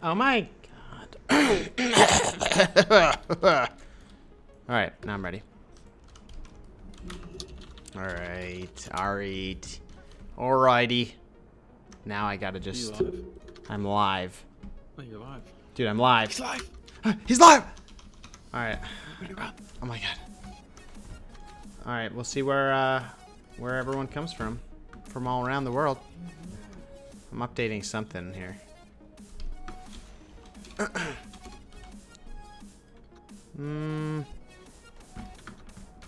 Oh my god. Alright, now I'm ready. Alright, alright. Alrighty. Now I gotta just... Are you live? I'm live. Oh, you're live. Dude, I'm live. He's live! He's live! Alright. Oh my god. Alright, we'll see where everyone comes from all around the world. I'm updating something here.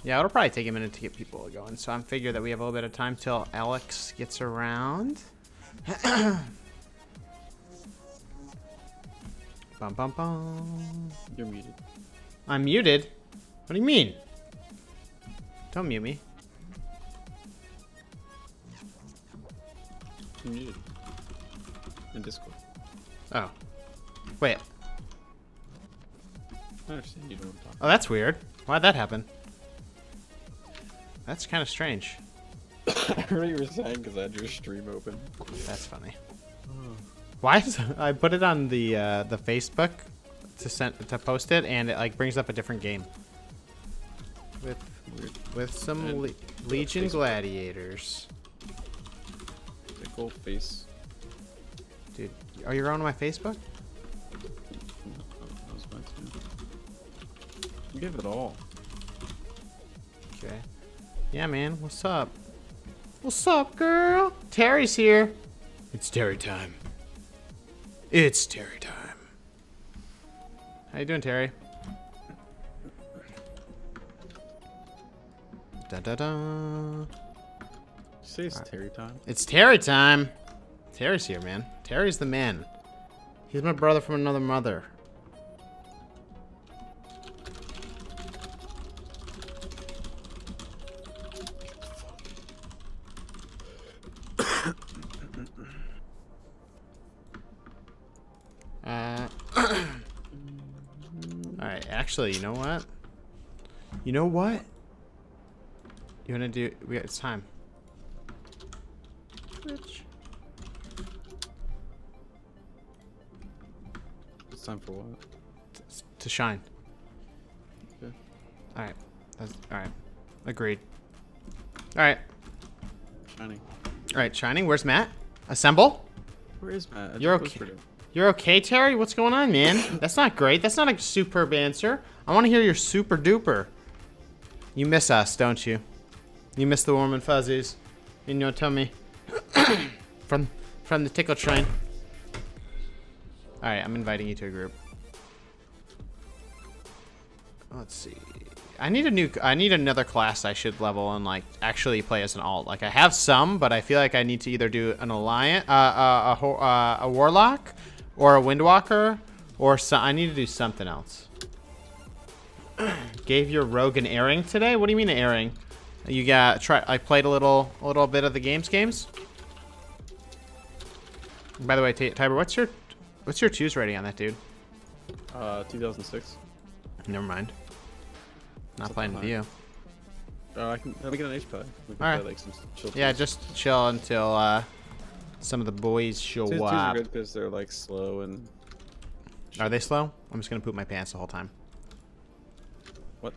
Yeah, it'll probably take a minute to get people going, so I'm figuring that we have a little bit of time till Alex gets around. Bum bum bum. You're muted. I'm muted? What do you mean? Don't mute me. You're muted. In Discord. Oh. Wait. I understand you don't talk. Oh, that's weird. Why'd that happen? That's kind of strange. I heard what you were saying because I had your stream open. That's funny. Why is I put it on the Facebook to post it, and it like brings up a different game with some Legion Gladiators. Tiqqle face. Dude, are you on my Facebook? Oh, that was mine too. You give it all. Okay. Yeah, man. What's up? What's up, girl? Terry's here. It's Terry time. It's Terry time. How you doing, Terry? Da da da. Did you say it's Terry time? It's Terry time. Terry's here, man. Terry's the man. He's my brother from another mother. Alright, actually, you know what? You know what? You wanna do... it's time. Twitch. It's time for what? To shine. Okay. Alright. Alright. Agreed. Alright. Shining. Alright, shining. Where's Matt? Assemble? Where is Matt? You're okay. You're okay, Terry? What's going on, man? That's not great. That's not a superb answer. I want to hear your super duper. You miss us, don't you? You miss the warm and fuzzies in your tummy. from the Tiqqle train. Alright, I'm inviting you to a group. Let's see. I need another class I should level and like actually play as an alt. Like I have some, but I feel like I need to either do an alliance, a warlock, or a windwalker, or I need to do something else. Gave your rogue an airing today? What do you mean an airing? You got I played a little bit of the games. By the way, Tiber, what's your choose rating on that dude? 2006. Never mind. Not playing with you. Let me get an H pad. Alright. Like some chill Yeah, plays. just chill until some of the boys show Twos are up. good because they're like slow and. Are they slow? I'm just gonna poop my pants the whole time. What?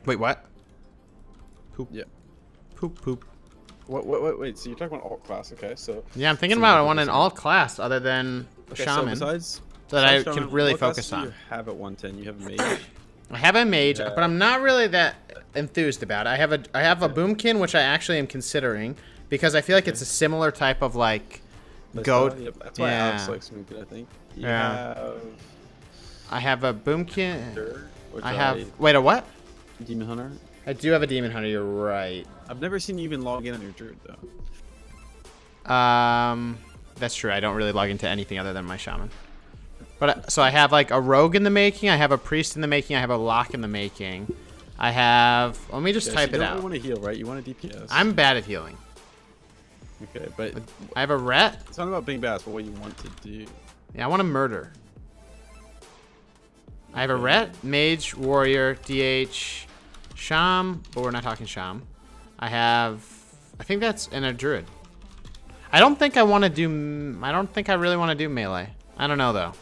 Wait, what? Poop. Yeah. Poop, poop. Wait. So you're talking about alt class, okay? So. Yeah, I'm thinking about I want an alt class other than Okay, Shaman so that I Shaman, can really what class focus do on. You have at 110. You have a mage. I have a mage, Yeah. but I'm not really that enthused about it. I have a boomkin, which I actually am considering because I feel like it's a similar type of like goat. Yep, that's why Yeah. Alex likes Moonkin, I think. You Yeah. I have a boomkin. which I have wait, a what? Demon Hunter. I do have a demon hunter. You're right. I've never seen you even log in on your druid though. That's true. I don't really log into anything other than my shaman. But so I have like a rogue in the making. I have a priest in the making. I have a lock in the making. I have. Let me just type it out. You don't want to heal, right? You want a DPS. I'm bad at healing. Okay, but I have a ret. it's not about being bad. It's about what you want to do. Yeah, I want to murder. I have a ret, mage, warrior, DH, sham. But we're not talking sham. I think that's and a druid. I don't think I want to do. I don't think I really want to do melee. I don't know though.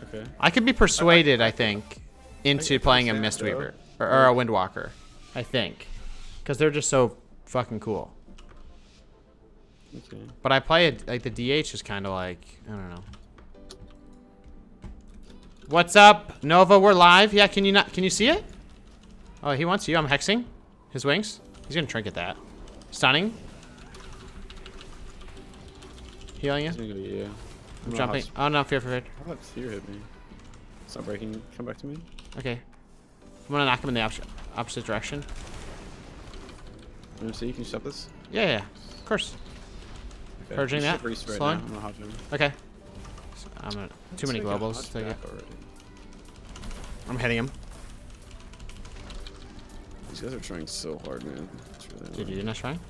Okay. I could be persuaded, I think, into playing a Mistweaver or a Windwalker. I think, because they're just so fucking cool. Okay. But I play it like the DH is kind of like, I don't know. What's up, Nova? We're live. Yeah, can you see it? Oh, he wants you. I'm hexing his wings. He's gonna trinket that. Stunning. Healing you. Yeah. I'm jumping. Oh no, fear. How about fear hit me? It's not breaking. Come back to me. Okay. I'm gonna knock him in the opposite direction. Let me see. You can stop this. Yeah, of course. Okay. Purging that. Right Slowing. now. I'm gonna hop in. Okay. I'm gonna, too many globals. To get. I'm hitting him. These guys are trying so hard, man. Really Dude, you're not trying?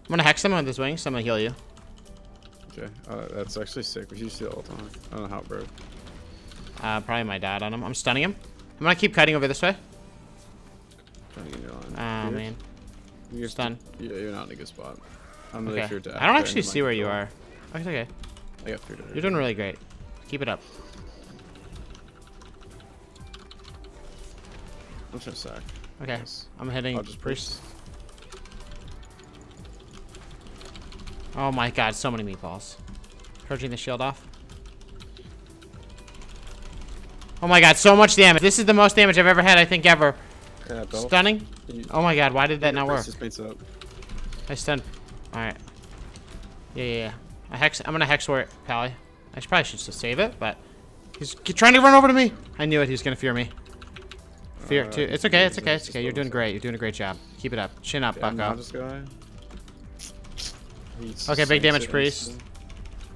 I'm gonna hex him with his wings. So I'm gonna heal you. Okay, that's actually sick. We used to see that all the time. I don't know how it broke. Probably my dad on him. I'm stunning him. I'm gonna keep cutting over this way. Trying to get your line. Oh man. You're Stun. Yeah, you're not in a good spot. I'm really Okay. feared to I don't actually see where you are. Okay, okay. I got feared. You're doing really great. Keep it up. I'm trying to sack. Okay. Yes. I'm hitting I'll just priest. Oh my god, so many meatballs. Purging the shield off. Oh my god, so much damage. This is the most damage I've ever had, I think, ever. Yeah, Stunning. Oh my god, why did that not work? Up. I stunned. Alright. Yeah. I'm gonna hex for it, Pally. I probably should just save it, but he's trying to run over to me. I knew it. He was gonna fear me. Fear too. It's okay. It's okay. It's okay. You're doing great. You're doing a great job. Keep it up. Chin up, bucko. Okay, big damage priest.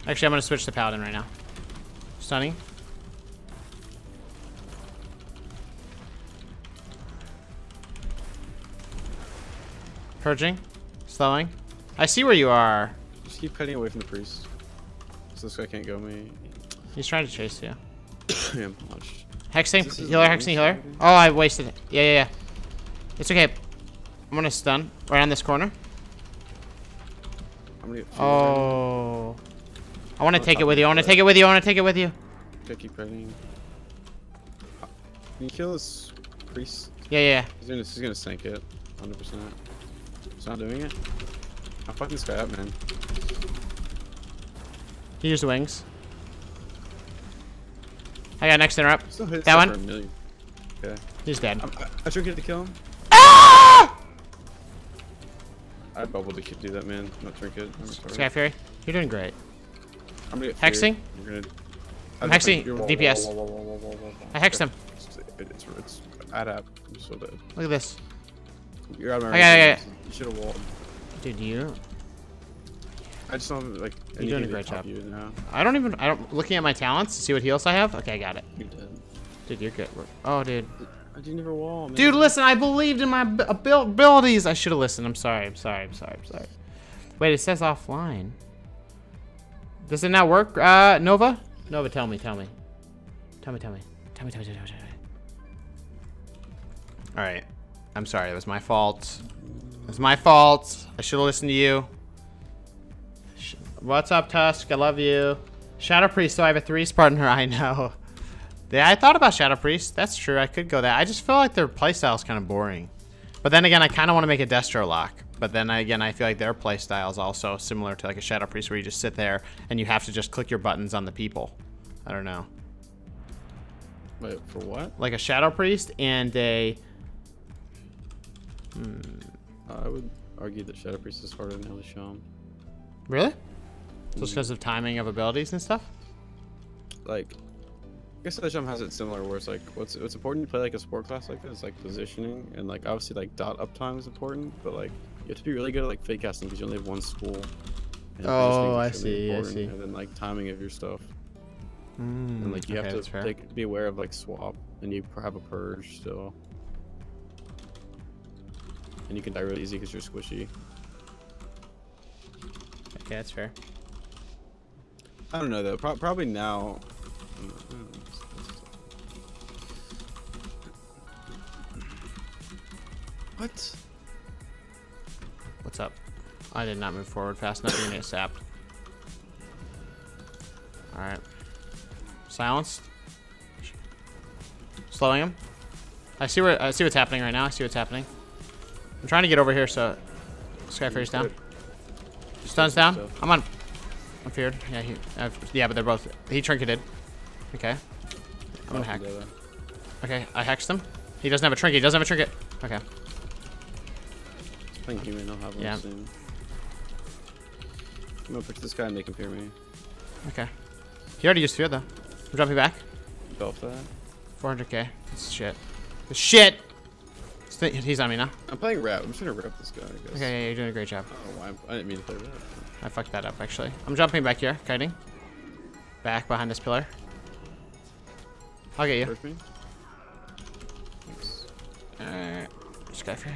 Actually, I'm gonna switch to paladin right now. Stunning. Purging. Slowing. I see where you are. Just keep cutting away from the priest. So this guy can't go me. He's trying to chase you. Yeah, I'm punched. Hexing. Healer, hexing, healer. Oh, I wasted it. Yeah. It's okay. I'm gonna stun right on this corner. Oh. I want to take it with you. I want to take it with you. I want to take it with you. Okay, keep cutting. Can you kill this priest? Yeah. He's gonna sink it. 100%. He's not doing it. I'll fuck this guy up, man. He used wings. I got next interrupt. That one? Okay. He's dead. I trinketed to kill him. Ah! I bubbled to do that, man. Not trinket. Sky Fury, you're doing great. I'm gonna get hexing. I'm hexing. DPS. I hexed him. It's AdApp. I'm so dead. Look at this. You're out of my range. You should have walled. Dude, you. I just don't like. You're doing a great job. You now. I don't. Looking at my talents to see what heals I have. Okay, I got it. You're dead. Dude, you're good. Oh, dude. I didn't never wall, man. Dude, listen. I believed in my abilities. I should have listened. I'm sorry. Wait, it says offline. Does it not work, Nova? Nova, tell me. Tell me. All right. I'm sorry. It was my fault. I should have listened to you. What's up, Tusk? I love you. Shadow Priest, so I have a 3 partner. I know. Yeah, I thought about Shadow Priest. That's true. I could go that. I just feel like their playstyle is kind of boring. But then again, I kind of want to make a Destro lock. But then again, I feel like their playstyle is also similar to like a Shadow Priest where you just sit there and you have to just click your buttons on the people. I don't know. Wait, for what? Like a Shadow Priest and a... I would argue that Shadow Priest is harder than Shaman. Really? Just because of timing of abilities and stuff? Like, I guess Shaman has it similar where it's like, what's important to play like a sport class like this, like positioning, and like obviously like dot uptime is important, but like you have to be really good at like fake casting because you only have one school. Oh, I see. And then like timing of your stuff. And like you have to be aware of like swap, and you have a purge still. And you can die really easy because you're squishy. Okay, that's fair. I don't know though. Probably now. What? What's up? I did not move forward fast enough to get sapped. Alright. Silenced. Slowing him. I see what's happening right now. I see what's happening. I'm trying to get over here so Skyfare's down. Stun's down. I'm feared. Yeah, but they're both. He trinketed. Okay. I'm gonna hack. Okay, I hexed him. He doesn't have a trinket. He doesn't have a trinket. Okay. Playing human, I'll have one soon. I'm gonna push this guy and make him fear me. Okay. He already used fear though. I'm jumping back. Fell for that. 400k. This is shit. This shit! He's on me now. I'm playing rap. I'm just gonna rep this guy, I guess. Okay, yeah, you're doing a great job. Oh, I didn't mean to play rap. I fucked that up, actually. I'm jumping back here, kiting. Back behind this pillar. I'll get you. Hurt me? Alright. Skyfair.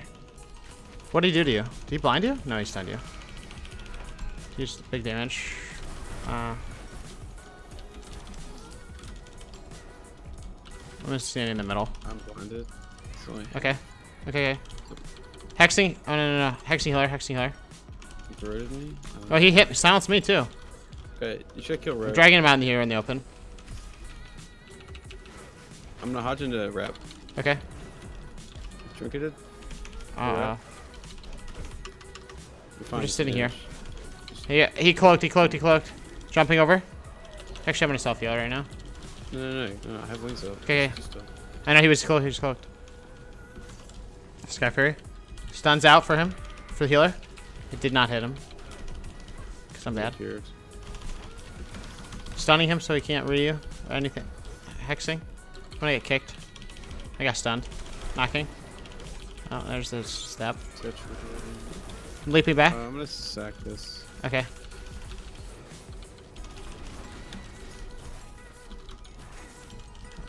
What did he do to you? Did he blind you? No, he stunned you. He used big damage. I'm just standing in the middle. I'm blinded. Okay. Okay. Hexing. Oh, no. Hexing healer. Hexing healer. He corroded me? Oh, he silenced me too. Okay, you should kill Red. Dragging him out in here in the open. I'm gonna hodge into rep. Okay. Trinketed? I'm just sitting here. He cloaked. Jumping over. Actually, I'm gonna self heal right now. No, I have wings up. Okay. I know he was cloaked. Sky Fury. Stuns out for him. For the healer. It did not hit him. Because I'm bad. Stunning him so he can't re you or anything. Hexing. I'm gonna get kicked. I got stunned. Knocking. Oh, there's the step. I'm leaping back. I'm gonna sack this. Okay.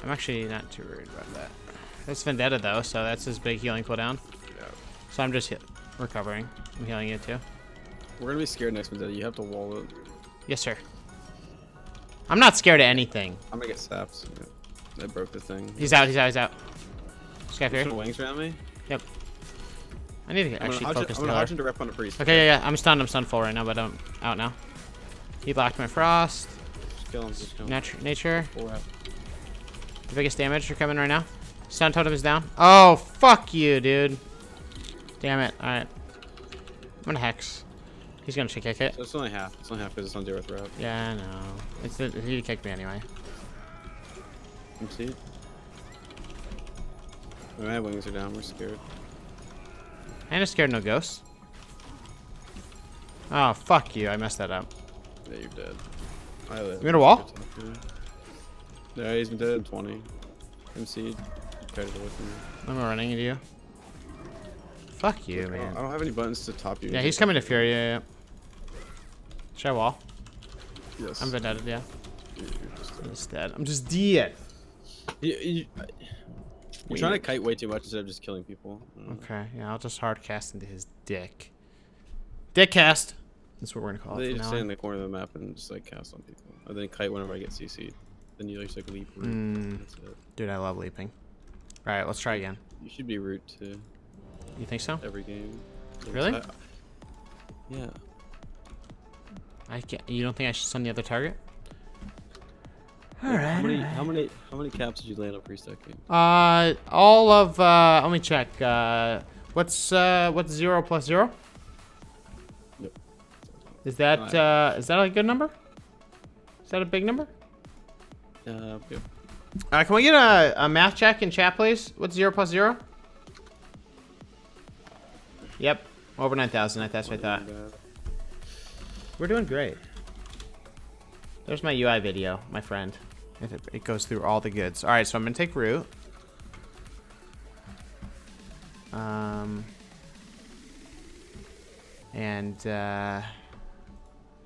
I'm actually not too worried about that. That's Vendetta though, so that's his big healing cooldown. Yeah. So I'm just recovering. I'm healing you too. We're gonna be scared next Vendetta. You have to wall it. Yes, sir. I'm not scared of anything. I'm gonna get sapped. I broke the thing. He's out. Sky Fury. Wings around me? Yep. I need to actually focus. I'm gonna hodge into rep on a priest. Okay, yeah. I'm stunned full right now, but I'm out now. He blocked my frost. Just kill him. Nature. The biggest damage are coming right now. Stun totem is down. Oh, fuck you, dude. Damn it. Alright. I'm gonna hex. He's gonna kick it. So it's only half. It's only half because it's on 0 with rep. Yeah, I know. He kicked me anyway. You see? My wings are down. We're scared. I'm just scared no ghosts. Oh, fuck you. I messed that up. Yeah, you're dead. I live. You made a wall? Yeah, he's been dead in 20. MC. Tried to with me. I'm running into you. Fuck you, man. I don't have any buttons to top you. Yeah, he's coming to Fury. Yeah. Should I wall? Yes. I'm vendetted, yeah. I'm just dead. I'm just dead. You're trying to kite way too much instead of just killing people. Okay, yeah, I'll just hard cast into his dick. Dick cast. That's what we're gonna call it. They just stay in the corner of the map and just like cast on people, and then kite whenever I get CC'd. Then you just like leap. That's it. Dude, I love leaping. All right, let's try again. You should be root too. You think so? Every game. Really? Yeah. I can't. You don't think I should stun the other target? All Yeah, right. How many caps did you land on pre-stacking? All of. Let me check. What's 0 plus 0? Yep. Is that a good number? Is that a big number? Yeah. Can we get a math check in chat, please? What's 0 plus 0? Yep, over 9,000. That's what I thought. We're doing great. There's my UI video, my friend. It goes through all the goods. All right, so I'm gonna take root. And I'm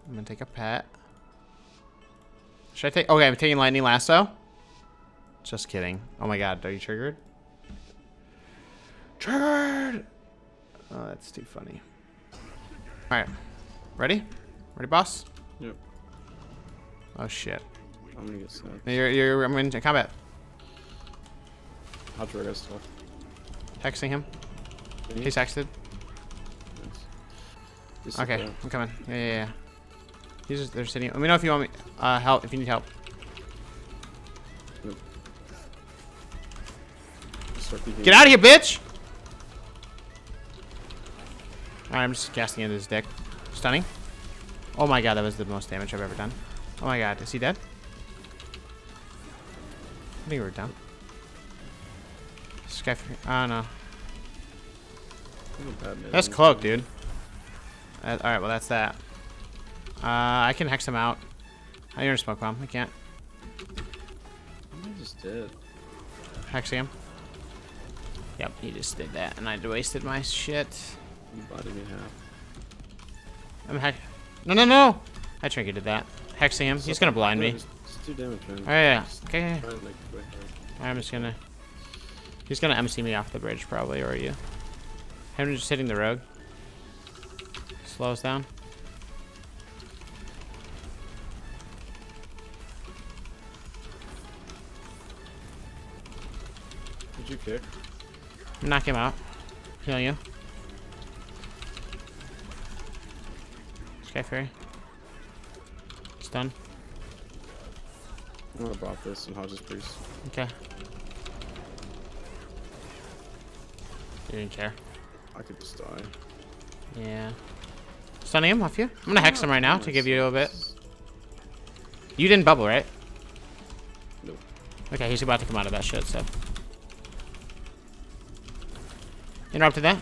gonna take a pet. Should I take? Okay, I'm taking lightning lasso. Just kidding. Oh my god, are you triggered? Triggered! Oh, that's too funny. Alright. Ready? Ready, boss? Yep. Oh shit. I'm gonna get stuck. I'm in combat. I'll trigger stuff. Hexing him. He's hexed. Nice. Just Okay, sit there. I'm coming. Yeah. They're sitting. Let me know if you want me help. If you need help. Get out of here, bitch! Alright, I'm just casting into his dick. Stunning. Oh my god, that was the most damage I've ever done. Oh my god, is he dead? I think we're down. Sky. Oh no. That's cloak, dude. Alright, well that's that. I can hex him out. Oh, you're in a smoke bomb. I can't. I just did. Hexing him. Yep, he just did that, and I wasted my shit. You bodied me half. I'm hex. No! I trinketed that. Hexing him. He's gonna blind me. Just 2 damage, man. Oh yeah. Okay. Try to, like, wait. I'm just gonna. He's gonna MC me off the bridge probably, or you. Him just hitting the rogue. Slow us down. Did you kick? Knock him out. Heal you. Sky Fairy. Stun. I'm gonna bop this and Hodge's Priest. Okay. You didn't care. I could just die. Yeah. Stunning him off you. I'm gonna hex him right now to give you a little bit. You didn't bubble, right? Nope. Okay, he's about to come out of that shit, so. Interrupted that.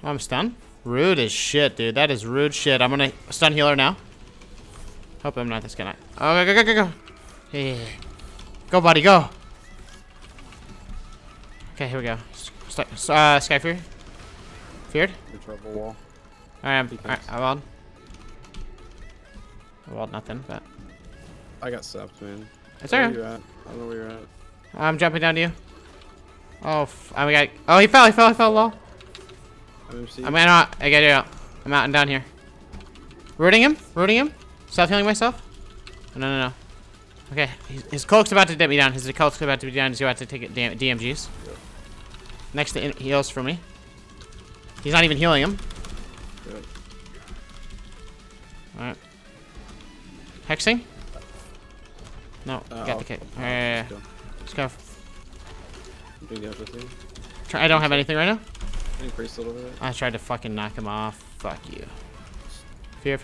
Oh, I'm stunned. Rude as shit, dude. That is rude shit. I'm gonna stun healer now. Hope I'm not this guy. Oh, go. Yeah. Go, buddy, go. Okay, here we go. Sky Fear. Feared? Good trouble wall. Alright, I walled. I walled nothing, but. I got sapped, man. It's Where alright. you at? I don't know where you're at. I'm jumping down to you. Oh, I got. Oh, he fell, lol. I got it out. I'm out and down here. Rooting him. Self healing myself. No. Okay, his cloak's about to dip me down. His cloak's about to be down. He's about to take it. DMGs. Yep. Next to heals for me. He's not even healing him. Yep. Alright. Hexing? No, got the kick. Alright, let's go. I'm doing damage with you. I don't have anything right now. Any priest over there? I tried to fucking knock him off. Fuck you. Fear.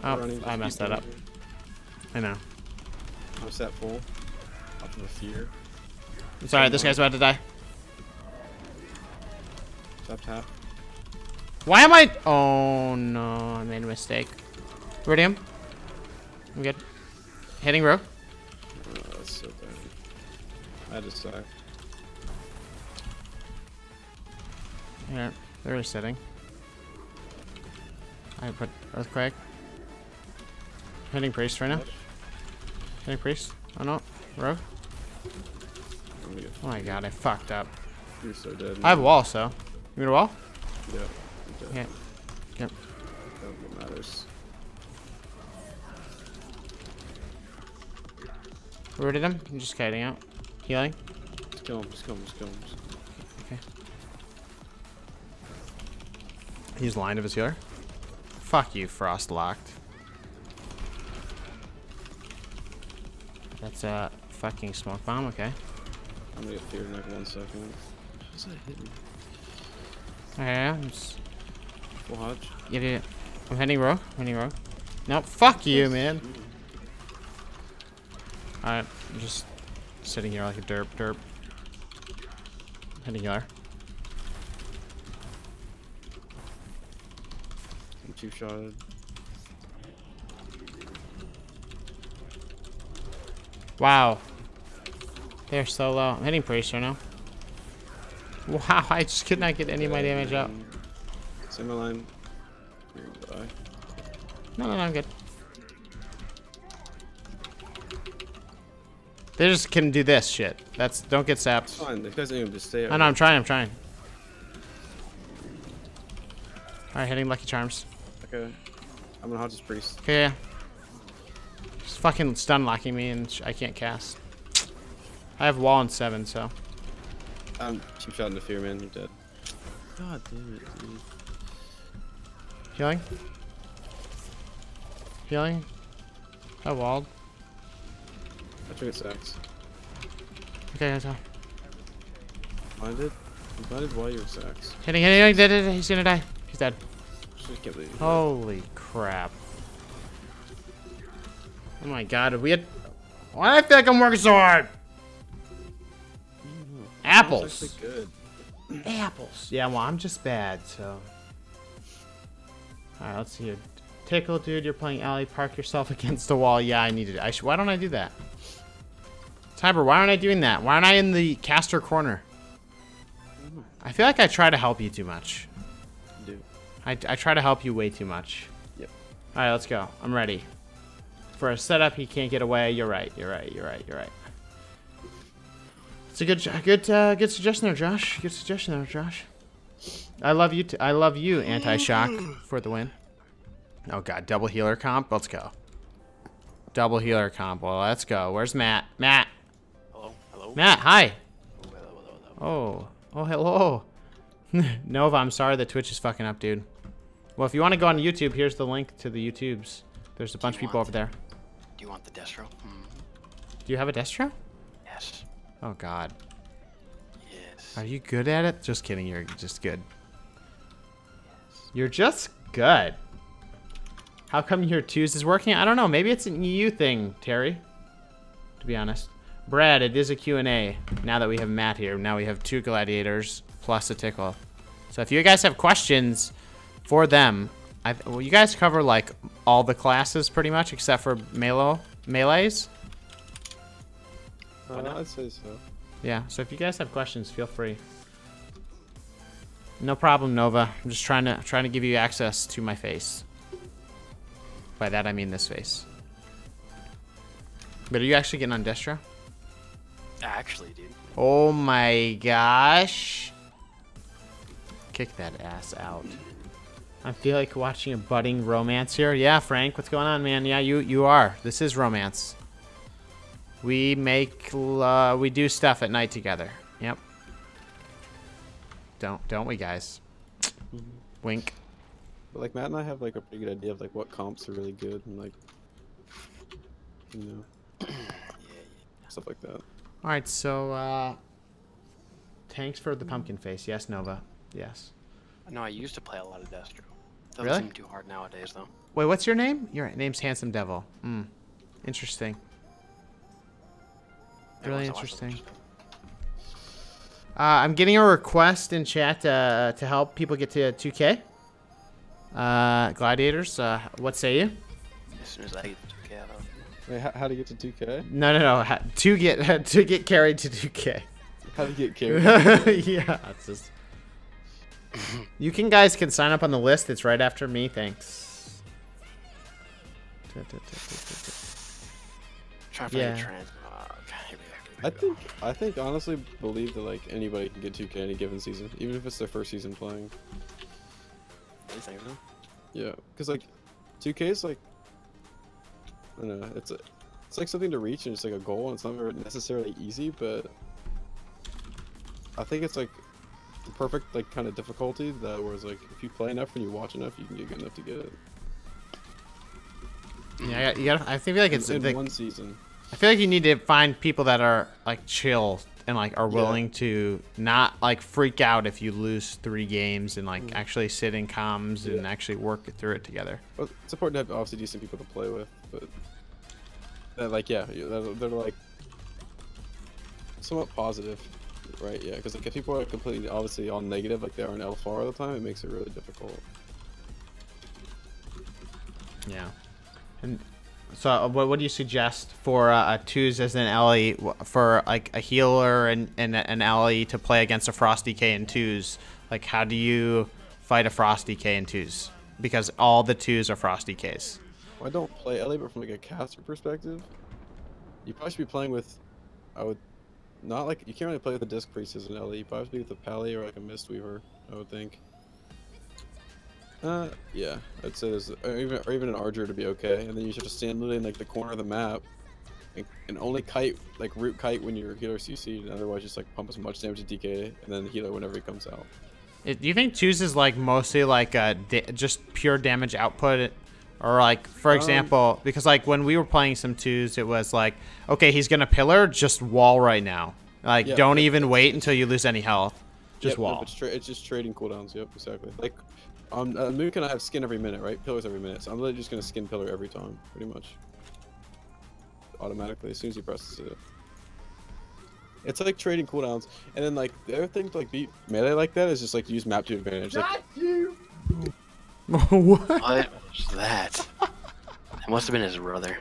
Oh, I messed that up. I know. I'm set full. Off of a fear. It's alright, this guy's about to die. Tap. Why am I? Oh no, I made a mistake. Ready him? I'm good. Hitting rogue. Oh, that's so bad. I just suck. Yeah, they're really sitting. I put earthquake. Hitting priest right now. Hitting priest. Oh no, rogue. Oh my god, I fucked up. You're so dead. Man. I have a wall, so. You need a wall? Yeah. Yeah. Yep. That matters. Rooted him. I'm just kiting out. Healing. Just kill him. Okay. He's line of his healer. Fuck you, Frost locked. That's a fucking smoke bomb, okay. I'm gonna get feared in like 1 second. How's that hit me? Okay, I'm just... Full Hodge. Yeah. I'm hitting rogue. Nope, fuck you, man. Alright, I'm just sitting here like a derp. Hitting healer. I'm 2-shotted. Wow. They're so low. I'm hitting priest right now. Wow, I just could not get any of my damage up. Same line. You're gonna die. No, I'm good. They just can do this shit. Don't get sapped. It's fine. These guys didn't even just stay out. Oh, no, I'm trying. Alright, hitting Lucky Charms. Okay. I'm gonna Hodge his priest. Okay, yeah. Just fucking stun locking me and I can't cast. I have wall and 7, so. I'm 2-shot into fear, man. You're dead. God damn it, dude. Healing. Healing. Oh, walled. I tried sacks. Okay, that's all. Blinded? You blinded while you were sacks. Hitting, hitting. He's gonna die. He's dead. Just can't believe it. Holy crap. Oh my god, we had... Why do I feel like I'm working so hard? Apples. That's actually good. Apples. Yeah, well, I'm just bad, so... Alright, let's see here. Tiqqle, dude, you're playing alley. Park yourself against the wall. Yeah, I needed it. Why don't I do that? Tiber, why aren't I doing that? Why aren't I in the caster corner? I feel like I try to help you too much. You do. I try to help you way too much. Yep. Alright, let's go. I'm ready. For a setup, he can't get away. You're right. You're right. You're right. You're right. It's a good suggestion there, Josh. Good suggestion there, Josh. I love you. I love you, Anti-Shock, for the win. Oh god, double healer comp. Let's go. Double healer comp. Well, let's go. Where's Matt? Matt. Hello. Hello. Matt, hi. Oh, hello. Oh, hello. Nova, I'm sorry that Twitch is fucking up, dude. Well, if you want to go on YouTube, here's the link to the YouTubes. There's a bunch of people over there. Do you want the destro? Do you have a destro? Yes. Oh god. Yes. Are you good at it? Just kidding. You're just good. You're just good. How come your twos is working? I don't know. Maybe it's an EU thing, Terry. To be honest. Brad, it is a Q&A. Now that we have Matt here, now we have 2 gladiators plus a Tiqqle. So if you guys have questions for them, well, you guys cover like all the classes pretty much except for melees. I'd say so. Yeah. So if you guys have questions, feel free. No problem, Nova. I'm just trying to give you access to my face. By that I mean this face. But are you actually getting on Destro? Actually, dude. Oh my gosh. Kick that ass out. I feel like watching a budding romance here. Yeah, Frank, what's going on, man? Yeah, you are. This is romance. We we do stuff at night together. Yep. Don't we, guys? Wink. But like Matt and I have like a pretty good idea of like what comps are really good and like, you know, stuff like that. All right, so thanks for the pumpkin face. Yes, Nova. Yes. No, I used to play a lot of destro. Doesn't Really? seem too hard nowadays, though. Wait, what's your name? Your name's Handsome Devil. Interesting. Really interesting. I'm getting a request in chat to help people get to 2K. Gladiators, what say you? As soon as I get to 2K, Wait, how to get to 2K? No. To get carried to 2K. How to get carried? Yeah, it's just. You guys can sign up on the list. It's right after me. Thanks. trying to Yeah. find a trans. Okay, here we go. I think honestly believe that like anybody can get 2K any given season, even if it's their first season playing. You think so? Yeah, because like 2K is like, I don't know, it's like something to reach and it's like a goal and it's not very necessarily easy, but I think it's like the perfect like kind of difficulty that whereas like if you play enough and you watch enough, you can get good enough to get it. Yeah, you gotta. I feel like it's in like, one season. I feel like you need to find people that are like chill and like are willing to not like freak out if you lose 3 games and like actually sit in comms and actually work through it together. Well, it's important to have obviously decent people to play with, but like yeah, they're like somewhat positive, right? Yeah, because like if people are completely obviously all negative like they are in L4 all the time, it makes it really difficult. Yeah. And so what do you suggest for a twos as an LE for like a healer and an LE to play against a Frosty K and twos? Like how do you fight a Frosty K and twos? Because all the twos are Frosty Ks. Well, I don't play LA, but from like a caster perspective, you probably should be playing with, I would, not like, you can't really play with the Disc Priest as an LA, you probably should be with a Pally or like a Mistweaver, I would think. Yeah, I'd say there's, or even an Archer to be okay, and then you should just stand literally in like the corner of the map, and only kite, like root kite when your healer CC'd, and otherwise just like pump as much damage to DK, and then healer whenever he comes out. Do you think twos is like mostly like just pure damage output, or like for example, because like when we were playing some twos, it was like, okay, he's gonna pillar, just wall right now. Like don't even wait until you lose any health, just wall. No, it's just trading cooldowns. Yep, exactly. Like Moon can have skin every minute, right? Pillars every minute. So I'm literally just gonna skin pillar every time, pretty much. Automatically, as soon as he presses it. It's like trading cooldowns, and then like the other thing to like beat melee like that is just like use map to advantage. Like, What? What was that? It must have been his brother.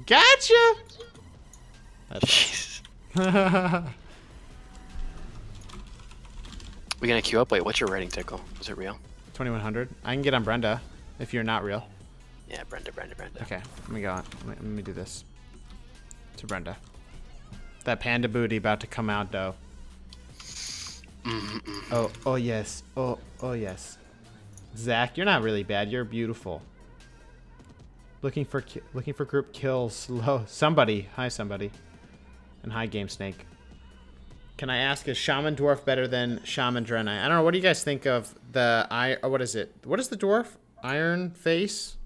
Gotcha. Jeez. We gonna queue up? Wait, what's your rating, Tiqqle? Is it real? 2100. I can get on Brenda if you're not real. Yeah, Brenda. Okay, let me go on. Let me do this. To Brenda. That panda booty about to come out though. Oh yes. Oh yes. Zach, you're not really bad. You're beautiful. Looking for group kills. Low. Somebody. Hi somebody. And hi Game Snake. Can I ask, is Shaman Dwarf better than Shaman Draenei? I don't know. What do you guys think of the what is it? What is the dwarf? Iron face?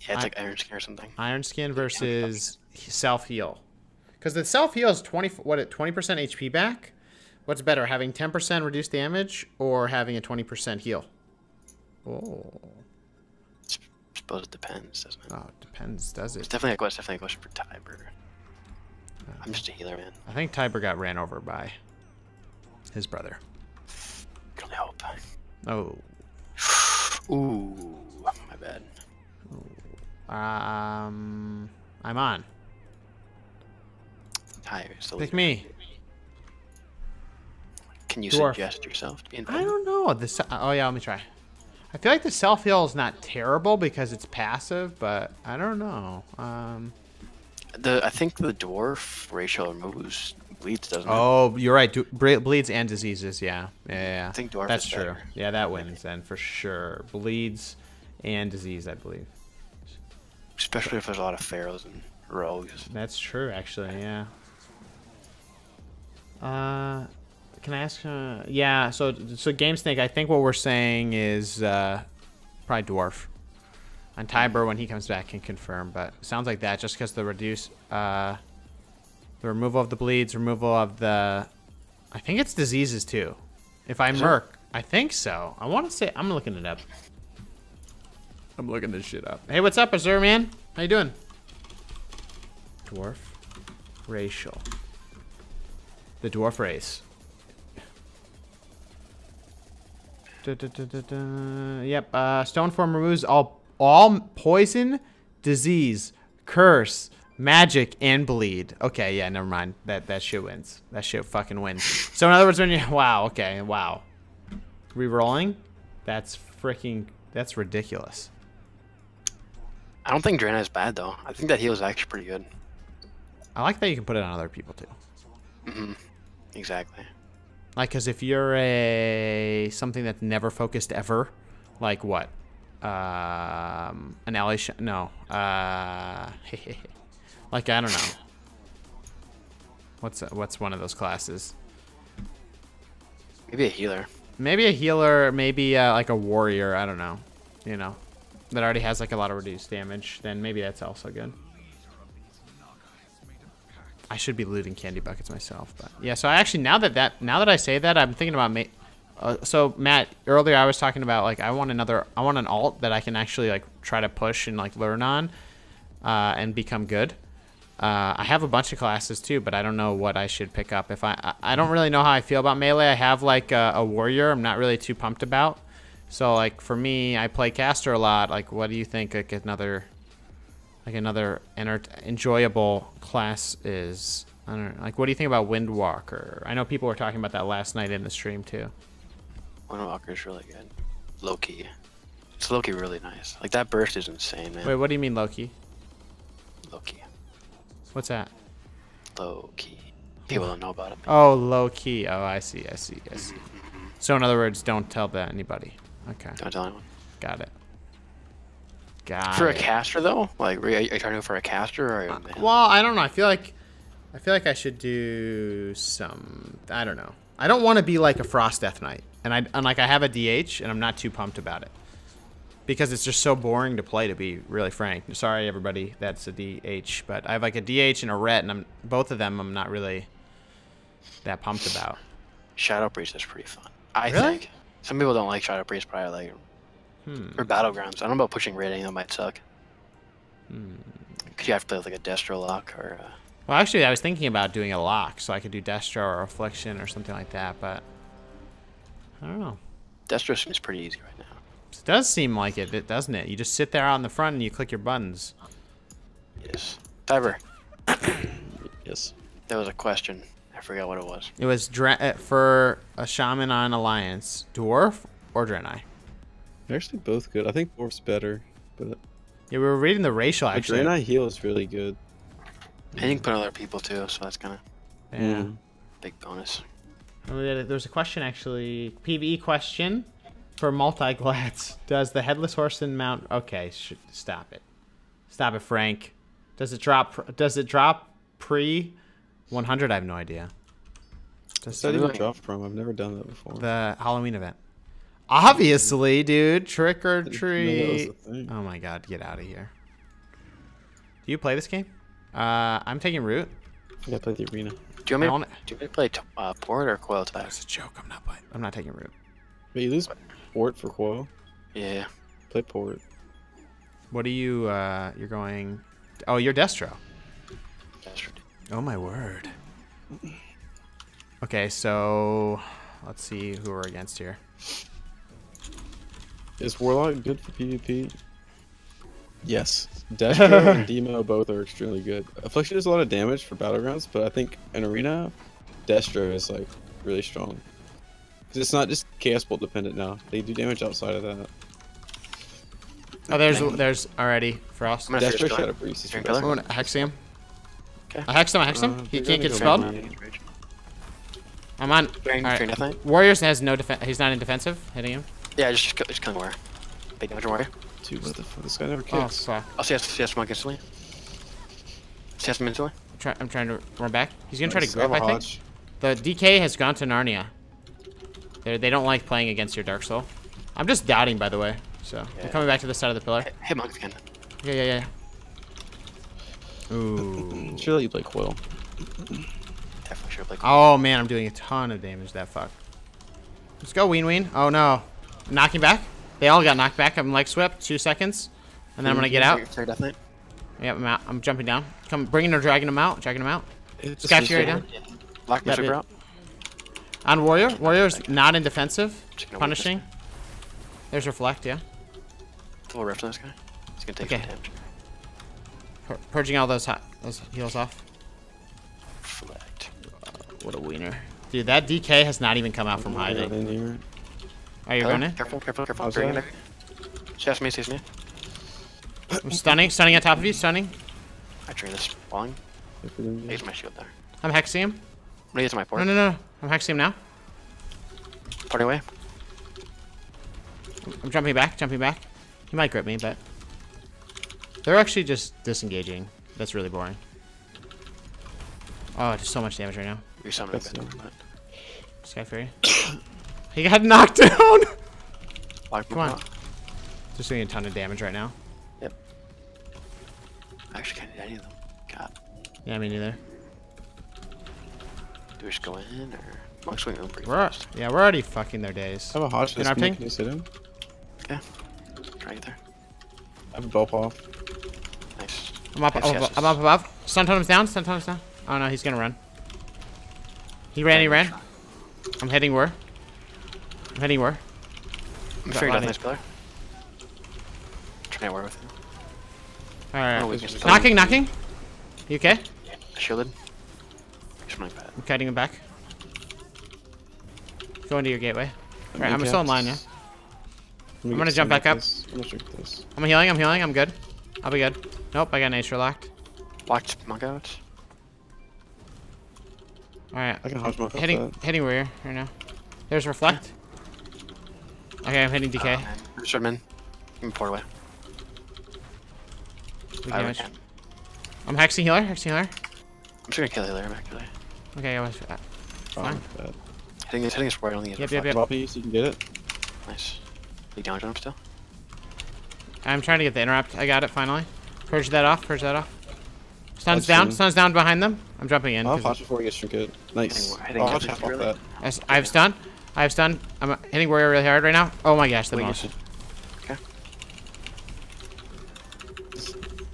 Yeah, it's like Iron Skin or something. Iron Skin versus self heal. Because the self heal is 20% HP back. What's better, having 10% reduced damage or having a 20% heal? Oh. I suppose it depends, doesn't it? Oh, it depends, does It's it? definitely a question for Tiber. I'm just a healer, man. I think Tiber got ran over by his brother. Can only hope. Oh. Ooh, my bad. I'm on. Hi, so Pick me. Can you Dwarf. suggest yourself to be I invited? don't know. Oh yeah, let me try. I feel like the self heal is not terrible because it's passive, but I don't know. I think the dwarf ratio removes bleeds, doesn't it? Oh, you're right. Bleeds and diseases. Yeah. I think dwarf That's is true. better. Yeah, that wins then for sure. Bleeds and disease, I believe. Especially if there's a lot of pharaohs and rogues. That's true, actually. Yeah. Can I ask? Yeah. So Game Snake, I think what we're saying is probably dwarf. And Tiber, when he comes back, can confirm. But it sounds like that just because the the removal of the bleeds, removal of the, I think it's diseases too. If I merc, I think so. I want to say, I'm looking it up. I'm looking this shit up. Hey, what's up, Azur, man? How you doing? Dwarf racial. The dwarf race. Yep. Stoneform removes all poison, disease, curse, magic, and bleed. Okay, yeah, never mind. That shit wins. That shit fucking wins. So in other words, when you okay, wow. Rerolling? That's ridiculous. I don't think Draenei is bad though. I think that heal is actually pretty good. I like that you can put it on other people too. Exactly. Like, cause if you're something that's never focused ever, like what? An ally no. Like I don't know. What's one of those classes? Maybe a healer. Maybe a healer, maybe like a warrior, I don't know. You know, that already has like a lot of reduced damage, then maybe that's also good. I should be looting candy buckets myself, but yeah, so I actually now that I say that, I'm thinking about so Matt, earlier I was talking about like I want an alt that I can actually like try to push and like learn on and become good. I have a bunch of classes too, but I don't know what I should pick up. If I don't really know how I feel about melee. I have like a warrior I'm not really too pumped about. So like for me, I play caster a lot. Like what do you think like another enjoyable class is? I don't know. Like what do you think about Windwalker? I know people were talking about that last night in the stream too. Windwalker is really good. Low-key. It's low-key really nice. Like that burst is insane, man. Wait, what do you mean low-key? Low-key. What's that? Low-key. People don't know about it. Oh, low-key. Oh, I see. So in other words, don't tell that anybody. Okay. Don't tell anyone. Got it. For a caster though, like are you trying to go for a caster or? Well, I don't know. I feel like I should do some. I don't know. I don't want to be like a Frost Death Knight. And I have a DH, and I'm not too pumped about it. Because it's just so boring to play, to be really frank. Sorry, everybody, that's a DH. But I have like a DH and a ret, and both of them I'm not really that pumped about. Shadow Priest is pretty fun. I Really? think. Some people don't like Shadow Priest, but I like it. Or Battlegrounds. I don't know about pushing rating, that might suck. Because you have to play with like a Destro lock or... Well, actually, I was thinking about doing a lock, so I could do Destro or Affliction or something like that, but... I don't know. Destro seems pretty easy right now. It does seem like it, doesn't it? You just sit there on the front and you click your buttons. Yes. Diver. Yes. There was a question. I forgot what it was. It was for a Shaman on Alliance, Dwarf or Draenei? They're actually both good. I think Dwarf's better, but... Yeah, we were reading the racial, actually. Draenei heal is really good. And you can put other people too, so that's kind of Yeah. big bonus. There's a question, actually. PvE question for multi-glads. Does the Headless Horseman mount... Okay, stop it. Stop it, Frank. Does it drop pre-100? I have no idea. Does that even drop from? I've never done that before. The Halloween event. Obviously, dude. Trick or That treat. was the thing. Oh my god, get out of here. Do you play this game? I'm taking root. I gotta play the arena. Do you want me to play Port or Coil Tag? That's a joke. I'm not playing. I'm not taking root. Wait, you lose Port for Coil? Yeah. Play Port. What are you, you're going... Oh, you're Destro. Destro. Oh my word. Okay, so... Let's see who we're against here. Is Warlock good for PvP? Yes. Destro and Demo both are extremely good. Affliction does a lot of damage for Battlegrounds, but I think in Arena, Destro is like really strong. Because it's not just Chaos Bolt dependent now. They do damage outside of that. Oh, there's already Frost. Destro Shadow Priest is the best. I'm gonna hex him. Okay. I hexed him. He can't get go spelled. back. I'm on. Fearing Alright. nothing? Warriors has no defense. He's not in defensive. Hitting him. Yeah, just killing Warrior. Big damage on Warrior. Dude, what the fuck? This guy never Oh, kicks. fuck. Oh, CS Monk instantly. CS him instantly. I'm trying to run back. He's gonna try to Nice. grip, Have a I think. Hodge. The DK has gone to Narnia. They don't like playing against your Dark Soul. I'm just doubting, by the way. So I'm coming back to the side of the pillar. Hit Monk again. Yeah. Ooh. Sure, you play Coil. Definitely should play. Oh man, I'm doing a ton of damage. That fuck. Let's go, Ween. Oh no. Knocking back. They all got knocked back. I'm like swept. 2 seconds, and then I'm gonna get out. Fair Death Knight. Yep, I'm out. I'm jumping down. Bringing or dragging him out. Sky Fury down. Lock me Yep, super yep. out. On Warrior. Warrior's not in defensive. Just gonna Punishing. There's Reflect, yeah. Full rift on this guy. He's gonna take Okay. some damage. Purging all those heals off. Reflect. What a wiener. Dude, that DK has not even come out from hiding. In here. Are you going in? Careful. How's Bring that? it. Chase me. I'm stunning on top of you, stunning. I train this falling. If we're doing good. Use my shield there. I'm hexing him. I'm gonna use my port. No. I'm hexing him now. Party away. I'm jumping back. He might grip me, but... They're actually just disengaging. That's really boring. Oh, just so much damage right now. You're summoning That's it. Sky Fury. He got knocked down! Come on. Just doing a ton of damage right now. Yep. I actually can't hit any of them. God. Yeah, me neither. Do we just go in or Monk swing room pretty We're fast? already fucking their days. I have a Hodge. Can I ping? Can you sit him? Yeah. Try to get there. I have a Bell off. Nice. I'm up above. Stun totem's down. Oh no, he's gonna run. He ran. I'm heading where? I'm figuring out nice pillar. Trying to work with him. Alright. Oh, we can just- Knocking. You okay? Shielded. Just running bad. I'm kiting him back. Go into your gateway. Alright, I'm Okay. still in line, yeah. I'm gonna jump back up. I'm gonna drink this. I'm healing. I'm good. I'll be good. Nope, I got nature locked. Watch Monk out. Alright. I can Hodge Monk up Hitting warrior right now. There's Reflect. Okay, I'm hitting DK. Swordman. Give me port away. Big I damage. can. I'm hexing healer. I'm just gonna kill Hilaire actually. Okay, I was fine. Bad. Hitting his where I don't think it's Yep. Drop you so you can get it. Nice. You down jump still? I'm trying to get the interrupt. I got it finally. Purge that off. Stun's That's down behind them. I'm jumping in. I'll flash before he gets trinket. Nice. Hitting I'll Jeffrey tap off really? that. I have stun. I'm hitting warrior really hard right now. Oh my gosh, the Wait, most. Okay.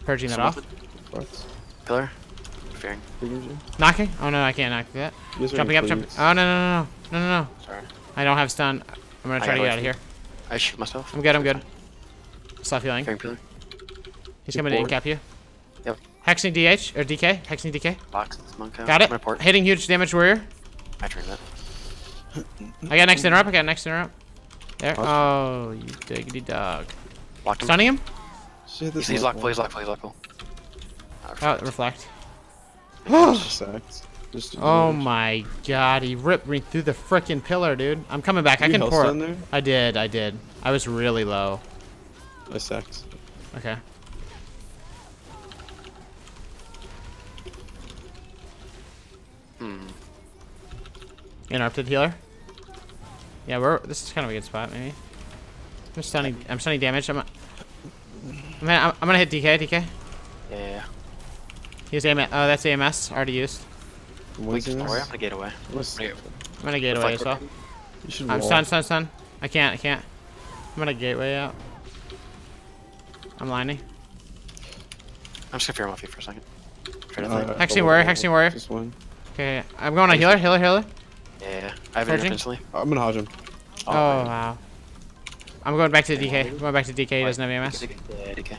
Purging that off. What? Pillar. Fearing. Knocking. Oh no, I can't knock that. Jumping up. Oh no. Sorry. I don't have stun. I'm gonna try to get out of here. I shoot myself. I'm good. Stop healing. Fearing pillar. He's coming to incap you. Yep. Hexing DH or DK. Hexing DK. Box this monk out. Got I'm gonna it. port. Hitting huge damage warrior. I turned that. I got next interrupt. There. Oh, you diggity dog. Locked him. Stunning him. Shit, He's locked. He's locked. Oh, reflect. Just Oh my god, he ripped me through the frickin' pillar, dude. I'm coming back. I can pour. There? I did. I was really low. I sacked. Okay. Interrupted healer. Yeah, this is kind of a good spot, maybe. I'm stunning damage. I'm gonna hit DK. Yeah. He's AMS. Oh, that's AMS. Already used. I'm gonna get away. I'm gonna gateway as well. I'm stun. I can't. I'm gonna gateway out. I'm lining. I'm just gonna fear him off you for a second. Hexing warrior. Just one. Okay, I'm going on healer. Yeah. I have it instantly. I'm gonna hodge him. Oh wow. I'm going back to DK. He doesn't have AMS. Yeah, DK.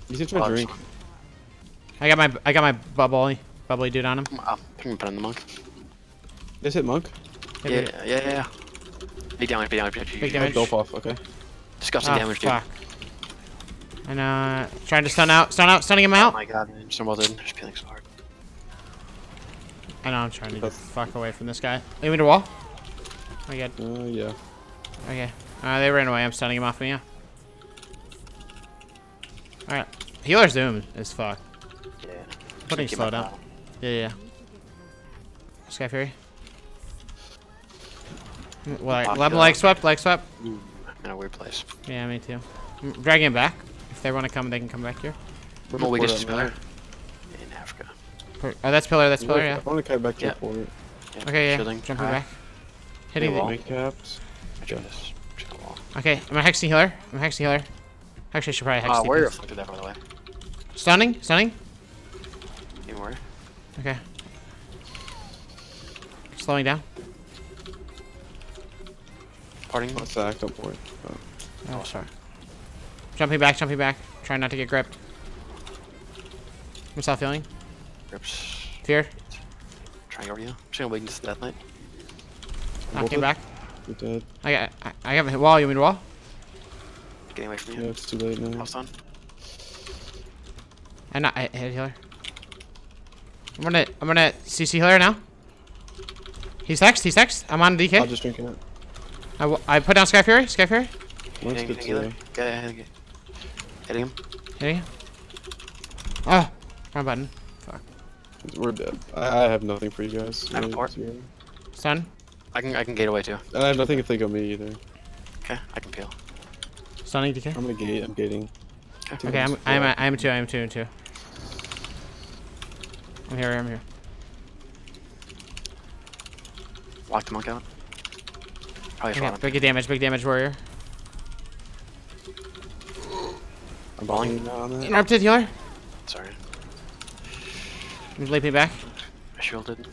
He's gonna try to drink. I got my bubbly dude on him. I'm put on the monk. Just hit monk. Yeah. Big damage. Big damage. Dope off. Okay. Disgusting damage, dude. Fuck. And trying to stunning him out. Oh my god, man. So well done. Just peeling so hard. I know, I'm trying to get the fuck away from this guy. Leave me to wall. Oh my god. Yeah. Okay. They ran away. I'm stunning him off me, yeah. Alright. Healer's doom as fuck. Yeah. Putting slow down. Yeah. Sky Fury. Leg swept. Ooh, I'm in a weird place. Yeah, me too. I'm dragging him back. If they want to come, they can come back here. Well, we just pillar in Africa. Oh, that's pillar, yeah. I want to cut back to the port. Okay, yeah. Shielding. Jumping back. Hitting the wall. Make caps. Okay, I'm a hexing healer. Actually, I should probably hex Warrior defense. reflected that, by the way. Stunning. Even warrior. Okay. Slowing down. Parting. I'll sack. Don't port. Oh, sorry. Jumping back. Trying not to get gripped. I'm self healing. Grips. Fear. Trying over you. I'm just gonna wait into the death knight. Knocking back. You're dead. I got a wall. You mean wall? Getting away from you. Yeah, it's too late now. House on. I hit healer. I'm gonna CC healer now. He's hexed. I'm on DK. I'll just drink it. I put down Sky Fury. One's Hitting good too. Hitting him. Hitting him. Oh, wrong button. Fuck. We're dead. I have nothing for you guys. I have a port. Stun. I can gate away too. I have nothing if they go me either. Okay, I can peel. Stunning DK. I'm gonna gate. I'm gating. Okay, I'm two. I'm here. Lock the monk out. Probably shot him. Big damage warrior. I'm balling now on that. Interrupted healer. Sorry. Leap me back. I shielded.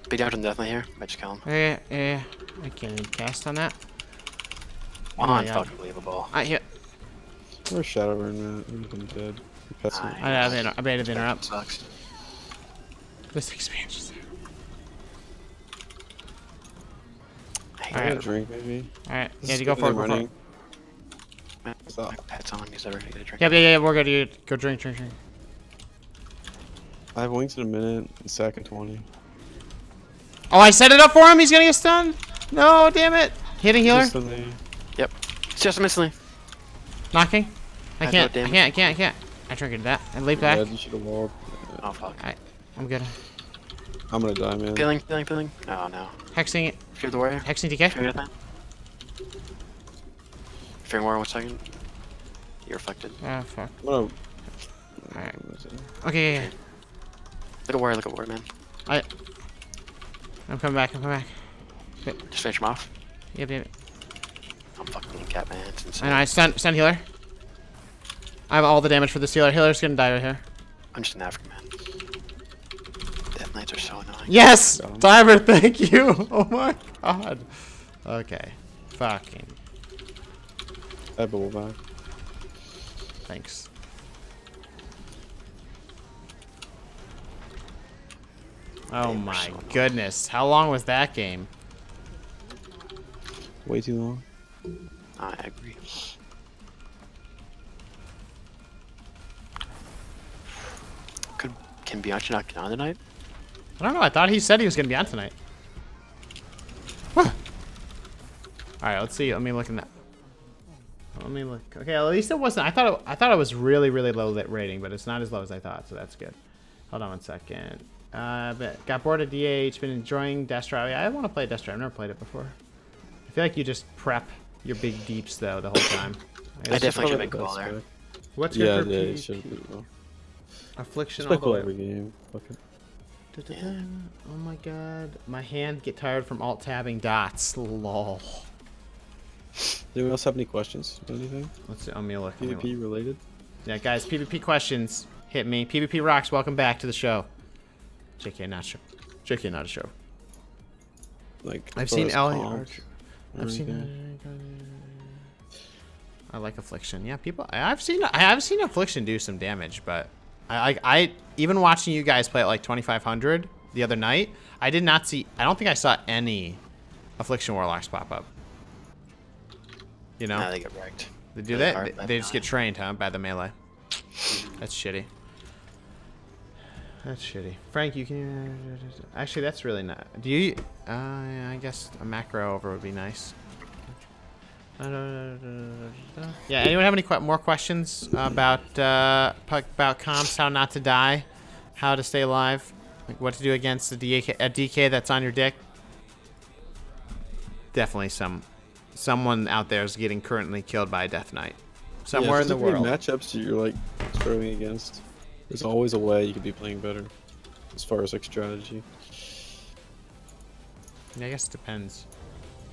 Big damage on death knight here. I just kill him. Yeah. I can't even cast on that. Unfuckable. Yeah. Where's Shadowburn, man? He's been dead. I baited the interrupt. Sucks. This expansion's there. I got a drink, maybe. Alright, yeah, you go for it. Running. Pet's on. He's never gonna get a drink. Yeah, we're good. Go drink. I have wings in a minute and sack in 20. Oh, I set it up for him. He's gonna get stunned. No, damn it. Hitting healer. Yep. It's just instantly. Knocking. I can't. No I triggered that. And leap back. You should have walled. Oh fuck. I'm good. I'm gonna die, man. Peeling. Oh no. Hexing it. Fear the warrior. Hexing DK. Fear that. Fearing warrior, 1 second. You're reflected. Oh, fuck. Alright. Okay, yeah. Look at warrior, man. I'm coming back. Just finish him off. Yep. I'm fucking cat, man. It's insane. And I stun healer. I have all the damage for this healer. Healer's gonna die right here. I'm just an African man. Death Knights are so annoying. Yes! Diver, thank you! Oh my god. Okay. Fucking. I bubble back. Thanks. Oh my goodness. How long was that game? Way too long. I agree. Can Bianchi not get on tonight? I don't know. I thought he said he was gonna be on tonight. Alright, let's see. Let me look in that. Let me look. Okay, at least it wasn't. I thought it was really low rating, but it's not as low as I thought, so that's good. Hold on 1 second. Got bored of DH. Been enjoying Destro. Yeah, I want to play Destro. I've never played it before. I feel like you just prep your big deeps though the whole time. I definitely should make a call there. What's good for it should be well. Affliction Just all the way. every game. Fuck it. Oh my god. My hand get tired from alt tabbing dots. Lol. Does anyone else have any questions? Anything? Let's see. Let me look. PvP related? Yeah, guys, PvP questions. Hit me. PvP rocks. Welcome back to the show. JK, not show. JK, not a show. Like I've seen Ellie. I've seen. I like Affliction. Yeah, people. I have seen Affliction do some damage, but I even watching you guys play at like 2500 the other night, I did not see. I don't think I saw any Affliction Warlocks pop up. You know? Nah, they get wrecked. They do that. They just get trained, huh, by the melee. That's shitty. That's shitty. Frank, you can. Actually, that's really not. Do you? Yeah, I guess a macro over would be nice. Yeah. Anyone have any more questions about comps? How not to die? How to stay alive? Like what to do against a DK that's on your dick? Definitely someone out there is getting currently killed by a Death Knight somewhere in the world. Matchups you're like struggling against. There's always a way you could be playing better, as far as like strategy. Yeah, I guess it depends.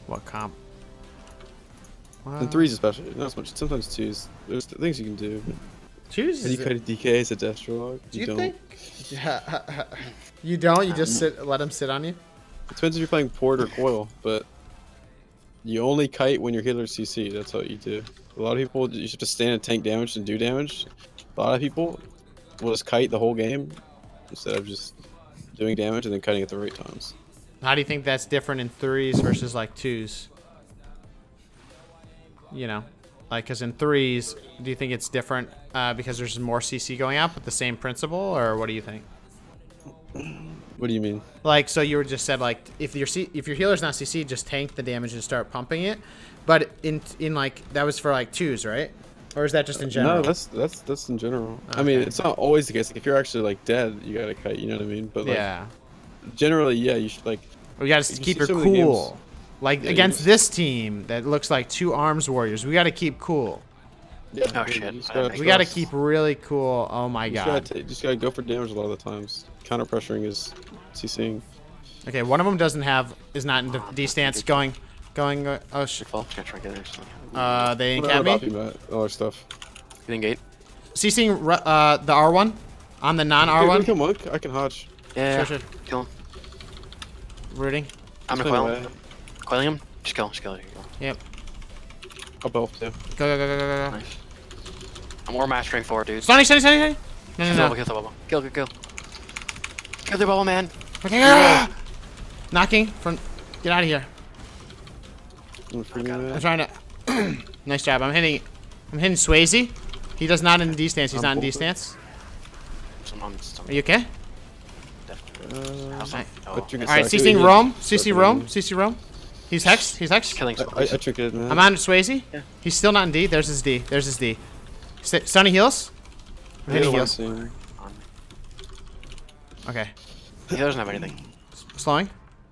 What comp? And threes especially, not as much. Sometimes twos. There's things you can do. Twos. And you kind of DK as a Destrolog. Do you think? Yeah. You don't. You just let him sit on you. It depends if you're playing Port or Coil, but you only kite when your healer's CC. That's what you do. A lot of people, you should just stand and tank damage and do damage. A lot of people will just kite the whole game instead of just doing damage and then kiting at the right times. How do you think that's different in threes versus like twos? You know, like, because in threes, do you think it's different because there's more CC going out, but the same principle, or what do you think? What do you mean? Like, so you were just said like if your healer's not CC, just tank the damage and start pumping it, but in like that was for like twos, right? Or is that just in general? No, that's in general. Okay. I mean, it's not always the case. Like if you're actually like dead, you gotta kite. You know what I mean? But like, yeah, generally, yeah, you should like. We gotta keep it cool. Like yeah, against this team that looks like two arms warriors, we gotta keep cool. Yeah, oh shit. We gotta keep really cool. Oh my god. Just gotta go for damage a lot of the times. Counter pressuring is CCing. Okay, one of them is not in D stance going. Oh shit. They didn't cap me. All our stuff. You think gate? CCing the R1 on the non-R1. Kill Monk. I can hodge. Yeah. Sure. Kill him. Rooting. I'm gonna coil him. Coiling him. Just kill him. Here you go. Yep. I'll both too. Go. Nice. I'm more mastering 4, dude. Sunny. No. Kill the bubble. Kill. Kill the bubble, man. Okay, go. Knocking from. Get out of here. I'm trying to. Nice job. I'm hitting Swayze. He does not in D stance. He's not in D stance. Are you okay? Alright, CCing Rome. CC Rome. He's hexed. Killing I triggered, man. I'm on Swayze. Yeah. He's still not in D. There's his D. Sunny heals. I'm hitting heals. Okay. He doesn't have anything. Slowing.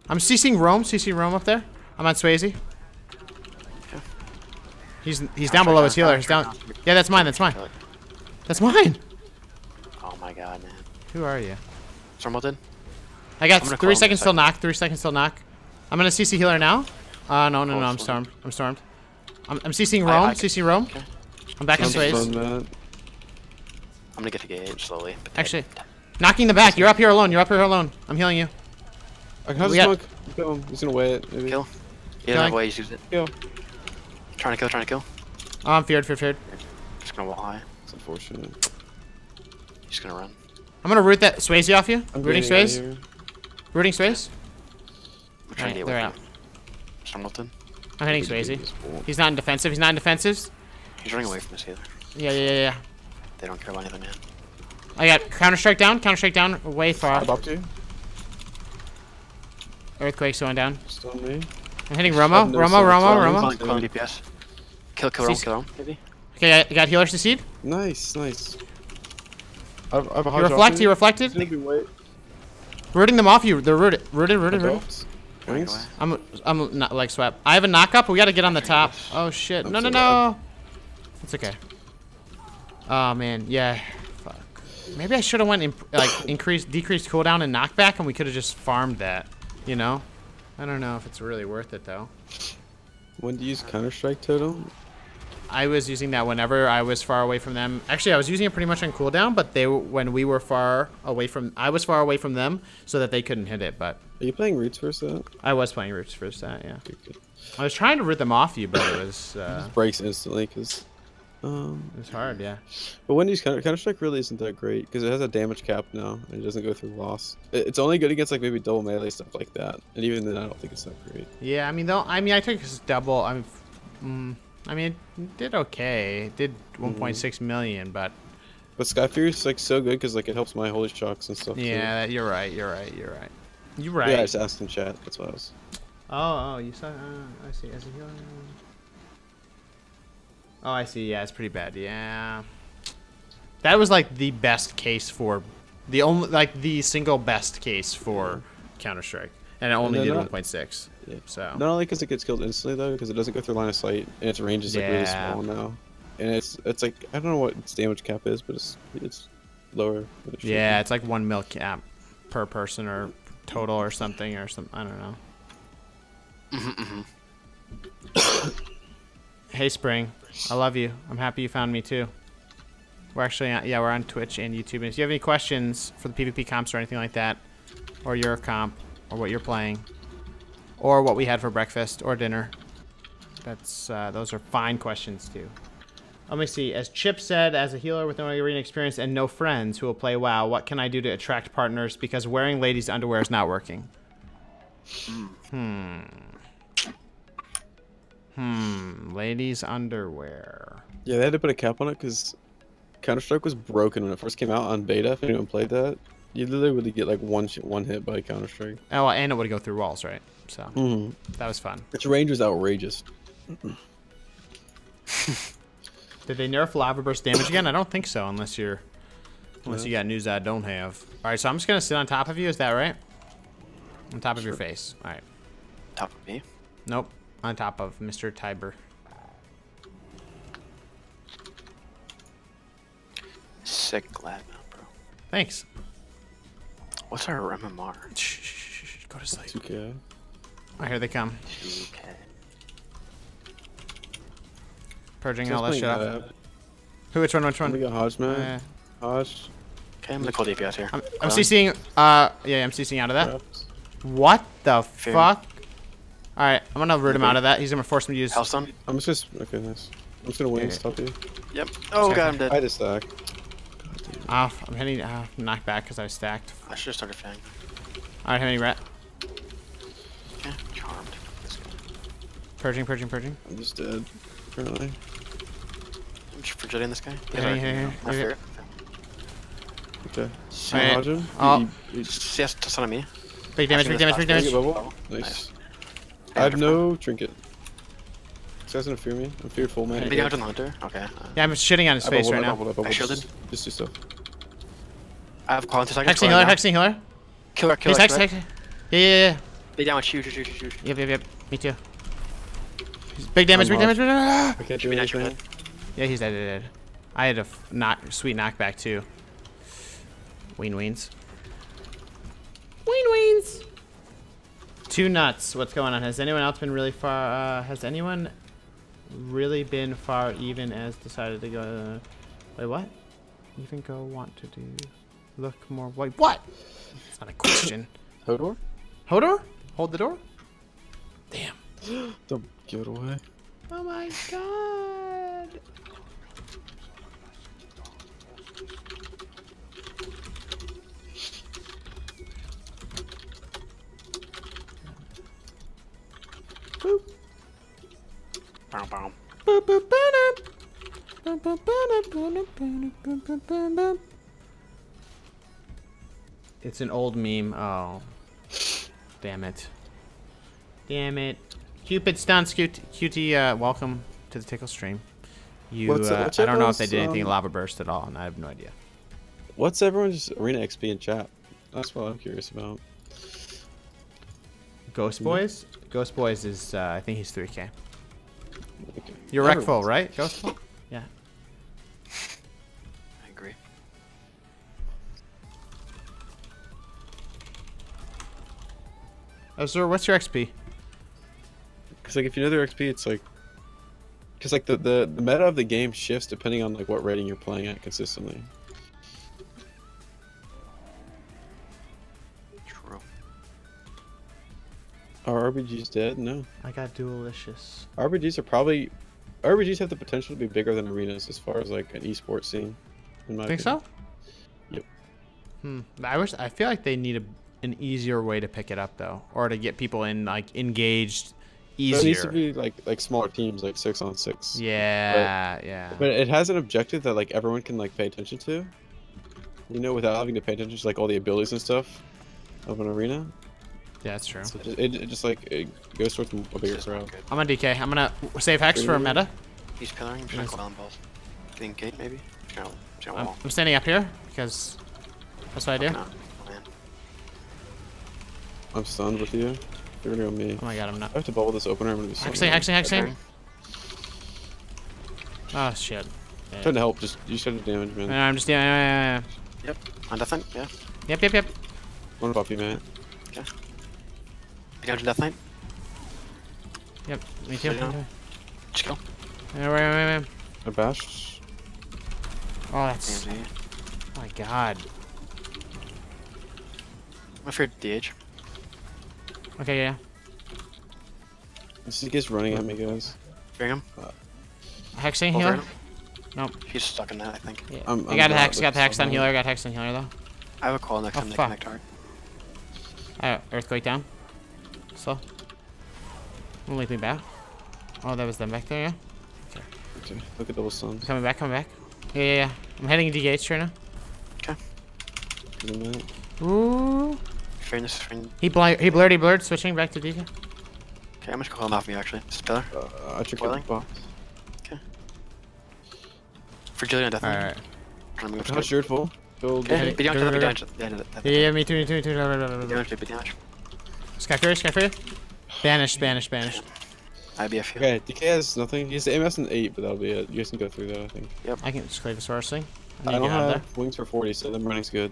I'm CCing Rome. CC Rome up there. I'm on Swizzy. Yeah. He's down below his healer. He's down. Yeah, that's mine. That's mine. That's mine. Oh my god, man. Who are you? Stormbolted? I got I'm 3 seconds till knock. 3 seconds till knock. I'm gonna CC healer now. No. I'm stormed. I'm stormed. I'm CCing Rome. CC Rome. Okay. I'm back on Sways. Fun, I'm gonna get to gauge slowly. Actually, knocking the back. You're up here alone. You're up here alone. I'm healing you. I can have the smoke. Kill him. He's gonna wait. Maybe. Kill. He doesn't have ways to use it. Kill. Trying to kill. Oh, I'm feared. Just gonna wall high. It's unfortunate. He's gonna run. I'm gonna root that Swayze off you. I'm Rooting Swayze. Rooting Swayze. I'm trying to get They're away out. from Stormbolted. I'm hitting Swayze. He's not in defensive. He's not in defensive. He's running away from his healer. Yeah. They don't care about anything, man. I got counter strike down. Counter strike down. Way far. I'm up to you. Earthquake's going down. Still me. I'm hitting Romo. no Romo. Calling DPS. Kill Rome, maybe. Okay, I got healer CC'd. Nice. I have a hard You reflect. You reflected. He's gonna be wait. Rooting them off you. They're rooted. Rooted. Adults. Wings. I'm not like swap. I have a knock up. We gotta get on the top. Oh shit. No. It's okay. Oh man. Yeah. Fuck. Maybe I should have went decreased cooldown and knockback, and we could have just farmed that. You know. I don't know if it's really worth it though. When do you use Counter-Strike total? I was using that whenever I was far away from them. Actually, I was using it pretty much on cooldown, but when we were far away from, I was far away from them so that they couldn't hit it. But are you playing Roots first that? I was playing Roots first that, yeah. Good. I was trying to root them off you, but it was It just breaks instantly because. it was hard, yeah. But when you use Counter-Strike really isn't that great because it has a damage cap now and it doesn't go through loss. It's only good against like maybe double melee stuff like that, and even then I don't think it's that great. Yeah, I took this double. It did okay. It did 1.6 million, but Sky Fury is like so good because like it helps my holy shocks and stuff. yeah, too. you're right. You're right. Yeah, I just asked in chat. That's what I was. Oh, you saw. I see. As a healer. Oh, I see. Yeah, it's pretty bad. Yeah, that was like the best case for the single best case for Counter-Strike, and it only did 1.6. Yeah. So not only because it gets killed instantly though, because it doesn't go through line of sight, and its range is like really small now, and it's like I don't know what its damage cap is, but it's lower. Than it yeah, it's like 1 mil cap per person or total or something I don't know. Hey Spring, I love you. I'm happy you found me too. We're actually we're on Twitch and YouTube. And if you have any questions for the PvP comps or anything like that, or your comp, or what you're playing, or what we had for breakfast or dinner, those are fine questions too. Let me see. As Chip said, as a healer with no arena experience and no friends who will play WoW, what can I do to attract partners? Because wearing ladies' underwear is not working. Ladies' underwear. Yeah, they had to put a cap on it because Counter-Strike was broken when it first came out on beta. If anyone played that, you literally would get like one hit by Counter-Strike. Oh, and it would go through walls, right? So that was fun. Its range was outrageous. Did they nerf lava burst damage again? I don't think so, unless you got news that I don't have. All right, so I'm just gonna sit on top of you. Is that right? On top of your face. All right. Top of me? Nope. On top of Mr. Tiber. Sick glad now, bro. Thanks. What's our MMR? Shh, go to sleep. 2K. Oh, here they come. 2K. Purging all that shit up. Which one? We got Hodge, man. Hodge. Okay, I'm gonna call DPS here. I'm CCing. Yeah, I'm CCing out of that. What the fuck? All right, I'm gonna root him out of that. He's gonna force me to use. Hellstone. I'm just okay. Nice. I'm just gonna win and stop you. Yep. Oh god, I'm dead. I just stack. I'm hitting knock back because I was stacked. I should have started fang. All right, hitting rat. Okay, charmed. Purging. I'm just dead. Apparently. I'm just projecting this guy. Yeah. Okay. Right. Hodge him. Oh. Yes, to son of me. Big damage. Nice. I have no trinket. This guy's gonna fear me. I'm feared full man. Big damage on the hunter. Okay. Yeah, I'm shitting on his face right now. I shielded. Just do stuff. I have quality seconds. Hexing healer. Killer, He's killer. hex, hex. Yeah. Big damage, shoot. Yep. Me too. He's big damage, big damage. I can't do Should be natural anything. hit. Yeah, he's dead. I had a sweet knockback too. Weens. Two nuts. What's going on? Has anyone else been really far? Has anyone really been far even as decided to go? Wait, what? Even go want to do? Look more white. What? It's not a question. Hodor? Hodor? Hold the door? Damn. Don't give it away. Oh my god. Boop. Bow, bow. Boop, boop, ba-da. Boop, boop, ba-da, ba-da, ba-da, ba-da, ba-da. It's an old meme. Oh. Damn it. Cupid stunts. QT, welcome to the Tiqqle stream. I don't know if they did anything in Lava Burst at all, and I have no idea. What's everyone's arena XP in chat? That's what I'm curious about. Ghost Boys? Ghost Boys is, I think he's 3K. Okay. You're Wreckful, right? Ghostful? Yeah. I agree. Sir, what's your XP? Because like if you know their XP, it's like, because like the meta of the game shifts depending on like what rating you're playing at consistently. True. Are RBGs dead? No. I got Dualicious. RBGs have the potential to be bigger than arenas as far as like an esports scene. In my Think opinion. so? Yep. I feel like they need an easier way to pick it up though, or to get people in like engaged easier. It needs to be like smaller teams, like 6-on-6. Yeah. But it has an objective that like everyone can like pay attention to. You know, without having to pay attention to like all the abilities and stuff of an arena. Yeah, that's true. So it just like it goes towards a bigger crowd. I'm on DK. I'm gonna save Hex for a meta. He's pillaring. I'm trying to call balls. Getting gate maybe. I'm standing up here because that's what I do. No, man. I'm stunned with you. You're gonna go me. Oh my god, I'm not. I have to bubble this opener. I'm gonna be stunned. Hexing. Oh shit. Yeah. Trying to help. Just you said the damage, man. I'm just yeah. Yep. On death line. Yeah. Yep. One buff you, man. Okay. Big damage on death line. Yep. Me too. Just go. Wait. I bashed. Oh, that's. DMZ. Oh my god. I'm afraid DH. Okay, yeah. This guy's running at me, guys. Bring him. Hexing Over healer. him. Nope. He's stuck in that, I think. Yeah. I'm You got the not hex. Got the hex on somehow. healer. Got hex on healer though. I have a call next time they fuck. connect hard. Earthquake down. Slow. Don't leave me back. Oh, that was them back there, yeah? Okay. Look at double stuns. Coming back. Yeah. I'm heading DH right now. Okay. Give him that. Ooh. Fairness, friend. He blurred, switching back to DK. Okay, I'm just gonna call him off me actually. Just pillar. I tricked Boiling? the box. Okay. Fragility on death line. Alright. Trying to move How much shield full? Build. Okay, big damage, big damage. Yeah, me too. Big damage, big damage. Sky Fury. Banished. IBF here. Okay, DK has nothing. He has the MS and 8, but that'll be it. You guys can go through that, I think. I can just cleave the source thing. I need to don't get out of have wings for 40, so them running's good.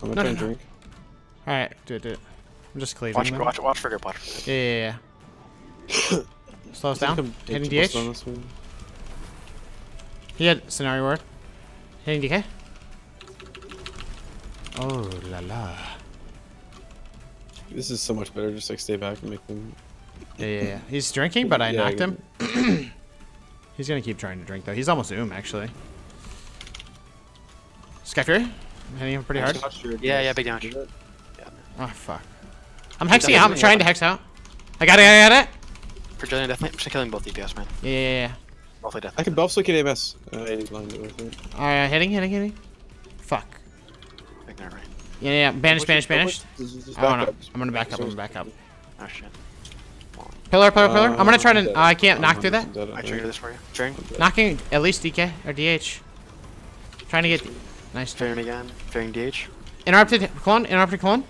I'm gonna No, try and no. drink. Alright, do it. I'm just cleaving. Watch them. Frigga, watch. Yeah. Slow us down. Come take Hitting triple DH. stun this one. He had scenario word. Hitting DK. Oh la la. This is so much better. Just like stay back and make them. Yeah. He's drinking, but I Yeah, knocked him. He's gonna keep trying to drink though. He's almost actually. Sky Fury. I'm hitting him pretty hard. Yeah, big damage. Oh fuck. I'm hexing out. I'm trying to hex out. I got it. Fragility on death line. I'm just killing both DPS, man. Yeah. Both death I can buff flick at AMS. I need line it with it. Alright, hitting. Fuck. Ignore right. Yeah. Banished. Just I'm back up. gonna back up. Oh shit. Pillar. I'm gonna try to. I can't knock through that. I trigger this for you. Trigger. Knocking at least DK or DH. Trying to get. Nice Trigger turn. again. Trigger DH. Interrupted clone. Interrupted clone.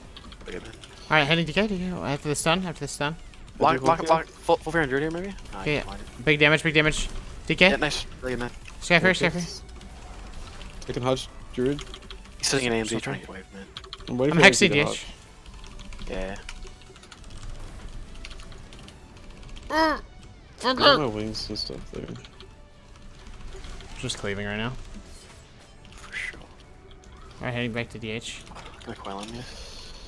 Okay, man. All right, heading decay. After the stun. After the stun. Lock. Full fear on Druid here, maybe? No, Okay. Big damage. Big damage. Decay. Yeah, nice. Really good, man. Skyfair. Skyfair. I can hodge Druid. He's sitting in AMZ trying to get away, man. I'm hexing DH. Yeah. I have my wings and stuff there. Just cleaving right now. For sure. Alright, heading back to DH. Gonna coil on you.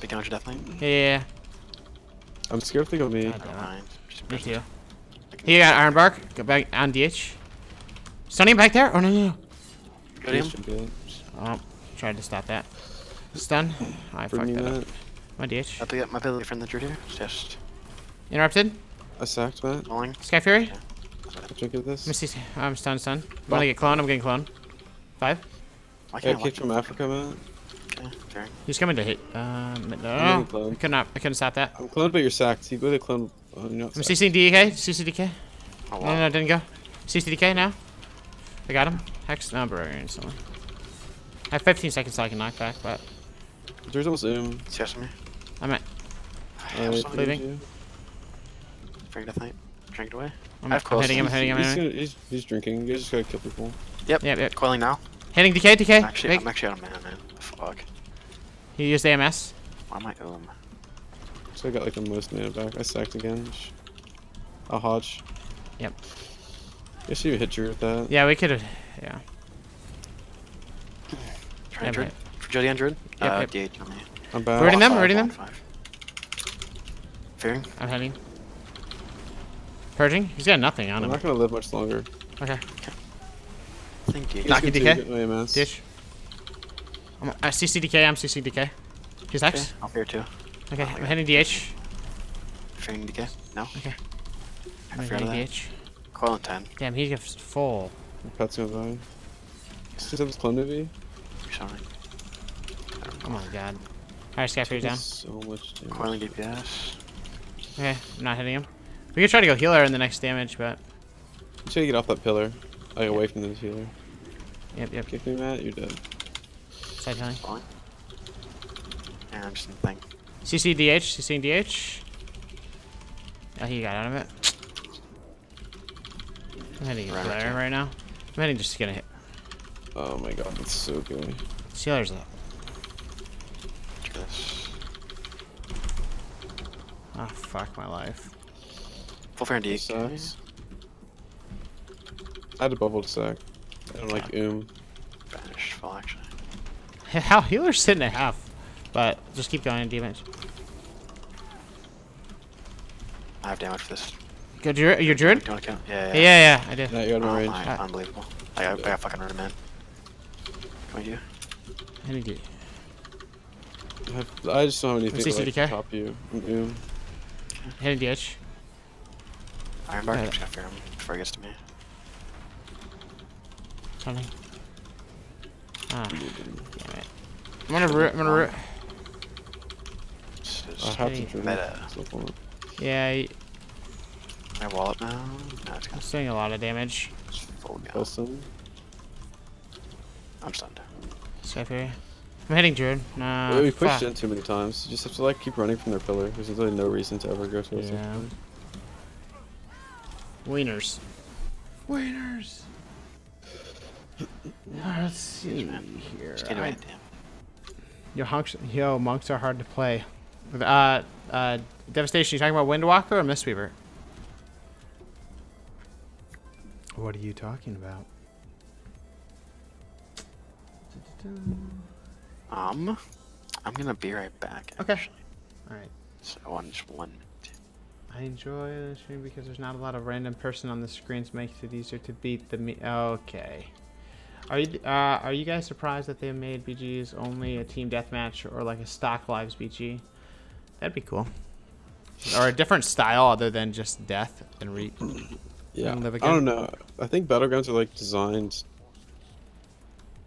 Big damage, definitely. Yeah. I'm scared if they go me. God damn it. Fine. Me too. He got Iron Bark. Go back on DH. Stunning back there? Oh, no. Good him. Oh, tried to stop that. Stun. I fucked that up. My DH. I have my ability from the Druid here. It's just Interrupted. I sacked, Matt. rolling. Sky Fury. Yeah. Did you get this? Let me see. I'm stunned. I'm gonna get cloned. I'm getting cloned. 5. Why I can't got kicked from Africa, Matt. Okay, fair. He's coming to hit. No. I couldn't stop that. I'm cloned, but you're sacked. You go to clone. Oh, you're not I'm sacked. CCDK. CCDK. Oh, No, didn't go. CCDK now. I got him. Hex. No, bro. Instantly. I have 15 seconds so I can knock back, but There's almost CS me. I'm at. I'm I sorry. leaving. Frank Death Knight. Drink it away. I'm I have close. hitting him. He's drinking. You just gotta kill people. Yep. Coiling now. Hitting DK. DK. I'm actually out of mana, man. Fuck. He used AMS. Why am I So I got like the most mana back. I sacked again. I'll hodge. Yep. Guess you hit Drew with that. Yeah, we could have. Yeah. Trying Yeah, Druid. right. For Jody and Druid. Yep. DH on me. I'm back. Ready them? Five, Ready one, them? 5. Fearing. I'm heading. Purging. He's got nothing on I'm him. not gonna live much longer. Okay. Thank you. Knock it, He's DK. good too, AMS. Dish. I'm CCDK. I'm CCDK. He's Okay, X. I'll fear too. Okay. I'm heading DH. Fearing DK. No. Okay. I I'm fear heading that. DH. Coil in 10. Damn, he gets full. Pet's gonna die. Since I was clone to be. Sorry. Oh my god. Alright, Sky Fury's down. So much damage. Coiling DPS. Okay, I'm not hitting him. We could try to go healer in the next damage, but. You should get off that pillar. Like away from the healer. Yep. Kick me, Matt. You're dead. Side healing. Fine. And I'm just in the thing. CCDH. CCDH. Oh, he got out of it. I'm heading Right, Flare right now. I'm heading just to get a hit. Oh my god, that's so good. Sealer's up. Do this. Oh, fuck my life. Full fair and DH. Sucks. I had a bubble to sack. I don't like Banished full actually. How healer's sitting at half, but just keep going and damage. I have damage for this. Good, you're Druid? Do you want to count? Yeah. Yeah, I did. Matt, you're out of my range. Unbelievable. I got fucking rid of man. Come you. I need to. I just don't have anything to CCDK? like, top you. Hitting DH. Iron Bark, I'm just gonna fear him before he gets to me. Something. Ah, damn it. I'm gonna root. This I is have to drink. meta. So far. Yeah, My wallet now. No, it's I'm gonna doing a lot of damage. full go. Wilson. I'm stunned. Sky Fury. I'm hitting Druid. Nah. Wait, we pushed fuck. in too many times. You just have to like keep running from their pillar. There's literally no reason to ever go towards Yeah. them. Wieners. Wieners. Let's see here. Just getting away, damn. Yo, monks are hard to play. Devastation. You talking about Windwalker or Mistweaver? What are you talking about? I'm gonna be right back. Okay. Actually. All right. So just 1 minute. I enjoy the stream because there's not a lot of random person on the screens, makes it easier to beat the me. Okay. Are you guys surprised that they made BGs only a team deathmatch or like a stock lives BG? That'd be cool. Or a different style other than just death and Yeah. live I again. don't know. I think battlegrounds are like designed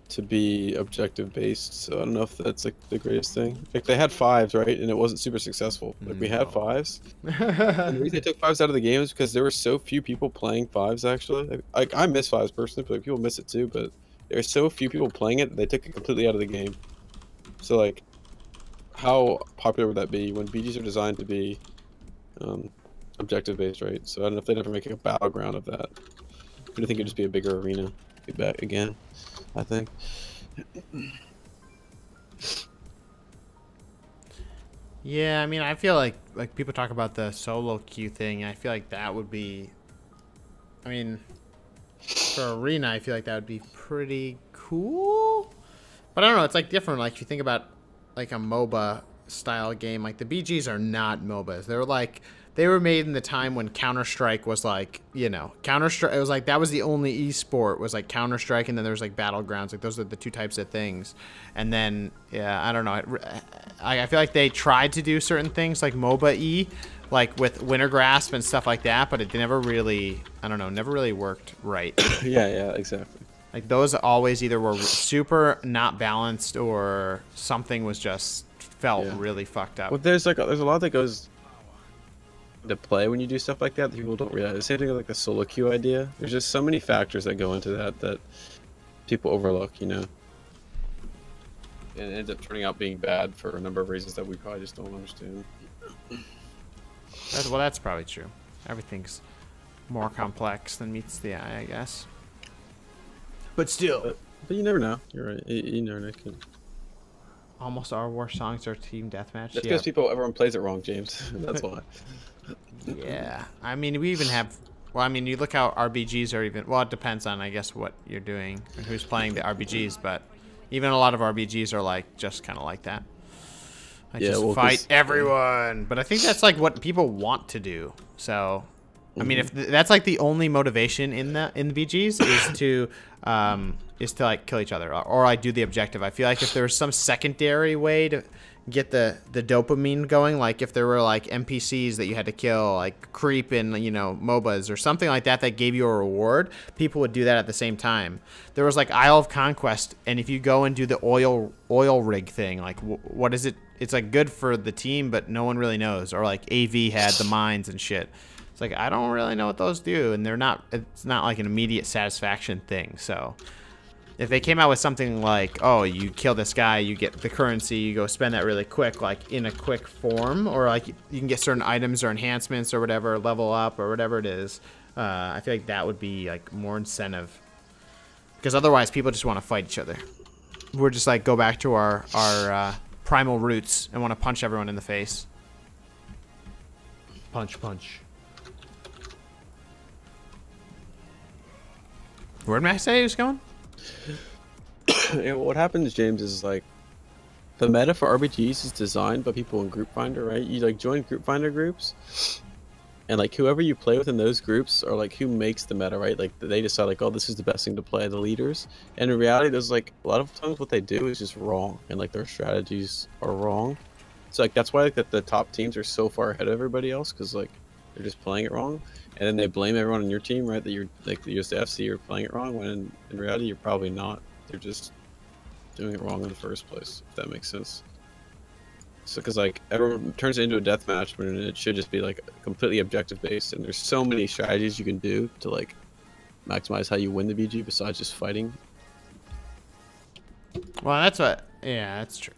to be objective based, so I don't know if that's like the greatest thing. Like they had 5s, right, and it wasn't super successful. Like we had 5s. And the reason they took 5s out of the game is because there were so few people playing 5s actually. Like I miss 5s personally, but like, people miss it too. But there were so few people playing it, they took it completely out of the game. So like how popular would that be when BGs are designed to be objective based, right? So I don't know if they'd ever make a battleground of that. But I think it'd just be a bigger arena. Get back again, I think. Yeah, I mean, I feel like people talk about the solo queue thing. I feel like that would be, I mean, for arena, I feel like that would be pretty cool. But I don't know, it's like different. Like if you think about like a MOBA style game, like the BGs are not MOBAs. They're like, they were made in the time when Counter-Strike was like, you know, Counter-Strike, it was like, that was the only esport was like Counter-Strike, and then there was like Battlegrounds. Like those are the two types of things. And then, yeah, I don't know. I feel like they tried to do certain things like MOBA-y, like with Winter Grasp and stuff like that, but it never really, I don't know, never really worked right. Yeah, exactly. Like those always either were super not balanced or something was just felt really fucked up. Well, there's a lot that goes to play when you do stuff like that people don't realize. The same thing with like the solo queue idea. There's just so many factors that go into that people overlook, you know. And it ends up turning out being bad for a number of reasons that we probably just don't understand. Well, that's probably true. Everything's more complex than meets the eye, I guess. But still. But you never know. You're right. You never know. Almost our worst songs are team deathmatch. That's because everyone plays it wrong, James. That's why. Yeah. I mean, we even have... Well, I mean, you look how RBGs are even... Well, it depends on, I guess, what you're doing and who's playing the RBGs, but even a lot of RBGs are like, just kind of like that. Just fight everyone. But I think that's like what people want to do. So, I mean, if that's like the only motivation in the BGs is to like kill each other or like do the objective. I feel like if there was some secondary way to get the dopamine going, like if there were like NPCs that you had to kill, like creep in, you know, MOBAs or something like that that gave you a reward, people would do that at the same time. There was like Isle of Conquest, and if you go and do the oil rig thing, like what is it? It's like good for the team, but no one really knows. Or like AV had the mines and shit. It's like I don't really know what those do, and it's not like an immediate satisfaction thing. So if they came out with something like, oh, you kill this guy, you get the currency, you go spend that really quick, like in a quick form, or like you can get certain items or enhancements or whatever, level up or whatever it is, I feel like that would be like more incentive. Because otherwise people just want to fight each other. We're just like go back to our primal roots and want to punch everyone in the face. Punch, punch. Where'd Max say he was going? Yeah, what happens, James, is like the meta for RPGs is designed by people in Group Finder, right? You like join Group Finder groups, and like whoever you play with in those groups are like who makes the meta, right? Like they decide like, oh, this is the best thing to play, the leaders. And in reality, there's like a lot of times what they do is just wrong, and like their strategies are wrong. So like that's why like the top teams are so far ahead of everybody else, because like they're just playing it wrong. And then they blame everyone on your team, right? That you're like you're the FC, you're playing it wrong. When in reality, you're probably not. They're just doing it wrong in the first place. If that makes sense. So, because like everyone turns it into a death match when it should just be like completely objective based. And there's so many strategies you can do to like maximize how you win the BG besides just fighting. Well, that's what. Yeah, that's true.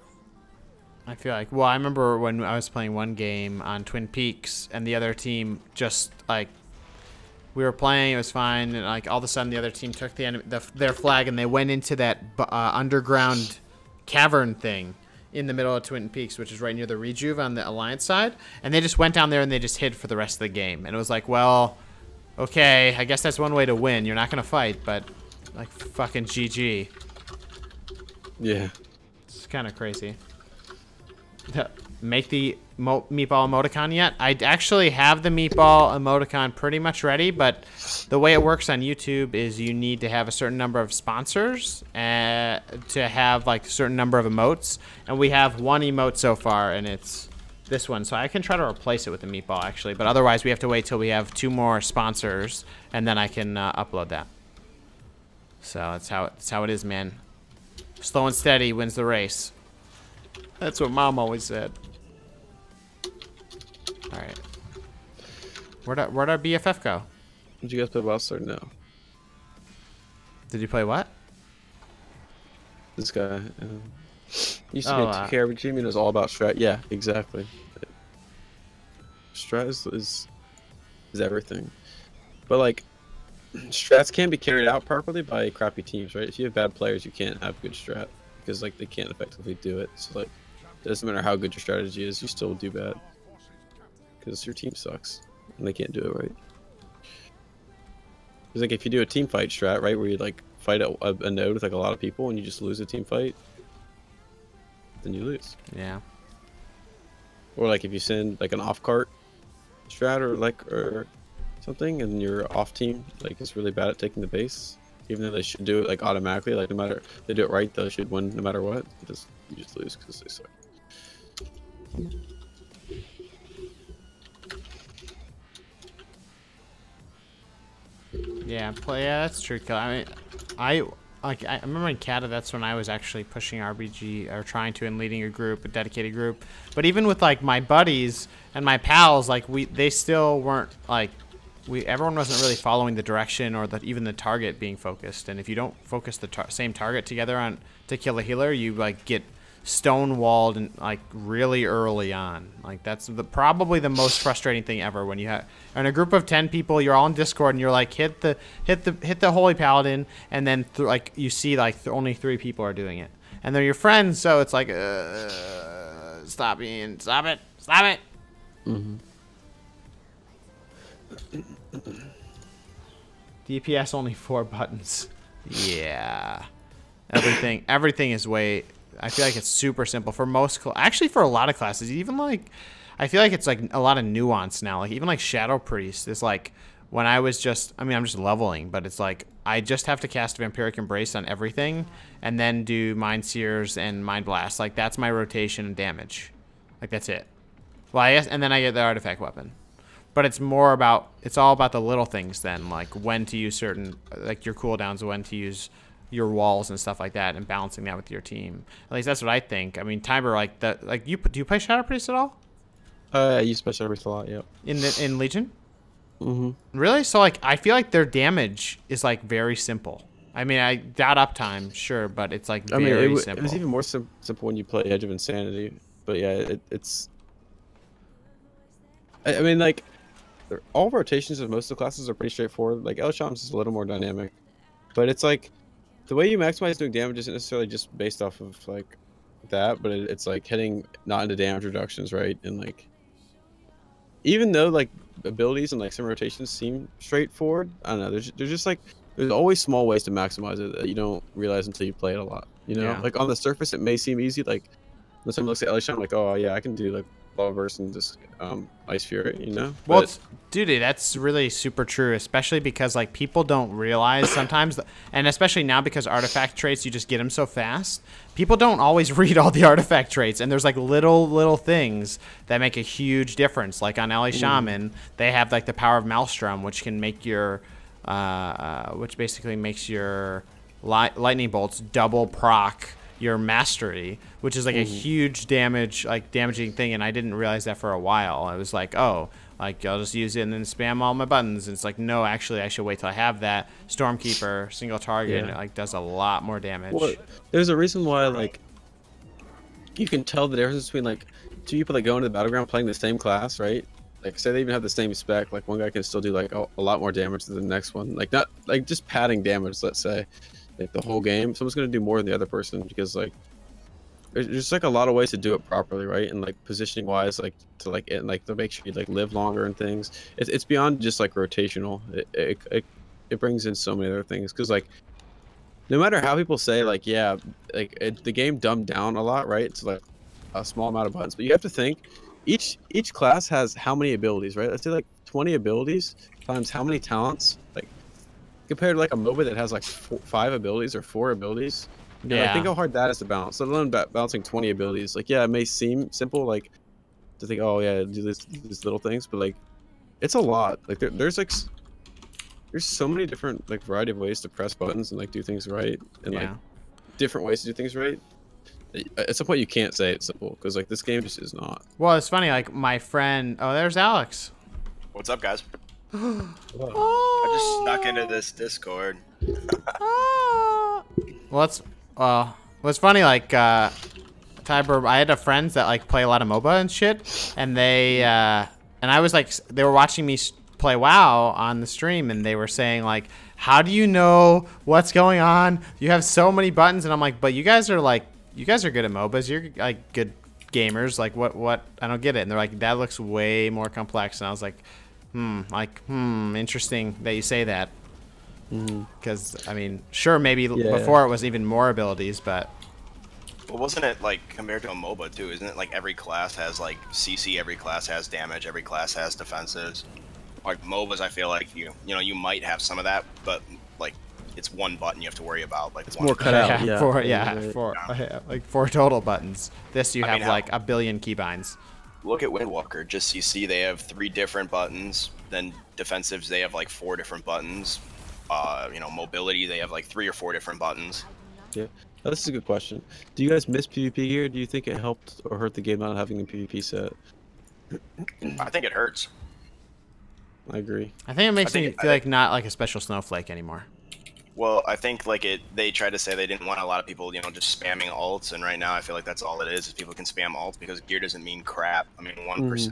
I feel like, well, I remember when I was playing one game on Twin Peaks and the other team just like, we were playing, it was fine, and like all of a sudden the other team took their flag and they went into that underground cavern thing in the middle of Twin Peaks, which is right near the Rejuve on the Alliance side, and they just went down there and they just hid for the rest of the game. And it was like, well, okay, I guess that's one way to win. You're not going to fight, but like fucking GG. Yeah. It's kind of crazy. Make the meatball emoticon yet? I actually have the meatball emoticon pretty much ready, but the way it works on YouTube is you need to have a certain number of sponsors to have like a certain number of emotes, and we have one emote so far, and it's this one. So I can try to replace it with the meatball actually, but otherwise we have to wait till we have 2 more sponsors, and then I can upload that. So that's how it is, man. Slow and steady wins the race. That's what Mom always said. All right. Where'd our BFF go? Did you guys play Wild Star? No. Did you play what? This guy. Used to be a 2K RPG and it was all about strat. Yeah, exactly. Strat is everything. But like, strats can be carried out properly by crappy teams, right? If you have bad players, you can't have good strat because like they can't effectively do it. So like, it doesn't matter how good your strategy is, you still do bad because your team sucks and they can't do it right. Because like if you do a team fight strat, right, where you like fight a node with like a lot of people and you just lose a team fight, then you lose. Yeah. Or like if you send like an off cart strat or something and your off team like is really bad at taking the base, even though they should do it like automatically, like no matter if they do it right, they should win no matter what. You just lose because they suck. Yeah, that's true. I mean, I remember in Cata, that's when I was actually pushing RBG or trying to and leading a dedicated group. But even with like my buddies and my pals, like they still weren't like everyone wasn't really following the direction or even the target being focused. And if you don't focus the same target together to kill a healer, you like get stonewalled and like really early on. Like that's probably the most frustrating thing ever when you have in a group of 10 people, you're all in Discord and you're like hit the Holy Paladin, and then like you see like only 3 people are doing it, and they're your friends, so it's like stop it. Mm-hmm. DPS only 4 buttons. Yeah. Everything is I feel like it's super simple for most actually for a lot of classes. Even like I feel like it's like a lot of nuance now. Like even like Shadow Priest is like when I'm just leveling, but it's like I just have to cast Vampiric Embrace on everything and then do Mind Sears and Mind Blast. Like that's my rotation and damage. Like that's it. Well, and then I get the artifact weapon. But it's all about the little things then, like when to use certain, like your cooldowns, when to use your walls and stuff like that, and balancing that with your team. At least that's what I think. I mean, Timer, like that, like do you play Shadow Priest at all? I use Shadow Priest a lot, yeah. In Legion? Mm-hmm. Really? So like, I feel like their damage is like very simple. I mean, I doubt uptime, sure, but it's like very simple. It was even more simple when you play Edge of Insanity. But yeah, it's. I mean, like. All rotations of most of the classes are pretty straightforward. Like Shaman's is a little more dynamic, but it's like the way you maximize doing damage isn't necessarily just based off of like that, but it's like hitting not into damage reductions, right? And like even though like abilities and like some rotations seem straightforward, I don't know. There's just like there's always small ways to maximize it that you don't realize until you play it a lot. You know, yeah. Like on the surface it may seem easy. Like when someone looks at Shaman, like, oh yeah, I can do like Lava Burst and just Ice Fury, you know? Well, dude, that's really super true, especially because like people don't realize sometimes, and especially now because artifact traits, you just get them so fast. People don't always read all the artifact traits, and there's like little things that make a huge difference. Like on LA Shaman, they have like the power of Maelstrom, which can make your, which basically makes your lightning bolts double proc your mastery, which is like a huge damaging thing, and I didn't realize that for a while. I was like, oh, like I'll just use it and then spam all my buttons. And it's like, no, actually I should wait till I have that Stormkeeper single target, and it like does a lot more damage. Well, there's a reason why like you can tell the difference between like 2 people that go into the battleground playing the same class, right? Like say they even have the same spec, like one guy can still do like a lot more damage than the next one. Like not like just padding damage, let's say. Like the whole game, someone's gonna do more than the other person because like there's just like a lot of ways to do it properly, right? And like positioning wise, like to like it, like to make sure you like live longer and things. It's beyond just like rotational. It brings in so many other things because like no matter how people say like yeah, like the game dumbed down a lot, right? It's like a small amount of buttons, but you have to think each class has how many abilities, right? Let's say like 20 abilities times how many talents, like. Compared to like a MOBA that has like 5 abilities or 4 abilities. Yeah. Like, think how hard that is to balance. Let alone balancing 20 abilities. Like, yeah, it may seem simple, like, to think, oh yeah, do these little things, but like, it's a lot. Like, there's so many different like variety of ways to press buttons and like do things right, and like different ways to do things right. At some point, you can't say it's simple because like this game just is not. Well, it's funny. Like my friend, oh, there's Alex. What's up, guys? I just snuck into this Discord. Well, it's funny. Like Tiber, I had a friends that like play a lot of MOBA and shit, and they and I was like, they were watching me play WoW on the stream, and they were saying like, how do you know what's going on? You have so many buttons, and I'm like, but you guys are good at MOBAs. You're like good gamers. Like what? I don't get it. And they're like, that looks way more complex. And I was like, interesting that you say that. Because I mean, sure, maybe before it was even more abilities, but. Well, wasn't it like compared to a MOBA too? Isn't it like every class has like CC, every class has damage, every class has defenses? Like MOBAs, I feel like you know you might have some of that, but like it's one button you have to worry about. Like it's one more cut out. Like 4 total buttons. This you have like a billion keybinds. Look at Windwalker. Just CC, they have 3 different buttons. Then defensives, they have like 4 different buttons. You know, mobility, they have like 3 or 4 different buttons. Yeah. Oh, this is a good question. Do you guys miss PvP gear? Do you think it helped or hurt the game not having a PvP set? I think it hurts. I agree. I think it makes me feel like not like a special snowflake anymore. Well, I think like they tried to say they didn't want a lot of people, you know, just spamming alts, and right now I feel like that's all it is people can spam alts because gear doesn't mean crap. I mean, 1%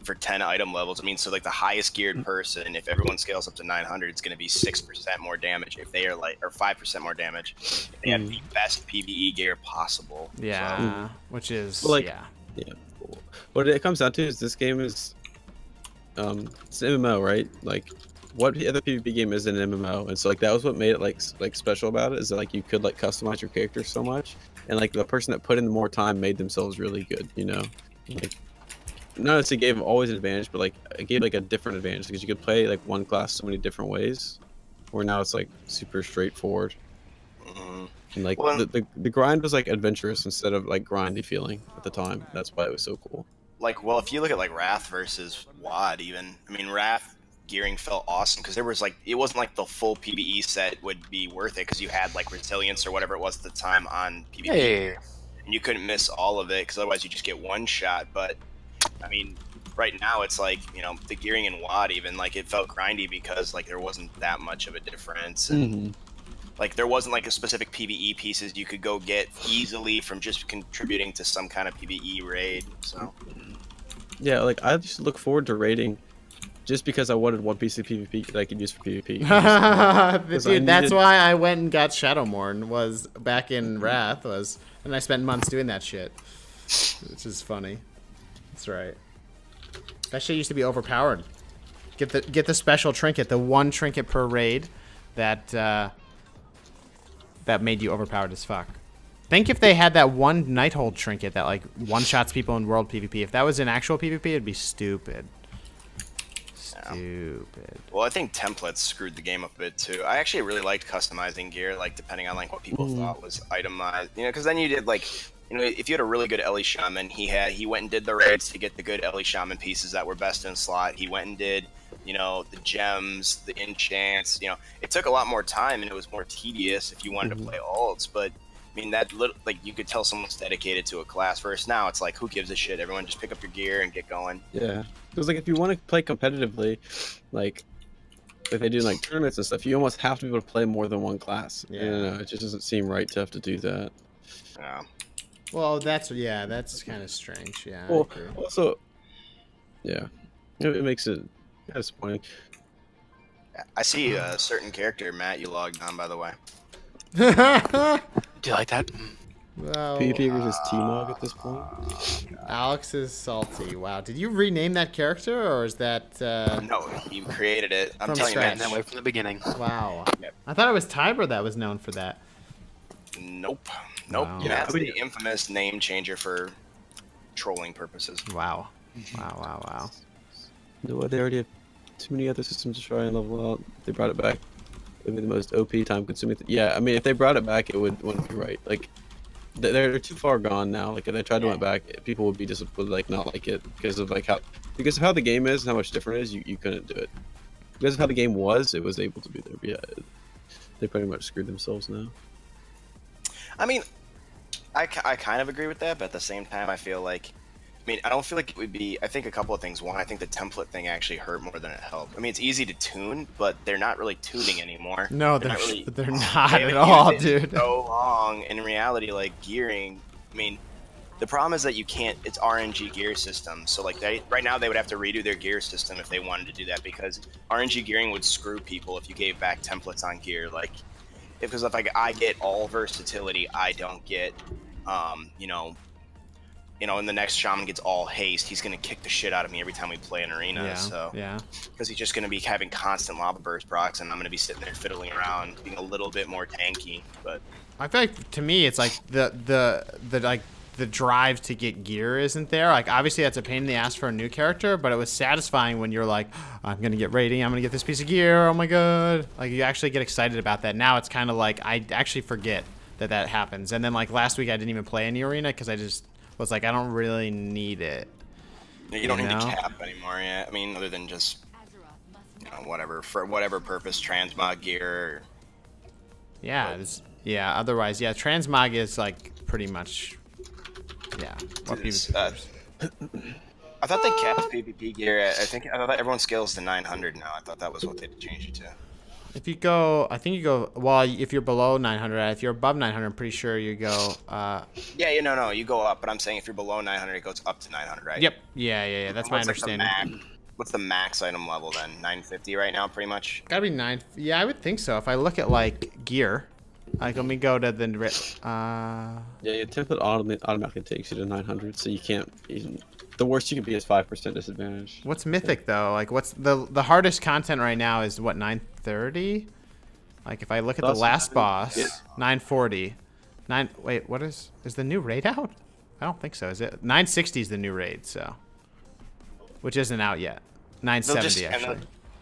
for 10 item levels. I mean, so like the highest geared person, if everyone scales up to 900, it's going to be 6% more damage if they are like, or 5% more damage if they have the best PvE gear possible. Yeah, so, which is well, like, yeah. Cool. What it comes down to is this game is it's an MMO, right? Like, what other PvP game is an MMO? And so like that was what made it like special about it, is that like you could like customize your character so much, and like the person that put in more time made themselves really good, you know? Like, not that it gave always an advantage, but like it gave like a different advantage because you could play like one class so many different ways, where now it's like super straightforward. And like the grind was like adventurous instead of like grindy feeling at the time. That's why it was so cool. Like, well, if you look at like Wrath versus WoD, even, I mean, Wrath gearing felt awesome because there was like, it wasn't like the full PvE set would be worth it because you had like resilience or whatever it was at the time on PvP, and you couldn't miss all of it because otherwise you just get one shot. But I mean, right now it's like, you know, the gearing in WoD even like it felt grindy because like there wasn't that much of a difference, and like there wasn't like a specific PvE pieces you could go get easily from just contributing to some kind of PvE raid. So yeah, like I just look forward to raiding just because I wanted one piece of PvP that I could use for PvP. Dude, that's why I went and got Shadowmourne, was back in Wrath, and I spent months doing that shit, which is funny. That's right. That shit used to be overpowered. Get the special trinket, the one trinket per raid that made you overpowered as fuck. Think if they had that one Nighthold trinket that like one-shots people in world PvP. If that was in actual PvP, it'd be stupid. Stupid. Well, I think templates screwed the game up a bit too. I actually really liked customizing gear, like depending on like what people thought was itemized. You know, because then you did like, you know, if you had a really good Ellie Shaman, he went and did the raids to get the good Ellie Shaman pieces that were best in slot. He went and did, you know, the gems, the enchants. You know, it took a lot more time and it was more tedious if you wanted to play alts. But I mean, that little, like, you could tell someone's dedicated to a class. Versus now, it's like, who gives a shit? Everyone just pick up your gear and get going. Yeah, because like if you want to play competitively, like if they do like tournaments and stuff, you almost have to be able to play more than one class. Yeah, you know, it just doesn't seem right to have to do that. Yeah. Well, that's kind of strange. Yeah. Well, also, yeah, it makes it disappointing. I see a certain character, Matt. You logged on, by the way. Do you like that? Wow. PvP versus T-Mog at this point. Alex is salty. Wow. Did you rename that character, or is that? No, you created it. I'm telling you, man, that way from the beginning. Wow. Yep. I thought it was Tiber that was known for that. Nope. Nope. Wow. Yeah, it's the infamous name changer for trolling purposes. Wow. Wow. No, they already have too many other systems to try and level out. If they brought it back, it would be the most OP time-consuming. Yeah, I mean, if they brought it back, it wouldn't be right. Like, they're too far gone now. Like, if they tried to went back, people would be disappointed, like not like it because of how the game is and how much different it is. You couldn't do it because of how the game was. It was able to be there. But yeah, they pretty much screwed themselves now. I mean, I kind of agree with that, but at the same time, I feel like, I mean, I don't feel like it would be, I think a couple of things. One, I think the template thing actually hurt more than it helped. I mean, it's easy to tune, but they're not really tuning anymore. No, they're not at all, dude. So long. In reality, like, gearing, I mean, The problem is that you can't. It's RNG gear system. So like right now they would have to redo their gear system if they wanted to do that, because RNG gearing would screw people if you gave back templates on gear. Like, because if I get all versatility, I don't get, you know, and the next shaman gets all haste, he's gonna kick the shit out of me every time we play an arena. Yeah, so yeah. Because he's just gonna be having constant lava burst procs, and I'm gonna be sitting there fiddling around, being a little bit more tanky. But I feel like to me, it's like the drive to get gear isn't there. Like, obviously that's a pain in the ass for a new character, but it was satisfying when you're like, I'm gonna get rating, I'm gonna get this piece of gear, oh my god. Like, you actually get excited about that. Now it's kind of like I actually forget that happens. And then like last week I didn't even play any arena because I just was like, I don't really need it. You don't need to cap anymore. Yeah, I mean, other than just, whatever, for whatever purpose, transmog gear. Yeah, yeah. Otherwise, yeah, transmog is like pretty much, yeah. What I thought they capped PvP gear. I thought everyone scales to 900 now. I thought that was what they changed it to. If you go, I think you go, well, if you're below 900, if you're above 900, I'm pretty sure you go, Yeah, no, you go up, but I'm saying if you're below 900, it goes up to 900, right? Yep. Yeah, that's my understanding. What's the max item level then? 950 right now, pretty much? Gotta be 9, yeah, I would think so. If I look at, like, gear, like, let me go to the, yeah, your template automatically takes you to 900, so you can't even... The worst you can be is 5% disadvantage. What's mythic though? Like, what's the hardest content right now is what, 930? Like, if I look at the last boss, 940. Wait, what is the new raid out? I don't think so. Is it 960 is the new raid? So, which isn't out yet. 970 actually.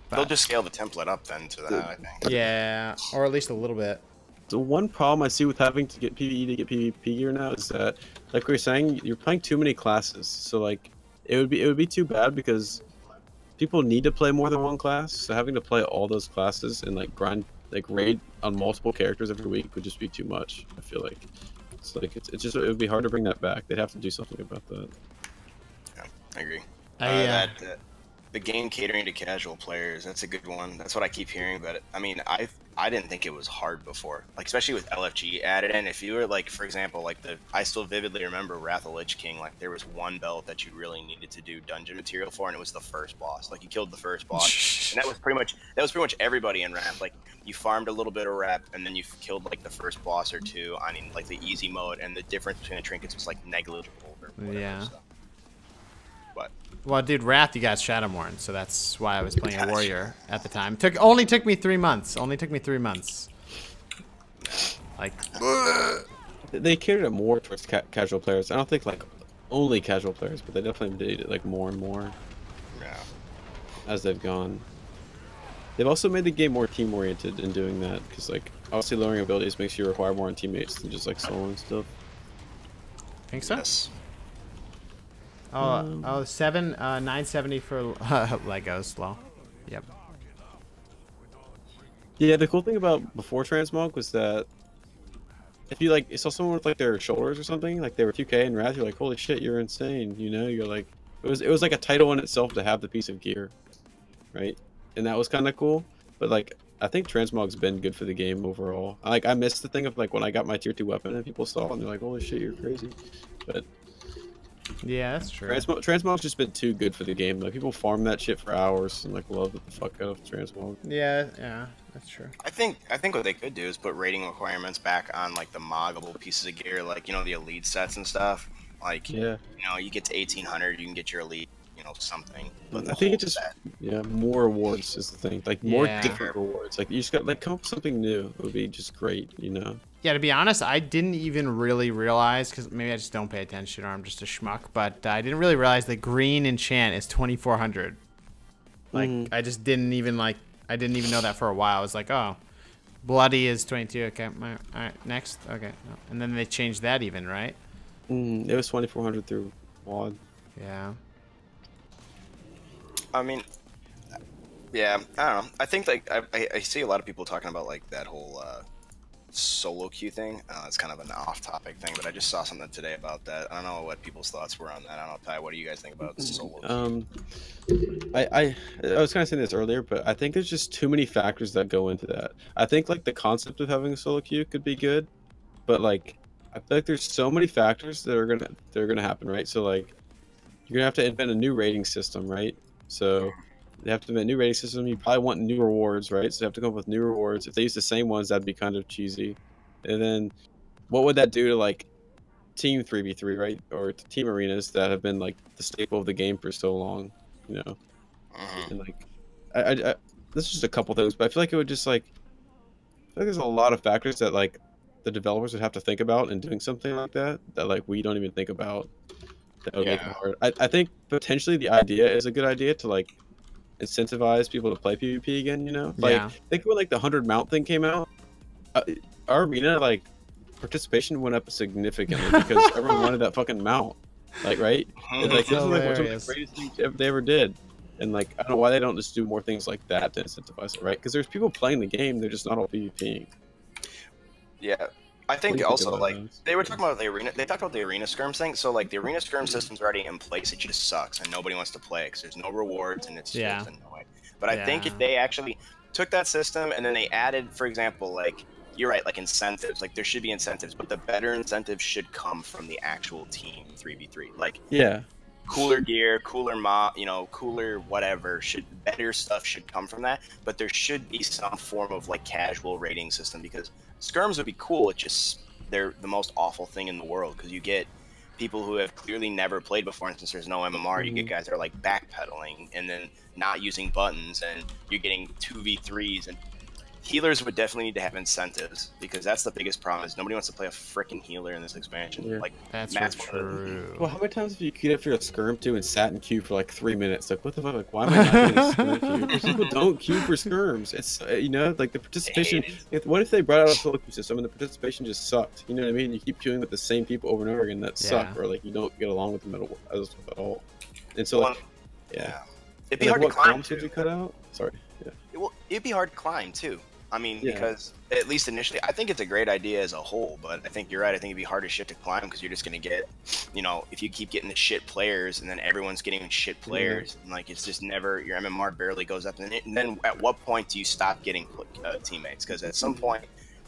They'll just scale the template up then to that. I think. Yeah, or at least a little bit. The one problem I see with having to get PvE to get PvP gear now is that, like we were saying, you're playing too many classes. So like, it would be too bad because people need to play more than one class. So having to play all those classes and like grind, like raid on multiple characters every week would just be too much. I feel like it's like it would be hard to bring that back. They'd have to do something about that. Yeah, I agree. The game catering to casual players, that's a good one. That's what I keep hearing, but I mean, I didn't think it was hard before, like especially with LFG added in. If you were like, for example, like I still vividly remember Wrath of Lich King, like there was one belt that you really needed to do dungeon material for, and it was the first boss. Like you killed the first boss, and that was pretty much everybody in Wrath. Like you farmed a little bit of rep, and then you killed like the first boss or two on like the easy mode, and the difference between the trinkets was like negligible or whatever. Yeah. So. But well, dude, Wrath, you got Shadowmourne, so that's why I was playing a warrior at the time. Only took me 3 months. Like, they catered it more towards casual players. I don't think like only casual players, but they definitely did it like more and more. Yeah. As they've gone. They've also made the game more team oriented in doing that, because like obviously lowering abilities makes you require more on teammates than just like soloing stuff. Think so? Yes. Oh, 970 for Legos, lol. Yep. Yeah, the cool thing about before transmog was that if you like saw someone with like their shoulders or something, like they were 2K in Wrath, you're like, holy shit, you're insane, you know? You're like, it was like a title in itself to have the piece of gear, right? And that was kind of cool. But like, I think transmog's been good for the game overall. Like, I missed the thing of like when I got my tier 2 weapon and people saw it and they're like, holy shit, you're crazy. But yeah, that's true. Transmog's just been too good for the game. Like people farm that shit for hours and like love the fuck out of transmog. Yeah, that's true. I think what they could do is put rating requirements back on like the moggable pieces of gear, like the elite sets and stuff. Like you get to 1800, you can get your elite, something. But I think it just more rewards is the thing. Like more different rewards. Like you just got like come up with something new. It would be just great, Yeah, to be honest, I didn't even really realize, because maybe I just don't pay attention or I'm just a schmuck, but I didn't really realize that green enchant is 2400. Like, I just didn't even I didn't even know that for a while. I was like, oh, bloody is 22. Okay, all right, next. Okay, no. And then they changed that even, right? It was 2400 through WOD. Yeah. I mean, yeah, I don't know. I think like I see a lot of people talking about like that whole solo queue thing. It's kind of an off-topic thing, but I just saw something today about that. I don't know what people's thoughts were on that. I don't know, Ty, what do you guys think about solo queue? I was kind of saying this earlier, but I think there's just too many factors that go into that. I think like the concept of having a solo queue could be good, but like I feel like there's so many factors that are gonna happen, right? So like, you're gonna have to invent a new rating system, right? So they have to invent a new rating system. You probably want new rewards, right? So you have to come up with new rewards. If they use the same ones, that'd be kind of cheesy. And then, what would that do to like team 3v3, right? Or team arenas that have been like the staple of the game for so long, you know? And like, I this is just a couple things, but I feel like it would just like, I feel like there's a lot of factors that like the developers would have to think about in doing something like that like we don't even think about. That would make it hard. I think potentially the idea is a good idea to like incentivize people to play PvP again. You know, like think when like the 100 mount thing came out, our arena like participation went up significantly because everyone wanted that fucking mount. Like right, and, like this is like one of the greatest things they ever did. And like I don't know why they don't just do more things like that to incentivize it, right? Because there's people playing the game, they're just not all PvPing. Yeah, I think also like they were talking about the arena. They talked about the arena skirms thing. So like the arena skirm system's already in place. It just sucks, and nobody wants to play it because there's no rewards and it's just annoying. But I think if they actually took that system and then they added, for example, like you're right, like incentives. Like there should be incentives, but the better incentives should come from the actual team 3v3. Like cooler gear, cooler cooler whatever, better stuff should come from that, but there should be some form of like casual rating system because skirms would be cool. It's just they're the most awful thing in the world because you get people who have clearly never played before, and since there's no MMR, you get guys that are like backpedaling and then not using buttons, and you're getting 2v3s, and healers would definitely need to have incentives because that's the biggest problem is nobody wants to play a freaking healer in this expansion. Like that's true. Well, how many times have you queued up for a skirm too and sat in queue for like 3 minutes? Like what the fuck? Like why am I not getting a skirm queue? People don't queue for skirms. It's you know like the participation. What if they brought out a solo queue system and the participation just sucked? You know what I mean? You keep queuing with the same people over and over again that suck, or like you don't get along with them at all. And so like, it'd be hard to climb. Would you cut out? Sorry. It'd be hard to climb too. I mean, because at least initially, I think it's a great idea as a whole, but I think you're right. I think it'd be hard as shit to climb because you're just going to get, you know, if you keep getting the shit players and then everyone's getting shit players, and like it's just never, your MMR barely goes up. And then at what point do you stop getting teammates? Because at some point,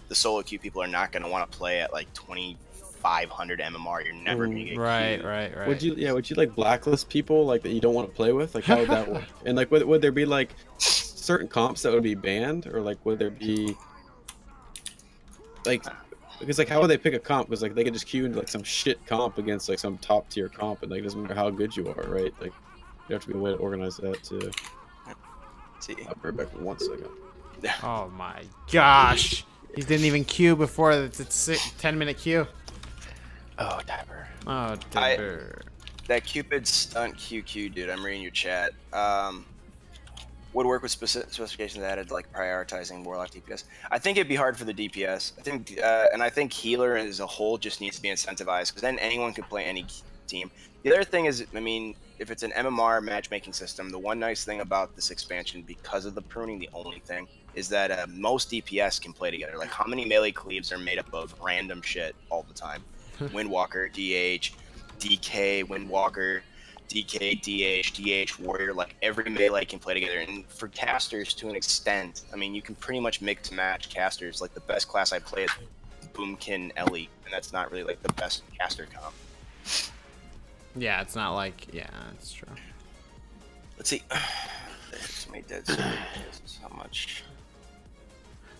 the solo queue people are not going to want to play at like 2,500 MMR. You're never going to get right. Would you like blacklist people like that you don't want to play with? Like how would that work? And like would there be like certain comps that would be banned, or like would there be like because like how would they pick a comp? Because like they could just queue into like some shit comp against like some top tier comp, and like it doesn't matter how good you are, right? Like you have to be a way to organize that too. I'll be right back for 1 second. Oh my gosh, he didn't even queue before it's 10-minute queue. Oh, Diver. Oh, Diver. That Cupid stunt QQ, dude. I'm reading your chat. Would work with specifications added, like prioritizing Warlock DPS. I think it'd be hard for the DPS. I think, and I think healer as a whole just needs to be incentivized because then anyone could play any team. The other thing is, I mean, if it's an MMR matchmaking system, the one nice thing about this expansion, because of the pruning, the only thing is that most DPS can play together. Like, how many melee cleaves are made up of random shit all the time? Windwalker, DH, DK, Windwalker, DK, DH, Warrior, like every melee can play together. And for casters, to an extent, I mean, you can pretty much mix and match casters. Like the best class I play is Boomkin Ellie, and that's not really like the best caster comp. Yeah, it's not like, it's true. Let's see. So many dead servers. How much?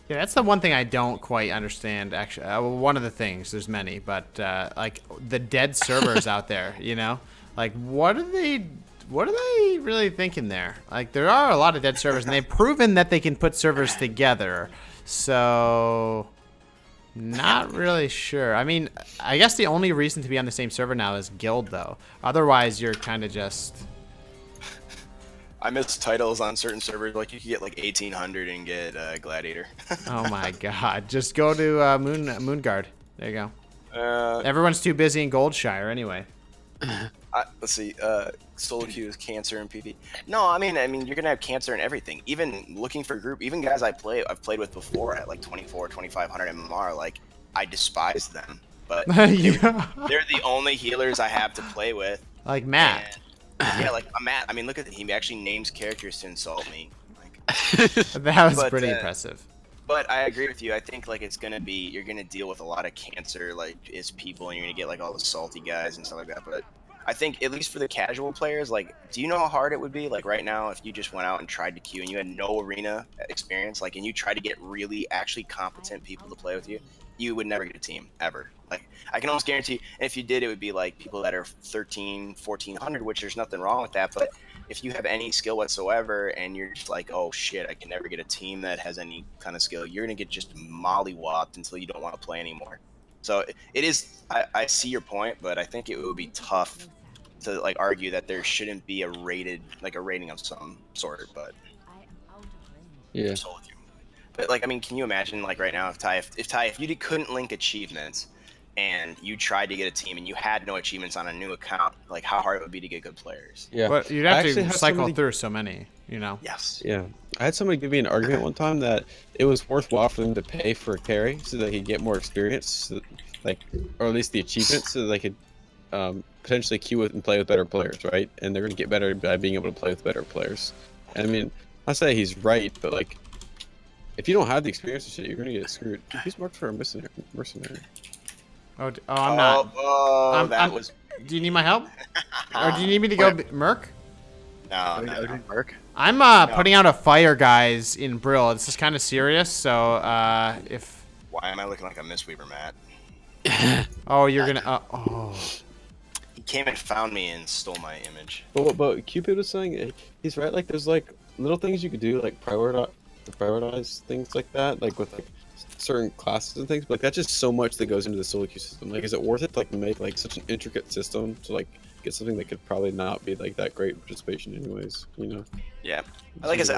Yeah, that's the one thing I don't quite understand, actually. One of the things, there's many, but like the dead servers out there, you know? Like, what are they really thinking there? Like, there are a lot of dead servers, and they've proven that they can put servers together. So, not really sure. I mean, I guess the only reason to be on the same server now is guild, though. Otherwise, you're kind of just... I miss titles on certain servers. Like, you could get, like, 1,800 and get Gladiator. Oh, my God. Just go to Moonguard. There you go. Everyone's too busy in Goldshire, anyway. Let's see. Solo queue is cancer and PvP. No, I mean, you're gonna have cancer in everything. Even looking for group, even guys I've played with before at like 2,500 MMR. Like, I despise them, but they're the only healers I have to play with. Like Matt. And, yeah, like Matt. I mean, look at he actually names characters to insult me. Like, that was pretty impressive. But I agree with you. I think like it's gonna be you're gonna deal with a lot of cancer like as people, and you're gonna get like all the salty guys and stuff like that. But I think at least for the casual players, like, do you know how hard it would be? Like right now, if you just went out and tried to queue and you had no arena experience, like, and you tried to get really actually competent people to play with you, you would never get a team ever. Like I can almost guarantee, and if you did, it would be like people that are 13, 1400, which there's nothing wrong with that. But if you have any skill whatsoever and you're just like, oh shit, I can never get a team that has any kind of skill, you're gonna get just mollywopped until you don't want to play anymore. So it is, I see your point, but I think it would be tough to like argue that there shouldn't be a rating of some sort. But yeah, I'm sold with you. But like, I mean, can you imagine like right now if you couldn't link achievements and you tried to get a team and you had no achievements on a new account, like how hard it would be to get good players. Yeah, but you'd have to cycle through so many, you know. Yes. Yeah, I had somebody give me an argument one time that it was worthwhile for them to pay for a carry so they could get more experience, so, like, or at least the achievements, so they could potentially queue with and play with better players, right? And they're gonna get better by being able to play with better players. And I mean, I say he's right, but like, if you don't have the experience and shit, you're gonna get screwed. He's marked for a mercenary. Oh, I'm not. Oh, that was. Do you need my help? Or do you need me to go Merc? No, no. Merc. I'm putting out a fire, guys, in Brill. This is kind of serious, so if. Why am I looking like a Mistweaver, Matt? Oh, you're gonna. Oh. He came and found me and stole my image. But Cupid was saying he's right. Like, there's like little things you could do, like prioritize things like that, like with like certain classes and things. But like, that's just so much that goes into the solo queue system. Like, is it worth it to like make like such an intricate system to like get something that could probably not be like that great participation anyways, you know? Yeah, like I said,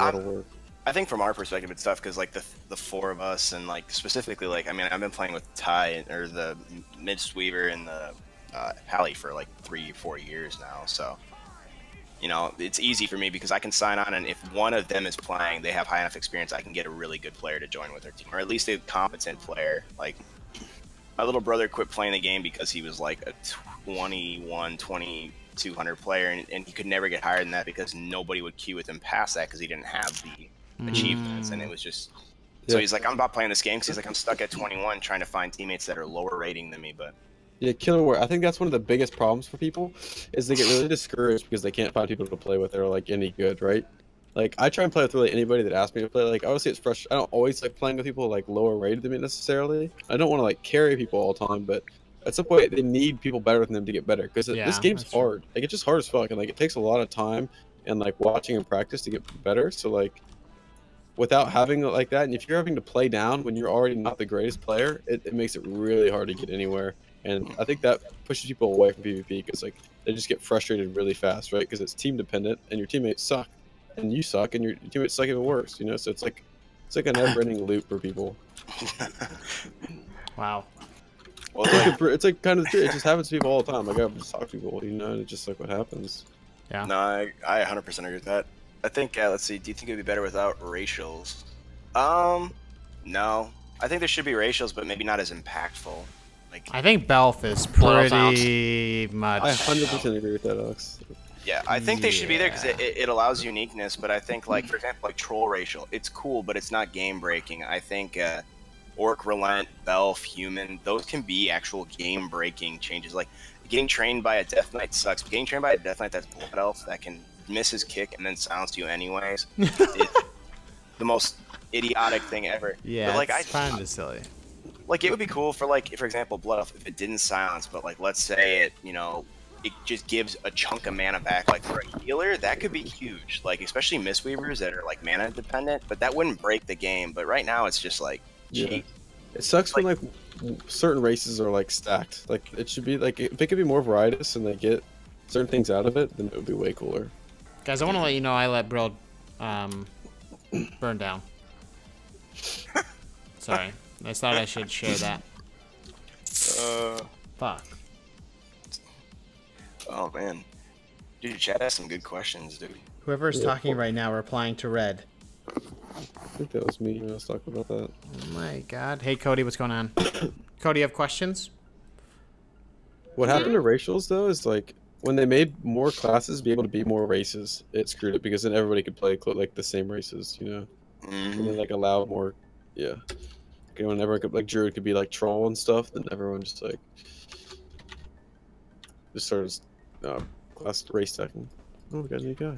I think from our perspective it's tough because like the four of us, and like specifically, like, I mean, I've been playing with Ty, or the Mistweaver, and the Pally for like 3 or 4 years now, so you know, it's easy for me because I can sign on, and if one of them is playing, they have high enough experience, I can get a really good player to join with their team, or at least a competent player. Like, my little brother quit playing the game because he was like a 2200 player, and he could never get higher than that because nobody would queue with him past that because he didn't have the achievements, and it was just... So he's like, I'm not playing this game because he's like, I'm stuck at 21 trying to find teammates that are lower rating than me, but... Yeah, Killer War. I think that's one of the biggest problems for people, is they get really discouraged because they can't find people to play with that are like any good, right? Like, I try and play with really anybody that asks me to play. Like, obviously it's frustrating. I don't always like playing with people like lower rated than me necessarily. I don't want to like carry people all the time, but at some point they need people better than them to get better, because this game's hard. Like, it's just hard as fuck, and like it takes a lot of time and like watching and practice to get better. So like, without having it like that, and if you're having to play down when you're already not the greatest player, it makes it really hard to get anywhere. And I think that pushes people away from PvP because like they just get frustrated really fast, right? Because it's team dependent, and your teammates suck, and you suck, and your teammates suck even worse, you know. So it's like a never-ending loop for people. Wow. Well, it's like kind of it just happens to people all the time. Like, I just talk to people, you know, and it's just like what happens. Yeah. No, I 100% agree with that. I think let's see. Do you think it'd be better without racials? No. I think there should be racials, but maybe not as impactful. Like, I think Belf is pretty much. I 100% agree with that, Alex. Yeah, I think they should be there because it allows uniqueness. But I think, like, for example, like troll racial, it's cool, but it's not game breaking. I think Orc, Relent, Belf, Human, those can be actual game breaking changes. Like, getting trained by a Death Knight sucks, but getting trained by a Death Knight that's Blood Elf that can miss his kick and then silence you anyways is the most idiotic thing ever. Yeah, but, like, it's kind of silly. Like, it would be cool for, like, for example, Blood Elf, if it didn't silence, but, like, let's say it, you know, it just gives a chunk of mana back, like, for a healer, that could be huge. Like, especially Mistweavers that are, like, mana dependent, but that wouldn't break the game. But right now, it's just, like, cheap. Yeah. It sucks when, like, certain races are, like, stacked. Like, it should be, like, if it could be more varietous and they get certain things out of it, then it would be way cooler. Guys, I want to let you know I let Brill burn down. Sorry. I thought I should share that. Fuck. Oh, man. Dude, chat has some good questions, dude. Whoever's talking right now replying to Red. I think that was me when I was talking about that. Oh my god. Hey, Cody, what's going on? Cody, you have questions? What happened to racials, though, is like, when they made more classes be able to be more races, it screwed it, because then everybody could play like the same races, you know? And then like allow more yeah. Okay, whenever like Druid could be like troll and stuff, then everyone just like starts class race stacking. Oh, we got a new guy.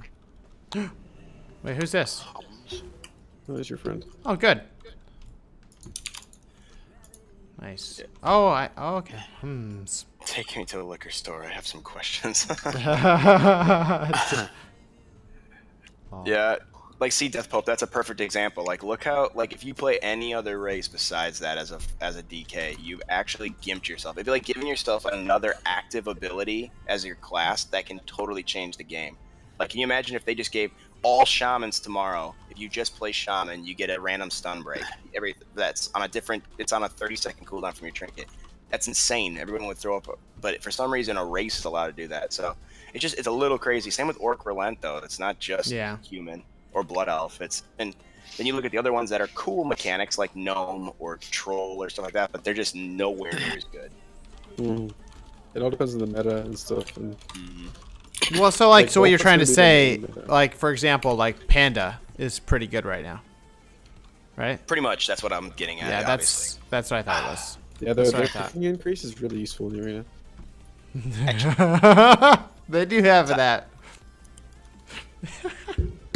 Wait, who's this? Oh, there's your friend. Oh, good. Nice. Oh, oh, okay. Take me to the liquor store. I have some questions. Oh. Yeah, like see Death Pope. That's a perfect example. Like look how if you play any other race besides that as a DK, you've actually gimped yourself. It'd be like giving yourself another active ability as your class that can totally change the game. Like, can you imagine if they just gave all shamans tomorrow? If you just play shaman, you get a random stun break. That's on a different. It's on a 30-second cooldown from your trinket. That's insane. Everyone would throw up, but for some reason, a race is allowed to do that. So it's a little crazy. Same with Orc Relent though. It's not just human or Blood Elf. And then you look at the other ones that are cool mechanics like Gnome or Troll or stuff like that, but they're just nowhere near as good. It all depends on the meta and stuff. And well, so so what you're trying to say, like for example, like Panda is pretty good right now, right? Pretty much. That's what I'm getting at. Yeah, obviously. that's what I thought it was. Yeah, the cooking increase is really useful in the arena. They do have that.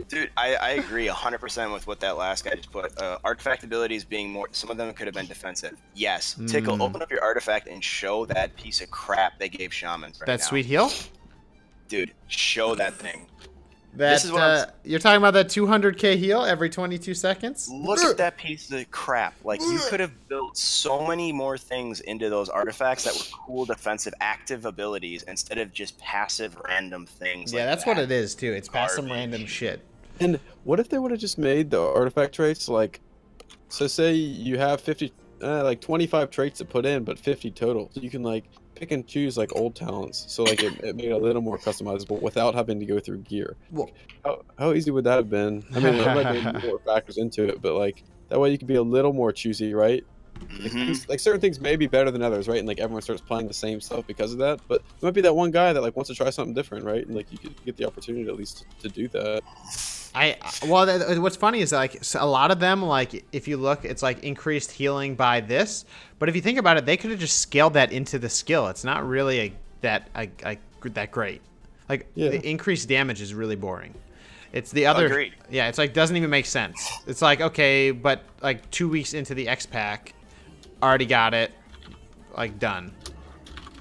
Dude, I agree 100% with what that last guy just put. Artifact abilities being more, some of them could have been defensive. Yes. Tiqqle, open up your artifact and show that piece of crap they gave shamans right now. That sweet heal? Dude, show that thing. This is what you're talking about, that 200k heal every 22 seconds? Look at that piece of crap. Like, you could have built so many more things into those artifacts that were cool defensive active abilities instead of just passive random things. Yeah, that's what it is, too. It's passive random shit. And what if they would have just made the artifact traits like, so say you have like 25 traits to put in, but 50 total. So you can like pick and choose like old talents. So like it made it a little more customizable without having to go through gear. Well, how easy would that have been? I mean, there might be more factors into it, but like that way you could be a little more choosy, right? Like certain things may be better than others, right? And like everyone starts playing the same stuff because of that. But there might be that one guy that like wants to try something different, right? And like you could get the opportunity at least to do that. What's funny is like a lot of them, like if you look, it's like increased healing by this, but if you think about it, they could have just scaled that into the skill. It's not really that great. Like the increased damage is really boring. It's the other. Agreed. Yeah, it's like doesn't even make sense. It's like, okay, but like 2 weeks into the X pack, already got it, like done.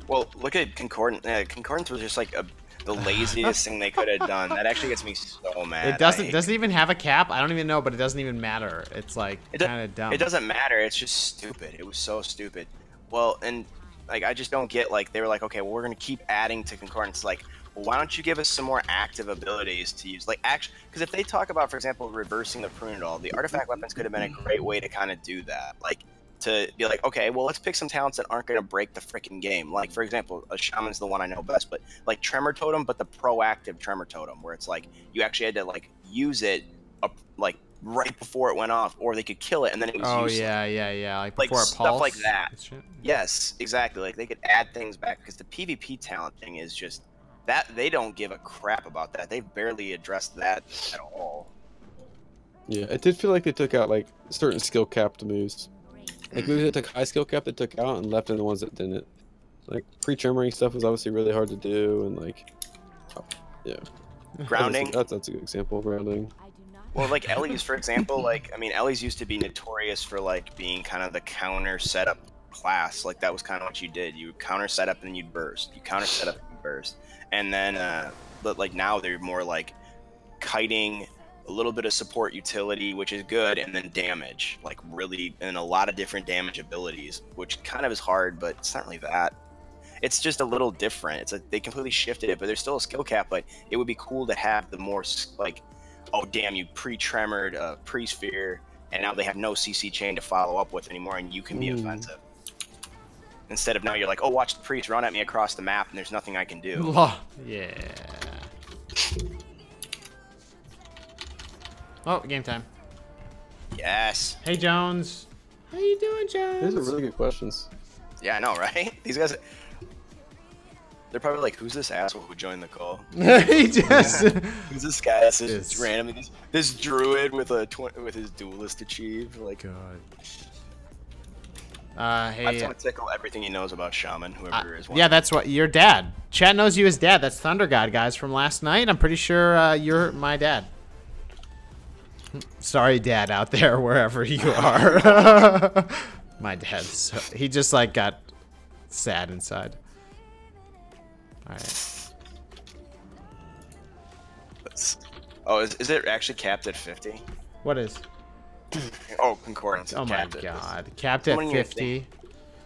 Well, look at Concordance. Concordance was just like the laziest thing they could have done. That actually gets me so mad. It doesn't even have a cap. I don't even know, but it doesn't even matter. It's like kind of dumb. It doesn't matter. It's just stupid. It was so stupid. Well, and like I just don't get, like they were like, okay, well we're gonna keep adding to Concordance. Like, well, why don't you give us some more active abilities to use? Like actually, because if they talk about, for example, reversing the prune at all, the artifact weapons could have been a great way to kind of do that. Like, to be like, okay, well, let's pick some talents that aren't going to break the freaking game. Like, for example, a shaman's the one I know best, but like Tremor Totem, but the proactive Tremor Totem, where it's like you actually had to like use it like right before it went off, or they could kill it and then it was useless. Yeah. Like before it stuff pulse. like that. Yes, exactly. Like they could add things back because the PvP talent thing is just that they don't give a crap about that. They've barely addressed that at all. Yeah, it did feel like they took out like certain skill capped moves. Like moves that took high skill cap, they took out and left in the ones that didn't. Like pre-tremoring stuff was obviously really hard to do, and like, yeah. Grounding. That's a good example of grounding. Well, like Ellie's, for example, like I mean, Ellie's used to be notorious for like being kind of the counter setup class. Like that was kind of what you did. You counter setup and then you'd burst. You counter setup and you'd burst. And then, but like now they're more like kiting, a little bit of support utility, which is good, and then damage, like really, and a lot of different damage abilities, which kind of is hard, but it's not really that. It's just a little different. It's like they completely shifted it, but there's still a skill cap. But it would be cool to have the more like, oh damn, you pre-tremored pre-sphere, and now they have no CC chain to follow up with anymore, and you can be offensive. Instead of now you're like, oh, watch the priest run at me across the map, and there's nothing I can do. Yeah. Oh, game time. Yes. Hey, Jones. How you doing, Jones? These are really good questions. Yeah, I know, right? These guys, They're probably like, who's this asshole who joined the call? He just Who's this guy that's just randomly this druid with his duelist achieve? Like, God. I Hey. want to Tiqqle everything he knows about Shaman, whoever is one. Yeah, that's what your dad. Chat knows you as dad. That's Thunder God, guys, from last night. I'm pretty sure you're my dad. Sorry, dad, out there, wherever you are. My dad. So, he just like got sad inside. All right. Oh, is it actually capped at 50? What is? Oh, concordance. Oh my God. Capped at 50.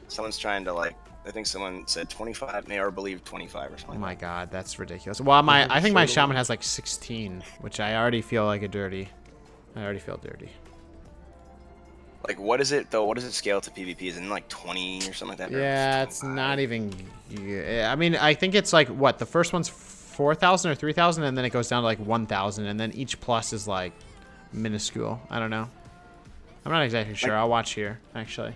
Someone's trying to like. I think someone said 25, may or believe 25 or something. Oh my God, that's ridiculous. Well, I think my shaman has like 16, which I already feel like a dirty. I already feel dirty. Like, what is it though? What does it scale to PvP? Is it in like 20 or something like that? Yeah, it's not even. I mean, I think it's like what the first one's 4,000 or 3,000, and then it goes down to like 1,000, and then each plus is like minuscule. I don't know. I'm not exactly sure. I'll watch here actually.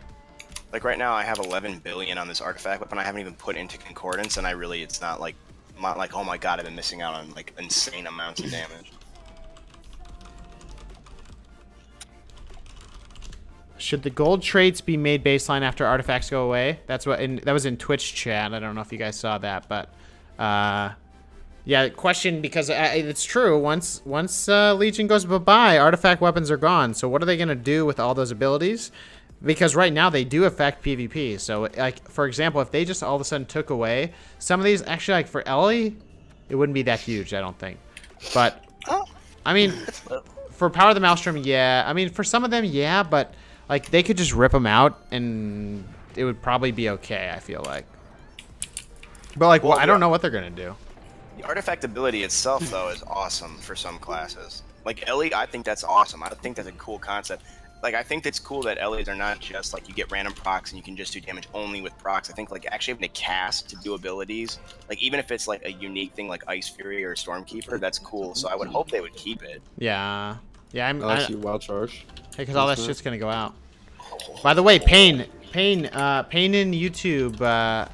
Like right now, I have 11 billion on this artifact weapon. I haven't even put into concordance, and it's not like, oh my God, I've been missing out on like insane amounts of damage. Should the gold traits be made baseline after artifacts go away? That's what that was in Twitch chat. I don't know if you guys saw that, but yeah, question, because it's true. Once Legion goes bye-bye, artifact weapons are gone. So what are they gonna do with all those abilities? Because right now they do affect PvP. So like, for example, if they just all of a sudden took away some of these, actually like for Ellie, it wouldn't be that huge, I don't think. But I mean, for Power of the Maelstrom, yeah. I mean, for some of them, yeah, but like they could just rip them out and it would probably be okay, I feel like. But like, well, I don't know what they're gonna do. The artifact ability itself, though, is awesome for some classes. Like Ellie, I think that's awesome. I think that's a cool concept. Like, I think it's cool that Ellies are not just like you get random procs and you can just do damage only with procs. I think like actually having to cast to do abilities, like even if it's like a unique thing like Ice Fury or Stormkeeper, that's cool. So I would hope they would keep it. Yeah, yeah. I see wild charge. Hey, because all that shit's gonna go out. By the way, Pain in YouTube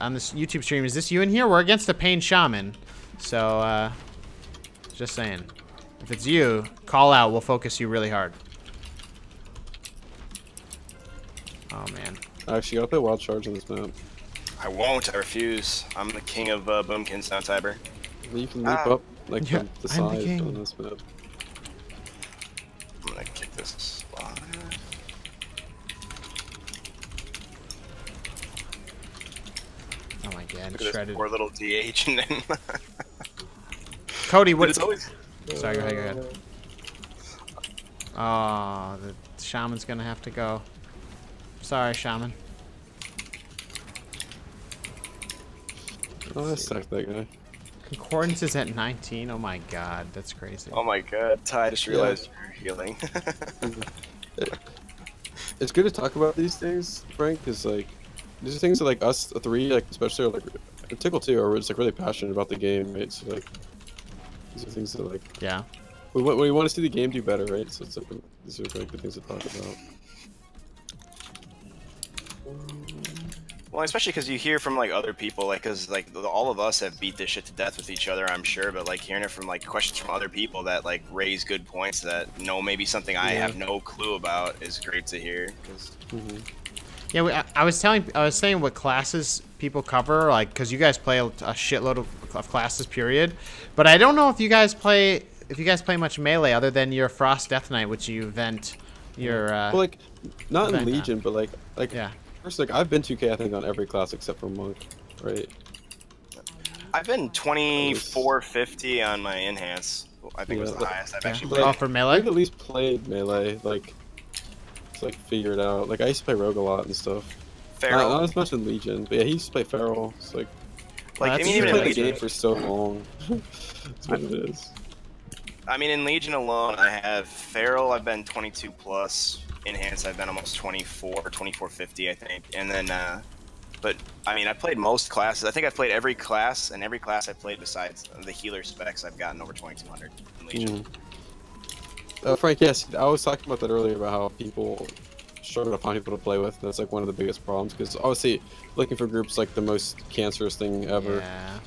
on this YouTube stream. Is this you in here? We're against a Pain Shaman, so just saying. If it's you, call out. We'll focus you really hard. Oh man. Actually, gotta play wild charge on this map. I won't. I refuse. I'm the king of Boomkins now, Tiber. You can leap up like yeah, the side on this map. I'm gonna kick this spot. Oh my God, Look at shredded. this poor little DH and then. Cody, what? It's always. Sorry, go ahead. Oh, the shaman's gonna have to go. Sorry, Shaman. Oh, I sucked that guy. Concordance is at 19. Oh my God, that's crazy. Oh my God, Ty, just realized you're healing. It's good to talk about these things, Frank, because like these are things that like us three, like especially like Tiqqle too, are just like really passionate about the game, right? So like these are things that like we want to see the game do better, right? So it's like these are like good things to talk about. Well, especially because you hear from like other people, like, because like all of us have beat this shit to death with each other, I'm sure. But like hearing it from like questions from other people that like raise good points that know maybe something I have no clue about is great to hear. Cause... Yeah, I was saying what classes people cover, like, because you guys play a shitload of classes, period. But I don't know if you guys play much melee other than your Frost Death Knight, which you vent your. Well, like not in Legion, but like yeah. First, like I've been 2K, I think, on every class except for Monk, right? I've been 2450 on my enhance. I think it was the highest I've actually played. Oh, for melee? I've at least played melee, like to like figure it out. Like I used to play Rogue a lot and stuff. Feral. Not as much in Legion, but yeah, he used to play Feral. It's like I mean, even even in played the Legion game for so long. That's what it is. I mean, in Legion alone, I have Feral. I've been 22 plus. Enhanced, I've been almost 2450, I think. And then, but I mean, I played most classes. I think I've played every class, and every class I played besides the healer specs, I've gotten over 2200 in Legion. Frank, yes, I was talking about that earlier about how people struggle to find people to play with. That's like one of the biggest problems because obviously looking for groups like the most cancerous thing ever. Yeah.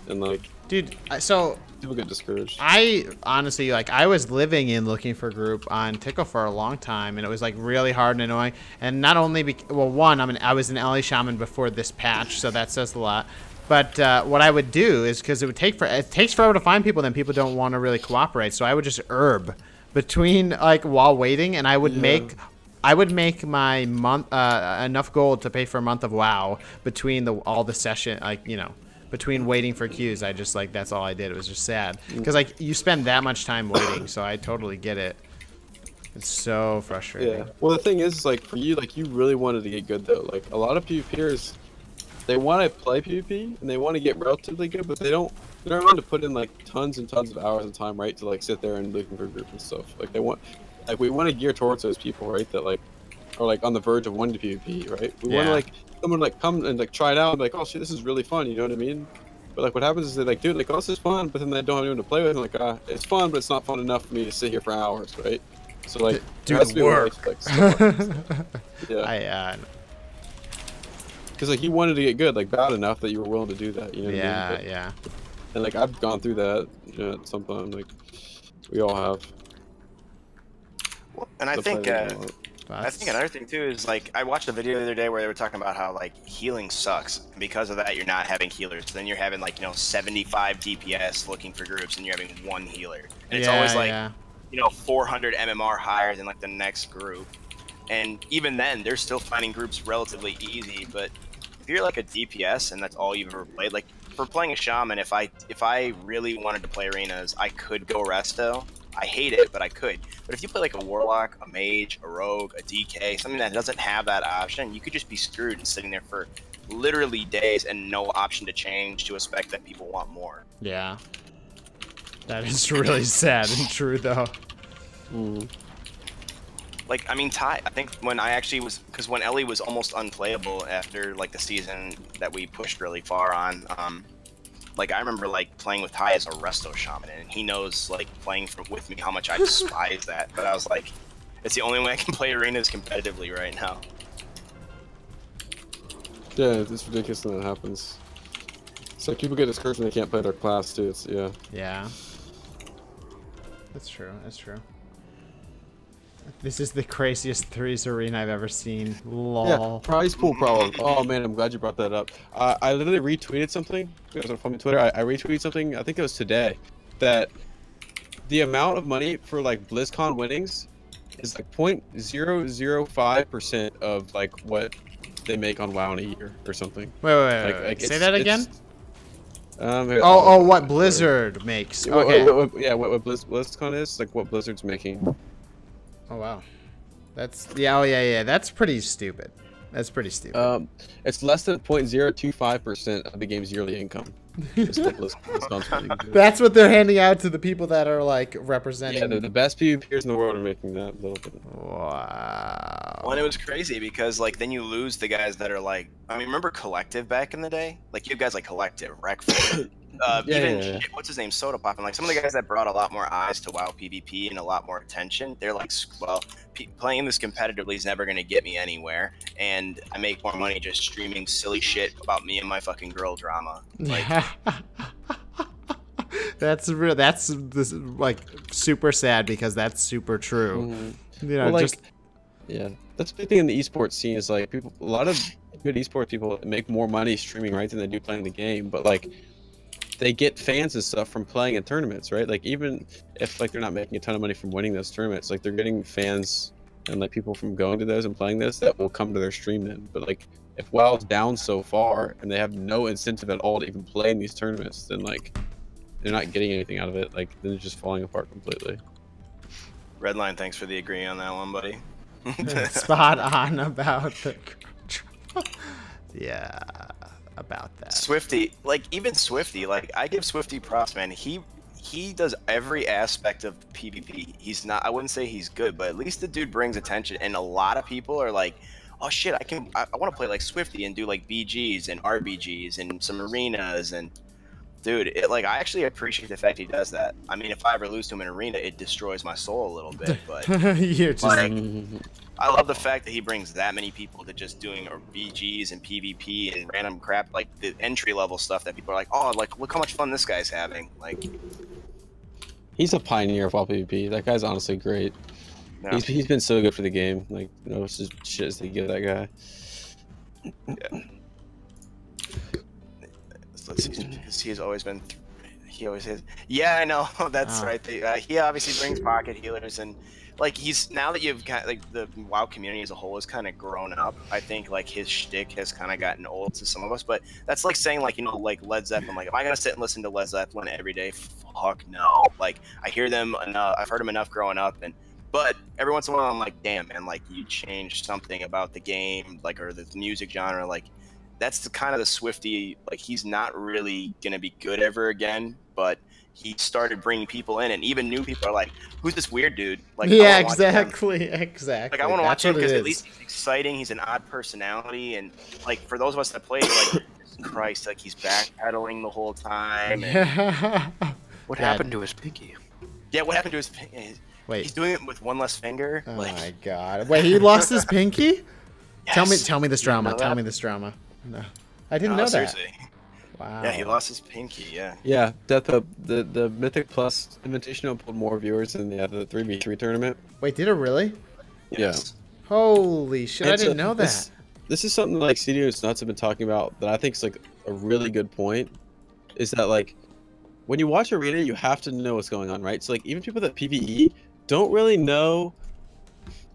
and like, dude, so people get discouraged. I honestly, like, I was living in looking for group on Tiqqle for a long time, and it was like really hard and annoying. And not only, well, one, I was an LA Shaman before this patch, so that says a lot. But what I would do is, because it takes forever to find people, then people don't want to really cooperate. So I would just herb between, like, while waiting, and I would make my month enough gold to pay for a month of WoW between all the session, like, you know, between waiting for queues. I just, like, that's all I did. It was just sad because, like, you spend that much time waiting, so I totally get it. It's so frustrating. Yeah. Well, the thing is, like, for you, like, you really wanted to get good though. Like, a lot of PvPers, they want to play PvP and they want to get relatively good, but they're not willing to put in like tons and tons of hours of time, right, to like sit there and looking for group and stuff. Like, we want to gear towards those people, right, that like are like on the verge of wanting to PvP, right? We want to like someone like come and like try it out and be like, oh shit, this is really fun, you know what I mean? But like what happens is they like, dude, like, oh, this is fun, but then they don't have anyone to play with, and like, it's fun, but it's not fun enough for me to sit here for hours, right? So like, do the work. Yeah. Because like, you wanted to get good, like, bad enough that you were willing to do that, you know what I mean? But, yeah. And like, I've gone through that, you know, at some time, like, we all have. Well, and I think another thing too is, like, I watched a video the other day where they were talking about how, like, healing sucks. And because of that, you're not having healers. Then you're having, like, you know, 75 DPS looking for groups, and you're having one healer. And it's always like, you know, 400 MMR higher than like the next group. And even then, they're still finding groups relatively easy. But if you're like a DPS and that's all you've ever played, like, for playing a Shaman, if I really wanted to play arenas, I could go resto. I hate it, but I could. But if you play like a Warlock, a Mage, a Rogue, a DK, something that doesn't have that option, you could just be screwed and sitting there for literally days and no option to change to a spec that people want more. Yeah. That is really sad and true, though. Like, I mean, Ty, I think when I actually was, because when Ellie was almost unplayable after, like, the season that we pushed really far on, like, I remember, like, playing with Ty as a resto shaman, and he knows, like, playing with me how much I despise that. But I was like, it's the only way I can play arenas competitively right now. Yeah, it's ridiculous when that happens. It's like people get discouraged when they can't play their class, too. It's, Yeah. That's true. That's true. This is the craziest threes arena I've ever seen. Lol. Yeah, prize pool problem. Oh man, I'm glad you brought that up. I literally retweeted something. It was on Twitter. I retweeted something. I think it was today. That the amount of money for like BlizzCon winnings is like 0.005% of like what they make on WoW in a year or something. Wait. Say that again. What Blizzard makes. Okay. What BlizzCon is, like what Blizzard's making. Oh wow, that's yeah. That's pretty stupid. That's pretty stupid. It's less than 0.025% of the game's yearly income. That's what they're handing out to the people that are like representing. Yeah, the best PvPers in the world are making that little bit. Wow. Well, and it was crazy because, like, then you lose the guys that are like, I mean, remember Collective back in the day? Like, you have guys like Collective, Reckford, what's his name, Soda Pop, and like some of the guys that brought a lot more eyes to WoW PvP and a lot more attention. They're like, well, playing this competitively is never going to get me anywhere, and I make more money just streaming silly shit about me and my fucking girl drama. Like, That's real. That's this like super sad because that's super true. Mm-hmm. You know, well, like, just that's the big thing in the esports scene is like a lot of good esports people make more money streaming, right, than they do playing the game, but like they get fans and stuff from playing in tournaments, right? Like even if like they're not making a ton of money from winning those tournaments, like they're getting fans and like people from going to those and playing this that will come to their stream then. But like if WoW's down so far and they have no incentive at all to even play in these tournaments, then like they're not getting anything out of it. Like then it's just falling apart completely. Redline, thanks for the agree on that one, buddy. spot on about the yeah. About that. Swifty, like even Swifty, like I give Swifty props, man. He does every aspect of PvP. He's not, I wouldn't say he's good, but at least the dude brings attention. And a lot of people are like, oh shit, I want to play like Swifty and do like BGs and RBGs and some arenas, and Dude, I actually appreciate the fact he does that. I mean, if I ever lose to him in arena, it destroys my soul a little bit. But You're just like, I love the fact that he brings that many people to just doing BGs and PvP and random crap, like the entry level stuff that people are like, oh, like look how much fun this guy's having. Like, he's a pioneer of all PvP. That guy's honestly great. Yeah. He's been so good for the game. Like, you know, it's just shit as they give that guy. Yeah. Let's see, because he has always been. He always is. Yeah, I know. That's right. He obviously brings pocket healers, and like he's now that you've got like the WoW community as a whole has kind of grown up. I think like his shtick has kind of gotten old to some of us, but that's like saying like, you know, like Led Zeppelin. Like, am I gonna sit and listen to Led Zeppelin every day? Fuck no. Like, I hear them enough. I've heard them enough growing up, but every once in a while I'm like, damn man, like you changed something about the game, like, or the music genre, like. That's the kind of the Swifty, like he's not really gonna be good ever again, but he started bringing people in, and even new people are like, "Who's this weird dude?" Like, yeah, exactly. Like, I want to watch him because at least he's exciting. He's an odd personality, and like for those of us that played, like, Christ, like he's backpedaling the whole time. And... What happened to his pinky? Yeah, what happened to his pinky? Wait, he's doing it with one less finger. Oh like... my god! Wait, he lost his pinky? Yes. Tell me this drama. Tell me this drama. No, I didn't know seriously. that. Wow. Yeah, he lost his pinky. Yeah. Yeah, the Mythic Plus Invitational pulled more viewers than the 3v3 tournament. Wait, did it really? Yes. Yeah. Holy shit! I didn't know that. This is something like CDO's Nuts have been talking about that I think is like a really good point. Is that like when you watch arena, you have to know what's going on, right? So like even people that PvE don't really know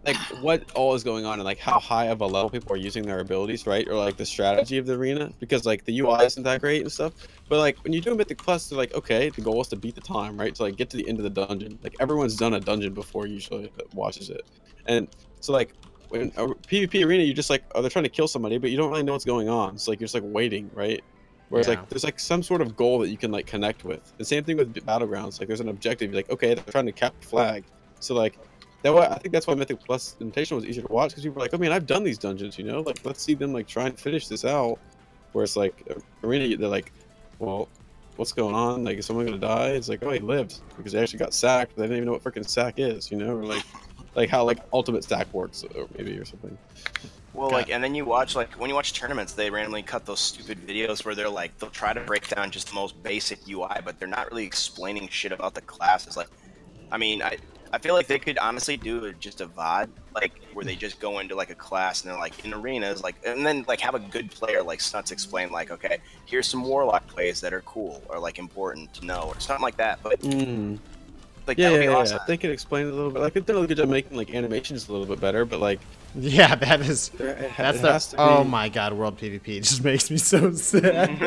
like what all is going on and like how high of a level people are using their abilities, right? Or like the strategy of the arena, because like the UI isn't that great and stuff. But like when you do a Mythic Plus, they're like, okay, the goal is to beat the time, right? To like get to the end of the dungeon. Like everyone's done a dungeon before usually that watches it. And so like when a PvP arena, you just like, oh, they're trying to kill somebody, but you don't really know what's going on. So like you're just like waiting, right? Whereas like there's like some sort of goal that you can like connect with. The same thing with Battlegrounds. Like there's an objective. You're like, okay, they're trying to cap the flag. So like that way, I think that's why Mythic Plus Invitation was easier to watch, because people were like, oh man, I've done these dungeons, you know? Like let's see them like try and finish this out. Whereas like arena, they're like, well, what's going on? Like, is someone gonna die? It's like, oh, he lived because they actually got sacked. They didn't even know what freaking sack is, you know? Or like how like ultimate stack works, or maybe, or something. Well, like, and then you watch, like, when you watch tournaments, they randomly cut those stupid videos where they're like, they'll try to break down just the most basic UI, but they're not really explaining shit about the classes. Like, I mean, I feel like they could honestly do just a VOD, like, where they just go into, like, a class and they're, like, in arenas, like, and then, like, have a good player, like, Snuts explain, like, okay, here's some Warlock plays that are cool or, like, important to know or something like that, but... Like, that would be awesome. Yeah. They could explain it a little bit. Like, they've done a good job making like animations a little bit better, but like, yeah, that's the oh my god, World PvP just makes me so sad.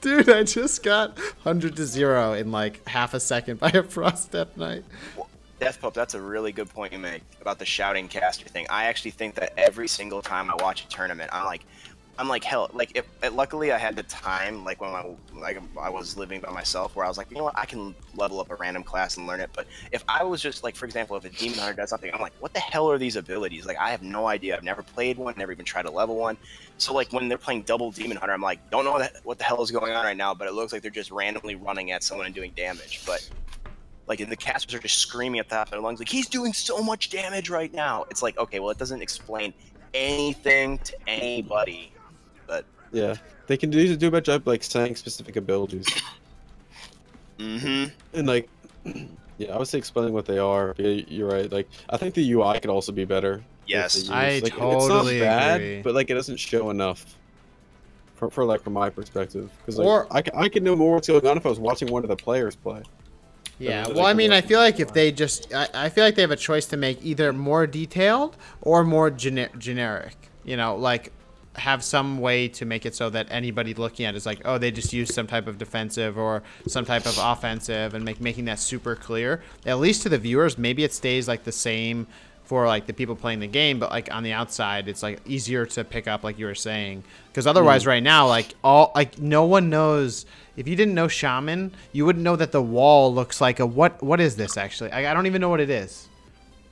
Dude, I just got 100 to 0 in like half a second by a Frost Death Knight. Well, Death Pup, that's a really good point you make about the shouting caster thing. I actually think that every single time I watch a tournament, I'm like, hell, like, if luckily I had the time, like, when I was living by myself, where I was like, you know what, I can level up a random class and learn it. But if I was just, like, for example, if a Demon Hunter does something, I'm like, what the hell are these abilities? Like, I have no idea. I've never played one, never even tried to level one. So, like, when they're playing double Demon Hunter, I'm like, don't know what the hell is going on right now, but it looks like they're just randomly running at someone and doing damage. But, like, and the casters are just screaming at the top of their lungs, like, he's doing so much damage right now. It's like, okay, well, it doesn't explain anything to anybody. But yeah, they can do a better job like saying specific abilities. And like, yeah, I would say explaining what they are. Yeah, you're right. Like, I think the UI could also be better. Yes, I like, totally it's not bad, agree. but like it doesn't show enough. From my perspective, because like, I could know more what's going on if I was watching one of the players play. Yeah, well, I mean, I feel like if they just, I feel like they have a choice to make either more detailed or more generic. You know, like, have some way to make it so that anybody looking at it is like, oh, they just use some type of defensive or some type of offensive, and making that super clear. At least to the viewers, maybe it stays like the same for like the people playing the game, but like on the outside, it's like easier to pick up, like you were saying, because otherwise right now, like no one knows. If you didn't know Shaman, you wouldn't know that the wall looks like a what is this actually? I don't even know what it is.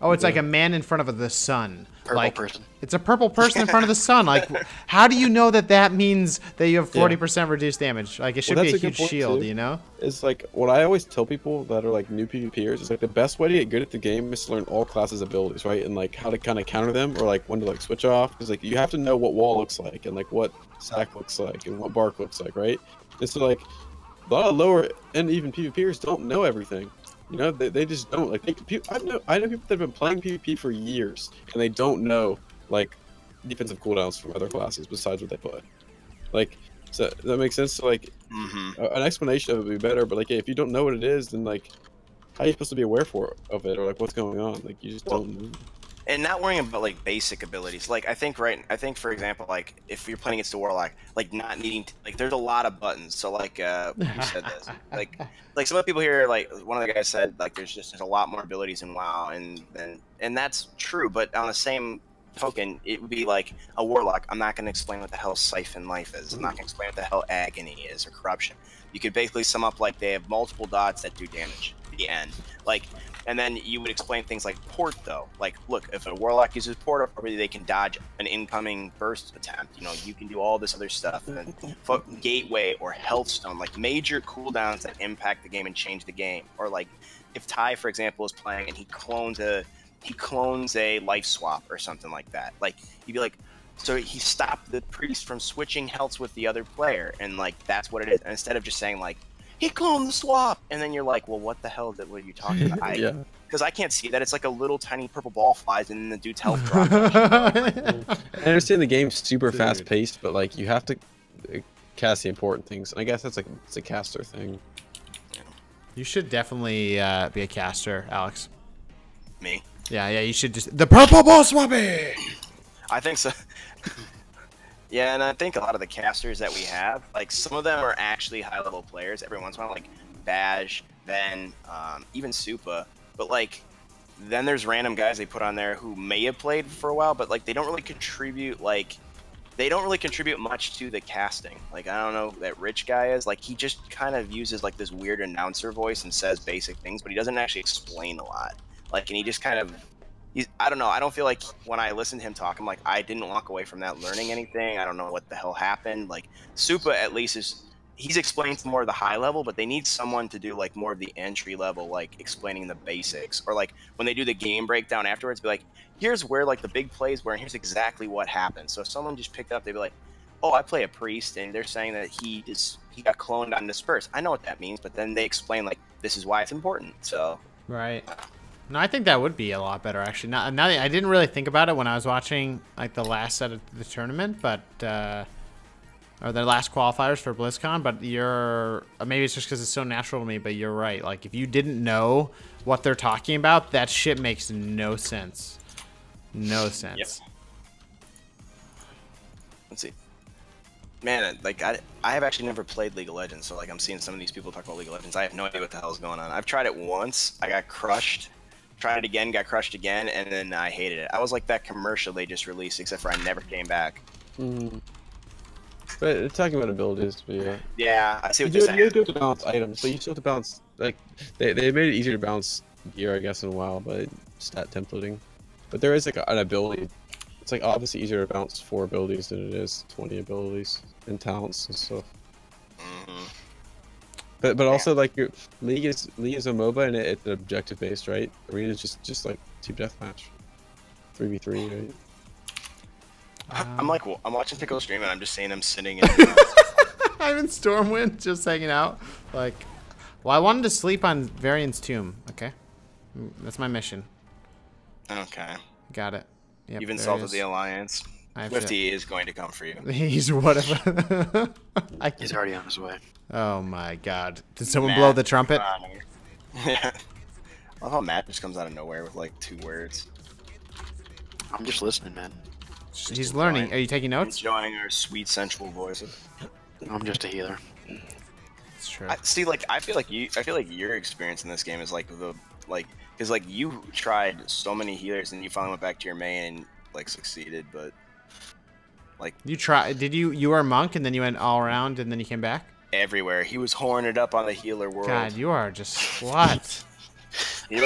Oh, it's like a man in front of the sun. Purple like, person. It's a purple person in front of the sun. Like, how do you know that that means that you have 40% reduced damage? Like, it should be a huge shield, you know? It's like, what I always tell people that are like new PvPers is like the best way to get good at the game is to learn all classes' abilities, right? And like how to kind of counter them, or like when to like switch off. Because like you have to know what wall looks like, and like what sack looks like, and what bark looks like, right? And so like a lot of lower and even PvPers don't know everything. You know, they just don't. Like, I know people that have been playing PvP for years, and they don't know, like, defensive cooldowns from other classes besides what they play. Like, so that makes sense? So, like, an explanation of it would be better, but, like, if you don't know what it is, then, like, how are you supposed to be aware of it, or, like, what's going on? Like, you just don't know. And not worrying about like basic abilities. Like I think for example, like if you're playing against a warlock, like not needing to, like there's a lot of buttons. So like who said this? Like some of the people here, like one of the guys said, like there's a lot more abilities in WoW, and that's true. But on the same token, it would be like a warlock. I'm not going to explain what the hell Siphon Life is. I'm not going to explain what the hell Agony is or Corruption. You could basically sum up like they have multiple dots that do damage. The end. Like. And then you would explain things like port, though. Like, look, if a warlock uses port appropriately, they can dodge an incoming burst attempt. You know, you can do all this other stuff. And then gateway or healthstone, like major cooldowns that impact the game and change the game. Or like, if Ty, for example, is playing and he clones a life swap or something like that. Like, you'd be like, so he stopped the priest from switching healths with the other player, and like that's what it is. And instead of just saying like, he cloned the swap, and then you're like, well, what the hell were you talking about? Yeah. Because I can't see that. It's like a little tiny purple ball flies and then the dude's health drops. I understand the game's super fast paced, but like you have to cast the important things. And I guess that's like it's a caster thing. You should definitely be a caster, Alex. Me? Yeah, you should just the purple ball swappy. I think so. Yeah, and I think a lot of the casters that we have, like some of them are actually high-level players. Every once in a while, like Badge, then even Supa. But like, then there's random guys they put on there who may have played for a while, but like they don't really contribute. Like, they don't really contribute much to the casting. Like, I don't know who that Rich guy is. Like, he just kind of uses like this weird announcer voice and says basic things, but he doesn't actually explain a lot. Like, and he just kind of. I don't know. I don't feel like when I listen to him talk, I'm like, I didn't walk away from that learning anything. I don't know what the hell happened. Like, Supa at least he's explained more of the high level, but they need someone to do like more of the entry level, like explaining the basics, or like when they do the game breakdown afterwards, be like, here's where like the big plays were, and here's exactly what happened. So if someone just picked up, they'd be like, oh, I play a priest, and they're saying that he got cloned on disperse. I know what that means, but then they explain like this is why it's important. So right. No, I think that would be a lot better, actually. Now that I didn't really think about it when I was watching like the last set of the tournament, but or the last qualifiers for BlizzCon. But maybe it's just because it's so natural to me. But you're right. Like if you didn't know what they're talking about, that shit makes no sense. No sense. Yep. Let's see. Man, like I have actually never played League of Legends, so like I'm seeing some of these people talk about League of Legends. I have no idea what the hell is going on. I've tried it once. I got crushed. Tried it again, got crushed again, and then I hated it. I was like that commercial they just released, except for I never came back. But talking about abilities, but yeah. Yeah, I see what you're saying. You do have saying. to balance items, but you still have to balance, like, they made it easier to balance gear, I guess, in a while, but stat templating. But there is, like, an ability. It's, like, obviously easier to balance 4 abilities than it is 20 abilities and talents and stuff. But also like your League is a MOBA and it's objective based, right? Arena is just like team deathmatch, 3v3, right? I'm watching Tiqqle stream and I'm just seeing him sitting in. I'm in Stormwind, just hanging out. Like, well, I wanted to sleep on Varian's tomb. Okay, that's my mission. Okay. Got it. Yep, You've insulted the Alliance. Swifty is going to come for you. He's whatever. He's already on his way. Oh my god. Did someone blow the trumpet? Yeah. I love how Matt just comes out of nowhere with like 2 words. I'm just listening, man. He's learning. Are you taking notes? Enjoying our sweet sensual voices. I'm just a healer. It's true. I feel like your experience in this game is like because like you tried so many healers and you finally went back to your main and like succeeded, but like you were a monk and then you went all around and then you came back? Everywhere. He was horning it up on the healer world. God, you are just what? He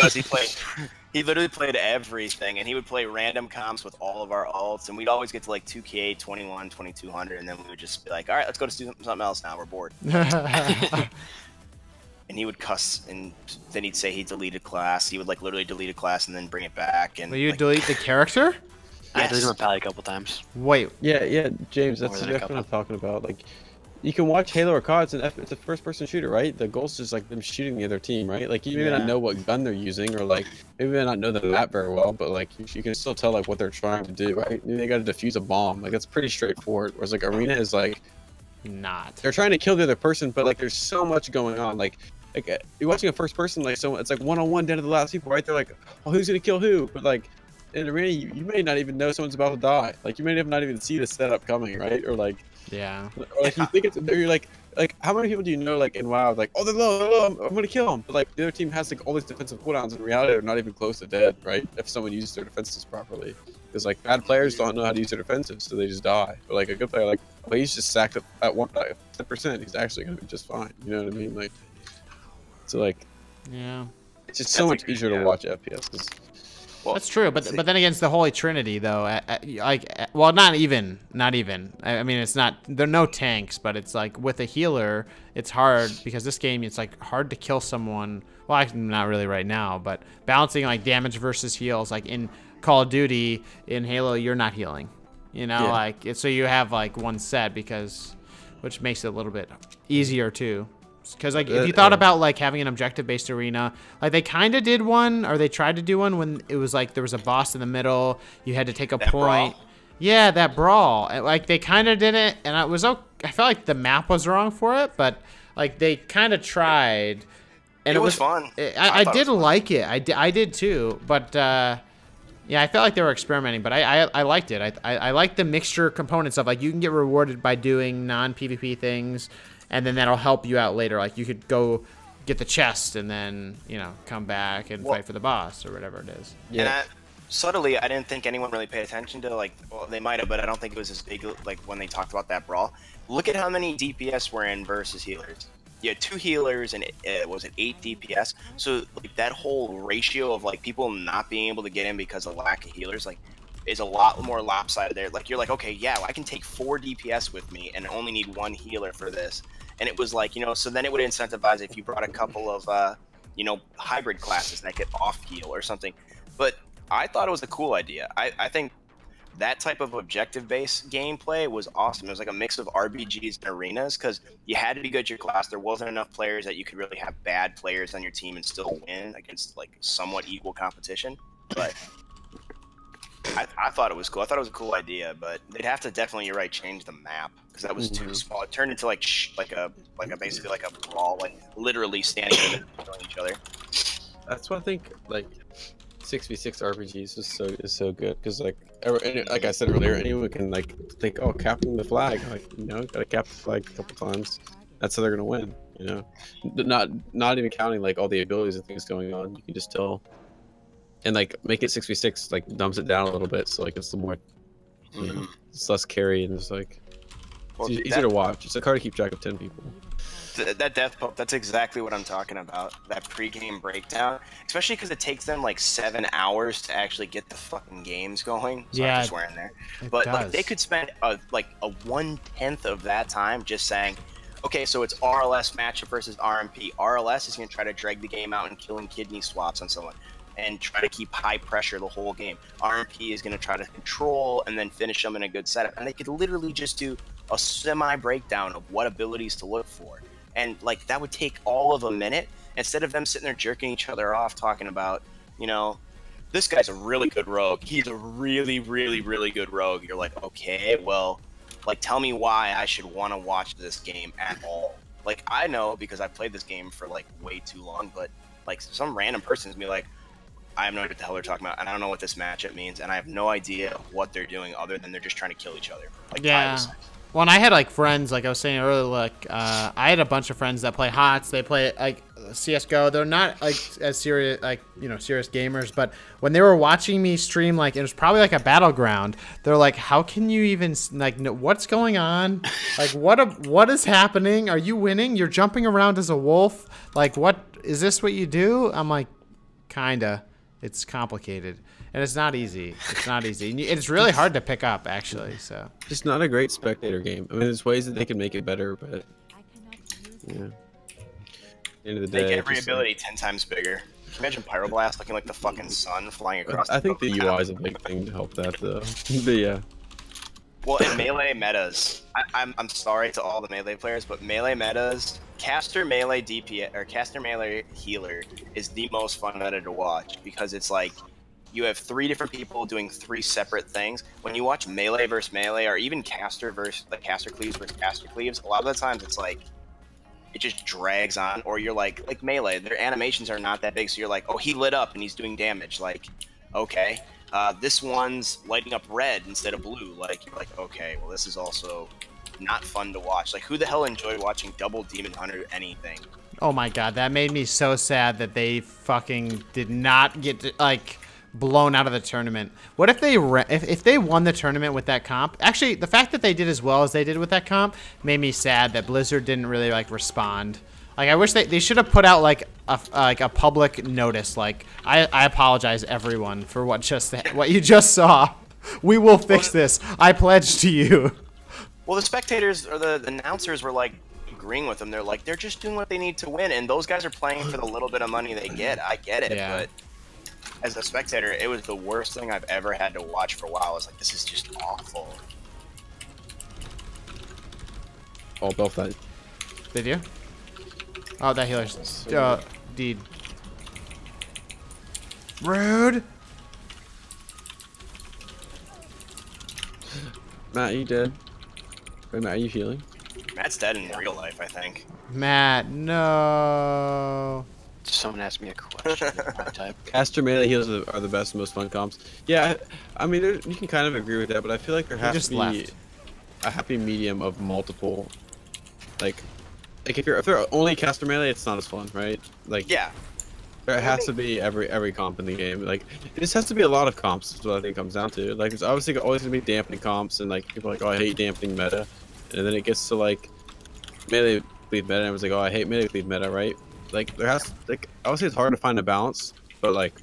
He literally played everything, and he would play random comps with all of our alts, and we'd always get to like 2K, 21, 2200, and then we would just be like, all right, let's go to something else now. We're bored. And he would cuss, and then he'd say he deleted class. He would like literally delete a class and then bring it back. And Will you like, delete the character? I Yes. deleted my pally a couple times. Wait. Yeah, James, that's More than a exactly what I'm talking about. Like, you can watch Halo or COD. It's a first-person shooter, right? The goal's just like them shooting the other team, right? Like, you may not know what gun they're using, or like maybe they not know the map very well, but like you can still tell like what they're trying to do, right? Maybe they got to defuse a bomb. Like, that's pretty straightforward. Whereas like Arena is like Not. they're trying to kill the other person, but like there's so much going on. Like you're watching a first person, like so it's like one-on-one down to the last people, right? They're like, oh, who's gonna kill who? But like in Arena, you may not even know someone's about to die. Like you may not even see the setup coming, right? Or like. Yeah. Or like you think it's you're like how many people do you know like in WoW like, oh, they're low, I'm gonna kill them, but like the other team has like all these defensive cooldowns. In reality, they're not even close to dead, right? If someone uses their defenses properly, because like bad players don't know how to use their defenses, so they just die. But like a good player, like, well, he's just sacked up at 10%, he's actually gonna be just fine. You know what I mean? Like, so like, Yeah. it's just so much easier to watch FPS. well, That's true, but then again, it's the Holy Trinity, though. Well, not even. I mean, it's not. There are no tanks, but it's like with a healer, it's hard because this game, it's like hard to kill someone. Well, actually, not really right now, but balancing like damage versus heals, like in Call of Duty, in Halo, you're not healing. You know, like so you have like one set which makes it a little bit easier too. Because like if you thought about like having an objective-based arena, like they kind of did one, or they tried to do one when it was like there was a boss in the middle, you had to take a point. Brawl? Yeah, that brawl. And, like they kind of did it, and I felt like the map was wrong for it, but like they kind of tried, and it was fun. I did like it. I did too, but yeah, I felt like they were experimenting, but I liked it. I liked the mixture components of like you can get rewarded by doing non-PvP things. And then that'll help you out later. Like you could go get the chest and then, you know, come back and fight for the boss or whatever it is. Yeah. And subtly, I didn't think anyone really paid attention to like, well, they might have, but I don't think it was as big like when they talked about that brawl. Look at how many DPS were in versus healers. You had 2 healers and it was an 8 DPS. So like that whole ratio of like people not being able to get in because of lack of healers, like, is a lot more lopsided there. Like you're like, okay, yeah, I can take 4 DPS with me and only need 1 healer for this. And it was like, you know, so then it would incentivize if you brought a couple of, you know, hybrid classes that could off heal or something. But I thought it was a cool idea. I think that type of objective-based gameplay was awesome. It was like a mix of RBGs and arenas because you had to be good at your class. There wasn't enough players that you could really have bad players on your team and still win against like somewhat equal competition. But I thought it was cool. I thought it was a cool idea, but they'd have to definitely, you're right, change the map because that was too small. It turned into like basically like a brawl, like literally standing and killing each other. That's why I think like 6v6 RPGs is so good because like I said earlier, anyone can like think, oh, captain the flag, like, you know, gotta cap the flag a couple times. That's how they're gonna win. You know, not even counting like all the abilities and things going on. You can just tell. And like make it 6v6, like dumps it down a little bit, so like it's a little more, you know, it's less carry and it's like it's easier to watch. It's like hard to keep track of 10 people. That death pump, that's exactly what I'm talking about. That pre-game breakdown, especially because it takes them like 7 hours to actually get the fucking games going. So Yeah, I'm just swearing there, but like they could spend like a 1/10 of that time just saying, okay, so it's RLS matchup versus RMP. RLS is going to try to drag the game out and killing kidney swaps on someone and try to keep high pressure the whole game. RMP is going to try to control and then finish them in a good setup. And they could literally just do a semi-breakdown of what abilities to look for. And like that would take all of a minute instead of them sitting there jerking each other off talking about, you know, this guy's a really good rogue. He's a really, really, really good rogue. You're like, okay, well, like tell me why I should want to watch this game at all. Like I know because I've played this game for like way too long, but like some random person's gonna be like, I have no idea what the hell they're talking about, and I don't know what this matchup means, and I have no idea what they're doing other than they're just trying to kill each other. Like, yeah. Well, and I had like friends, like I was saying earlier, like I had a bunch of friends that play HOTS. They play like CS:GO. They're not like as serious, like, you know, serious gamers. But when they were watching me stream, like it was probably like a battleground. They're like, "How can you even like know what's going on? Like what is happening? Are you winning? You're jumping around as a wolf. Like what is this? What you do?" I'm like, kinda. It's complicated, and it's not easy. It's not easy. And it's really hard to pick up, actually. So It's not a great spectator game. I mean, there's ways that they can make it better, but yeah. At the end of the day, Make every ability 10 times bigger. Can you imagine Pyroblast looking like the fucking sun flying across I think the the UI is a big thing to help that, though. But yeah. Well, in melee metas, I'm sorry to all the melee players, but melee metas, caster melee DPS or caster melee healer is the most fun meta to watch because it's like you have 3 different people doing 3 separate things. When you watch melee versus melee, or even caster versus like caster cleaves versus caster cleaves, a lot of the times it's like it just drags on, or you're like melee, their animations are not that big, so you're like, oh, he lit up and he's doing damage, like, okay. This one's lighting up red instead of blue. Like, you're like, okay, well, this is also not fun to watch. Like, who the hell enjoyed watching Double Demon Hunter anything? oh my god, that made me so sad that they fucking did not get like blown out of the tournament. What if they if they won the tournament with that comp? Actually, the fact that they did as well as they did with that comp made me sad that Blizzard didn't really like respond. Like, I wish they should have put out like a public notice, like I apologize everyone for what you just saw. We will fix this. I pledge to you. Well, the spectators or the announcers were like agreeing with them. They're like, they're just doing what they need to win, and those guys are playing for the little bit of money they get. I get it, Yeah. but as a spectator, it was the worst thing I've ever had to watch for a while. I was like, this is just awful. Oh, both that. Did you? Oh, that healer's deed. Rude. Matt, you dead? Wait, Matt, are you healing? Matt's dead in real life, I think. Matt, no. Someone asked me a question. I type. Caster melee heals are the best, most fun comps. Yeah, I mean, you can kind of agree with that, but I feel like there has to be left. a happy medium of multiple. Like if they're only caster melee, it's not as fun, right? Like, Yeah. there has to be every comp in the game. Like, it just has to be a lot of comps. Is what I think it comes down to. Like, there's obviously always gonna be dampening comps, and like people are like, oh, I hate dampening meta, and then it gets to like melee cleave meta, and everyone's like, oh, I hate melee cleave meta, right? Like, there has obviously it's hard to find a balance, but like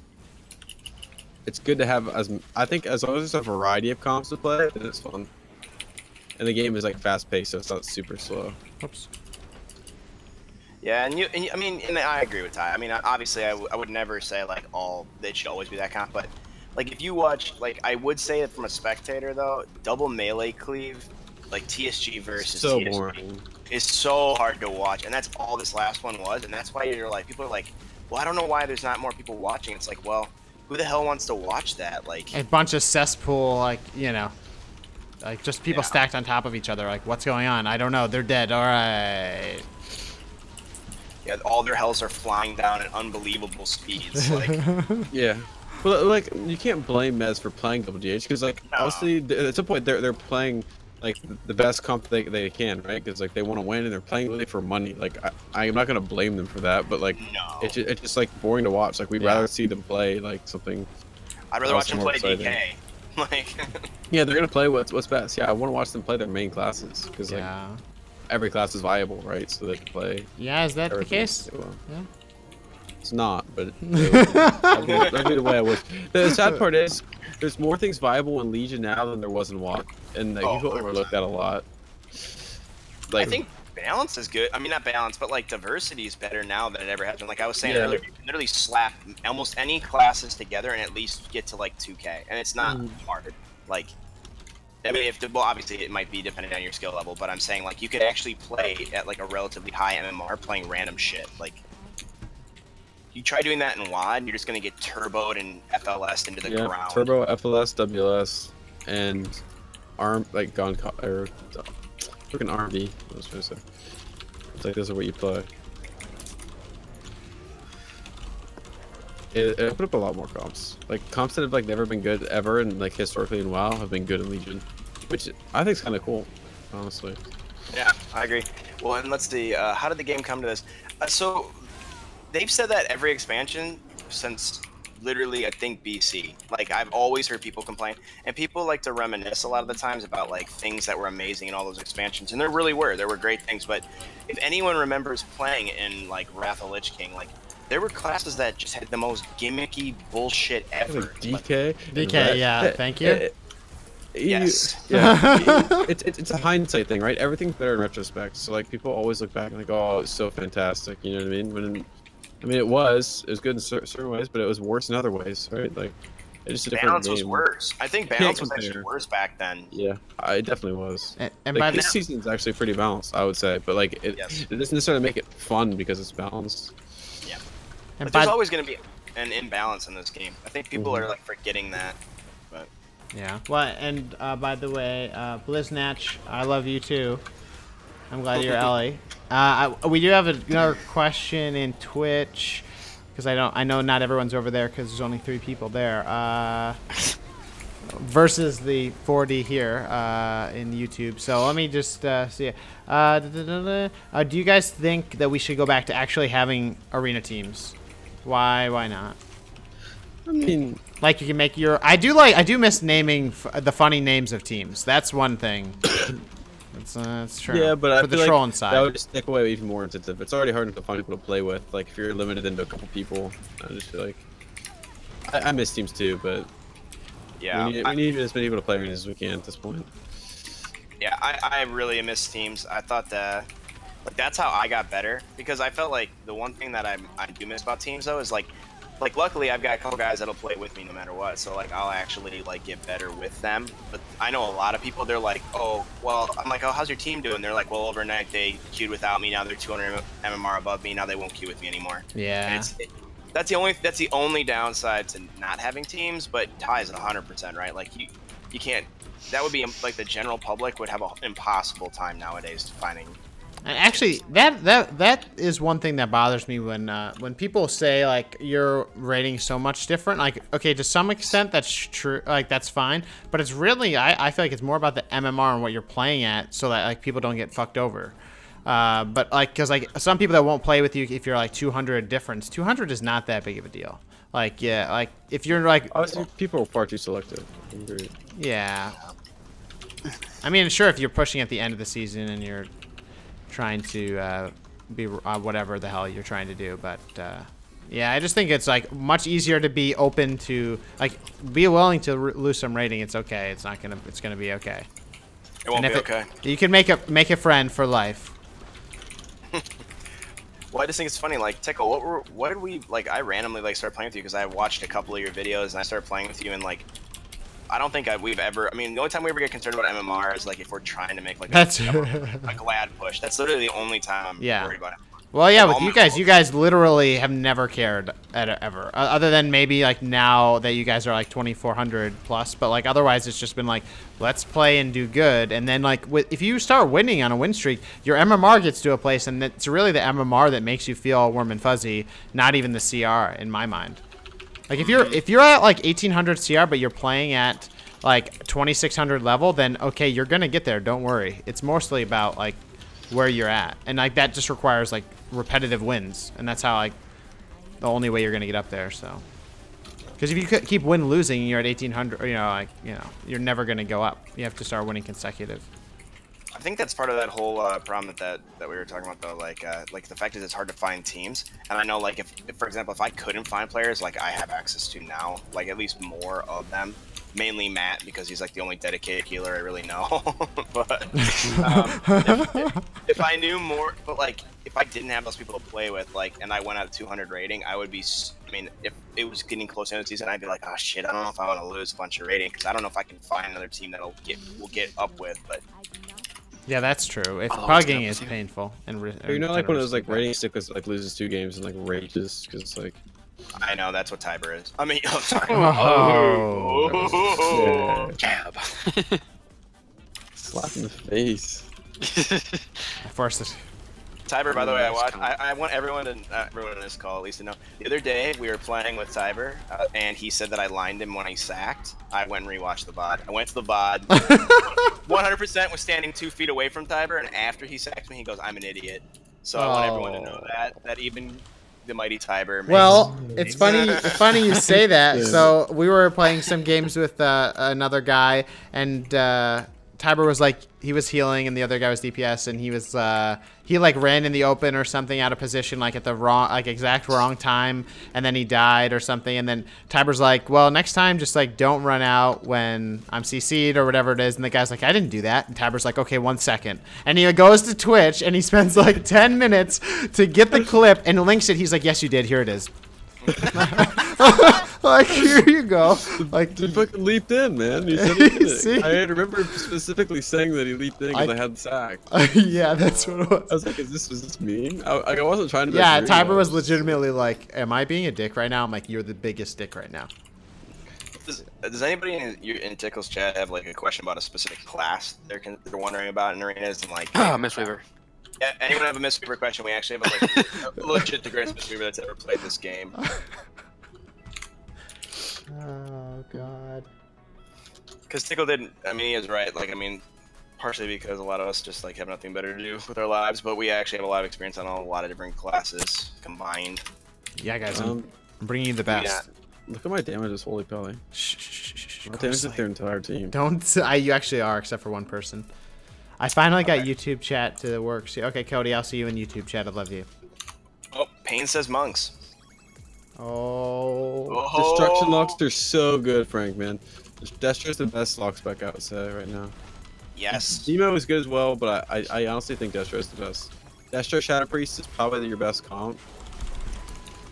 it's good to have I think as long as there's a variety of comps to play, then it's fun. And the game is like fast paced, so it's not super slow. Oops. Yeah, I mean, and I agree with Ty. I mean, obviously, I would never say like it should always be that comp, but like if you watch, like I would say it from a spectator though, double melee cleave, like TSG versus So TSG, boring. is so hard to watch, and that's all this last one was, and that's why you're like, people are like, well, I don't know why there's not more people watching. It's like, well, who the hell wants to watch that? Like A bunch of cesspool, like, you know, like just people stacked on top of each other. Like, what's going on? I don't know. They're dead. All right. yeah, all their hells are flying down at unbelievable speeds. Like, Yeah. Well, like, you can't blame Mez for playing Double GH because, like, No. obviously, at some point, they're playing, like, the best comp they can, right? Because, like, they want to win and they're playing really for money. Like, I'm not going to blame them for that, but, like, no. it's just, like, boring to watch. Like, we'd Yeah. rather see them play, like, something. I'd rather watch them more play exciting. DK. Like, Yeah, they're going to play what's best. Yeah, I want to watch them play their main classes because, like, Yeah. every class is viable, right? So they can play. Yeah, is that the everything case? they want. Yeah. It's not, but that'd be the way I wish. The sad part is, there's more things viable in Legion now than there was in WoT, and like, people 100%. overlook that a lot. Like, I think balance is good. I mean, not balance, but like diversity is better now than it ever has been. Like I was saying Yeah. earlier, you can literally slap almost any classes together and at least get to like 2K, and it's not hard. Like, I mean, well, obviously it might be dependent on your skill level, but I'm saying like you could actually play at like a relatively high MMR playing random shit. Like, you try doing that in WoD, you're just gonna get turboed and FLS'd into the ground. Turbo, FLS, WLS, and like freaking RMD. I was trying to say. It's like those are what you play. It put up a lot more comps. Like comps that have like never been good ever, and like historically in WoW have been good in Legion, which I think is kind of cool, honestly. Yeah, I agree. Well, and let's see, how did the game come to this? So, they've said that every expansion since literally, I think, BC. Like, I've always heard people complain, and people like to reminisce a lot of the times about, like, things that were amazing in all those expansions, and there really were. There were great things, but if anyone remembers playing in, like, Wrath of Lich King, like, there were classes that just had the most gimmicky bullshit ever. Like DK. DK, yeah, thank you. Yes. It's a hindsight thing, right? Everything's better in retrospect. So like people always look back and like, oh, it's so fantastic. You know what I mean? When, I mean, it was good in certain ways, but it was worse in other ways, right? Like, it's just a different balance game. was worse. I think balance was actually worse back then. Yeah, it definitely was. And like, by this season's actually pretty balanced, I would say. But like, it doesn't necessarily make it fun because it's balanced. Yeah. And but there's always going to be an imbalance in this game. I think people are like forgetting that. But yeah. Well, and by the way, Bliznatch, I love you too. I'm glad you're Ellie. We do have another question in Twitch. Because I know not everyone's over there because there's only 3 people there. Versus the 40 here in YouTube. So let me just see. Do you guys think that we should go back to actually having arena teams? Why not? I mean, like you can make your. I do miss naming the funny names of teams. That's one thing. That's true. Yeah, but I for the feel trolling like side, that would just take away even more incentive. It's already hard to find people to play with. Like if you're limited into a couple people, I just feel like I miss teams too. But yeah, we need as many people to play as we can at this point. Yeah, I really miss teams. I thought that like that's how I got better because I felt like the one thing that I do miss about teams though is like luckily I've got a couple guys that'll play with me no matter what, so like I'll actually like get better with them. But I know a lot of people, they're like, oh well, I'm like, oh, how's your team doing? They're like, well, overnight they queued without me, now they're 200 MMR above me, now they won't queue with me anymore. Yeah, that's the only downside to not having teams. But ties 100%, right? Like you can't, that would be like the general public would have an impossible time nowadays finding. And actually, that is one thing that bothers me when people say like your rating so much different. Like, okay, to some extent that's true, like that's fine, but it's really I feel like it's more about the MMR and what you're playing at, so that like people don't get fucked over. But like, cause like some people that won't play with you if you're like 200 difference, 200 is not that big of a deal. Like yeah, like if you're like people are far too selective. Yeah. I mean, sure, if you're pushing at the end of the season and you're trying to be whatever the hell you're trying to do, but yeah, I just think it's like much easier to be open to like be willing to lose some rating. It's okay. It's gonna be okay. It won't be okay. You can make a friend for life. Well, I just think it's funny, like Tiqqle, what did we like? I randomly like started playing with you because I watched a couple of your videos and I started playing with you, and like I don't think we've ever. I mean, the only time we ever get concerned about MMR is like if we're trying to make like a glad push. That's literally the only time I'm worried about it. Well, yeah, with you guys literally have never cared ever, other than maybe like now that you guys are like 2,400 plus. But like otherwise, it's just been like let's play and do good, and then like if you start winning on a win streak, your MMR gets to a place, and it's really the MMR that makes you feel warm and fuzzy, not even the CR in my mind. Like if you're at like 1,800 CR, but you're playing at like 2,600 level, then okay, you're gonna get there. Don't worry. It's mostly about like where you're at, and like that just requires like repetitive wins, and that's how like the only way you're gonna get up there. So, because if you keep losing, and you're at 1,800, you're never gonna go up. You have to start winning consecutive. I think that's part of that whole problem that we were talking about though, like the fact is it's hard to find teams, and I know like if for example if I couldn't find players like I have access to now, like at least more of them, mainly Matt because he's like the only dedicated healer I really know. But if I knew more, but like if I didn't have those people to play with, like, and I went out 200 rating, I would be. I mean, if it was getting close to the end of the season, I'd be like, oh shit, I don't know if I want to lose a bunch of rating because I don't know if I can find another team that'll get up with, but. Yeah, that's true. If pugging is painful and you know, like one of those like rating stickers like loses 2 games and like rages because it's like. I know that's what Tiber is. I mean, I'm sorry. Oh. Jab. Slap in the face. I forced it. Tiber, by the way, I want everyone in this call at least to know. The other day, we were playing with Tiber, and he said that I lined him when he sacked. I went and rewatched the VOD. I went to the VOD. 100% was standing 2 feet away from Tiber, and after he sacked me, he goes, I'm an idiot. So I want everyone to know that even the mighty Tiber. Well, it's funny you say that. So we were playing some games with another guy, and Tiber was like, he was healing and the other guy was DPS, and he was he like ran in the open or something out of position, like at the wrong, like exact wrong time, and then he died or something. And then Tiber's like, well, next time just like don't run out when I'm CC'd or whatever it is. And the guy's like, I didn't do that. And Tiber's like, okay, 1 second. And he goes to Twitch and he spends like 10 minutes to get the clip and links it. He's like, yes, you did. Here it is. Like, here you go. Like, he fucking leaped in, man. He said he did it. See? I remember specifically saying that he leaped in because I had sack. Yeah, that's what it was. I was like, was this me? I wasn't trying to. Yeah, Tiber was legitimately like, am I being a dick right now? I'm like, you're the biggest dick right now. Does anybody in Tiqqle's chat have like a question about a specific class they're wondering about in arenas and like? Mistweaver. Yeah, anyone have a Mistweaver question? We actually have like a legit the greatest Mistweaver that's ever played this game. Oh god. Because Tiqqle didn't. I mean, he is right. Like, I mean, partially because a lot of us just like have nothing better to do with our lives, but we actually have a lot of experience on a lot of different classes combined. Yeah, guys, I'm bringing you the best. Yeah. Look at my damages, holy pelly. My damage is their entire team. Don't. You actually are, except for one person. I finally got YouTube chat to work. So, okay, Cody, I'll see you in YouTube chat. I love you. Oh, Pain says monks. Oh. Destruction locks are so good, Frank, man. Destro's the best lock spec I would say right now. Yes. Demo is good as well, but I honestly think Destro is the best. Destro Shadow Priest is probably your best comp.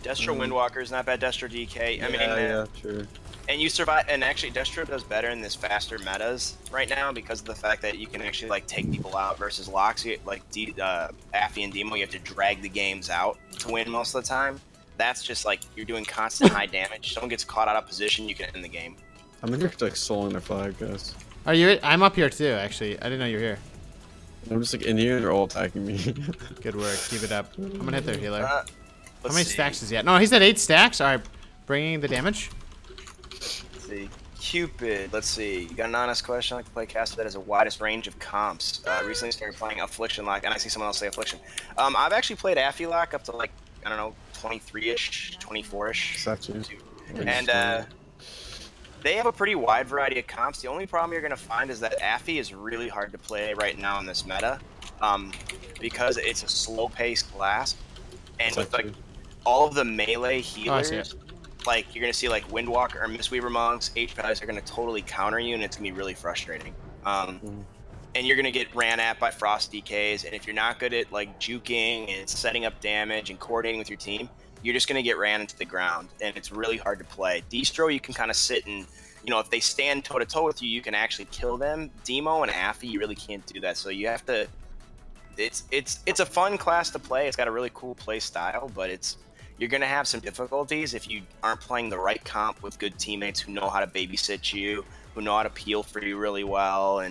Destro Windwalker is not bad. Destro DK. I mean, yeah, true. And you survive, and actually Destro does better in this faster metas right now because of the fact that you can actually like take people out versus locks. Like Affy and Demo, you have to drag the games out to win most of the time. That's just like you're doing constant high damage. Someone gets caught out of position, you can end the game. I'm in here like soloing their flag, guys. Are you? I'm up here too, actually. I didn't know you were here. I'm just like in here and they're all attacking me. Good work. Keep it up. I'm gonna hit their healer. How many see. stacks is he at? No, he's at 8 stacks. All right, bringing the damage. Let's see. Cupid, let's see. You got an honest question. I like to play caster that has a widest range of comps. Recently started playing Affliction Lock, and I see someone else say Affliction. I've actually played Affy Lock up to like, I don't know, 23-ish, 24-ish. And they have a pretty wide variety of comps. The only problem you're going to find is that Affy is really hard to play right now in this meta because it's a slow-paced class. And with like all of the melee healers, like you're going to see like Windwalker or Mistweaver monks, HPIs are going to totally counter you, and it's going to be really frustrating. And you're going to get ran at by Frost DKs, and if you're not good at like juking and setting up damage and coordinating with your team, you're just going to get ran into the ground, and it's really hard to play. Destro, you can kind of sit and, you know, if they stand toe-to-toe with you, you can actually kill them. Demo and Affy, you really can't do that, so you have to... It's a fun class to play. It's got a really cool play style, but you're going to have some difficulties if you aren't playing the right comp with good teammates who know how to babysit you, who know how to peel for you really well,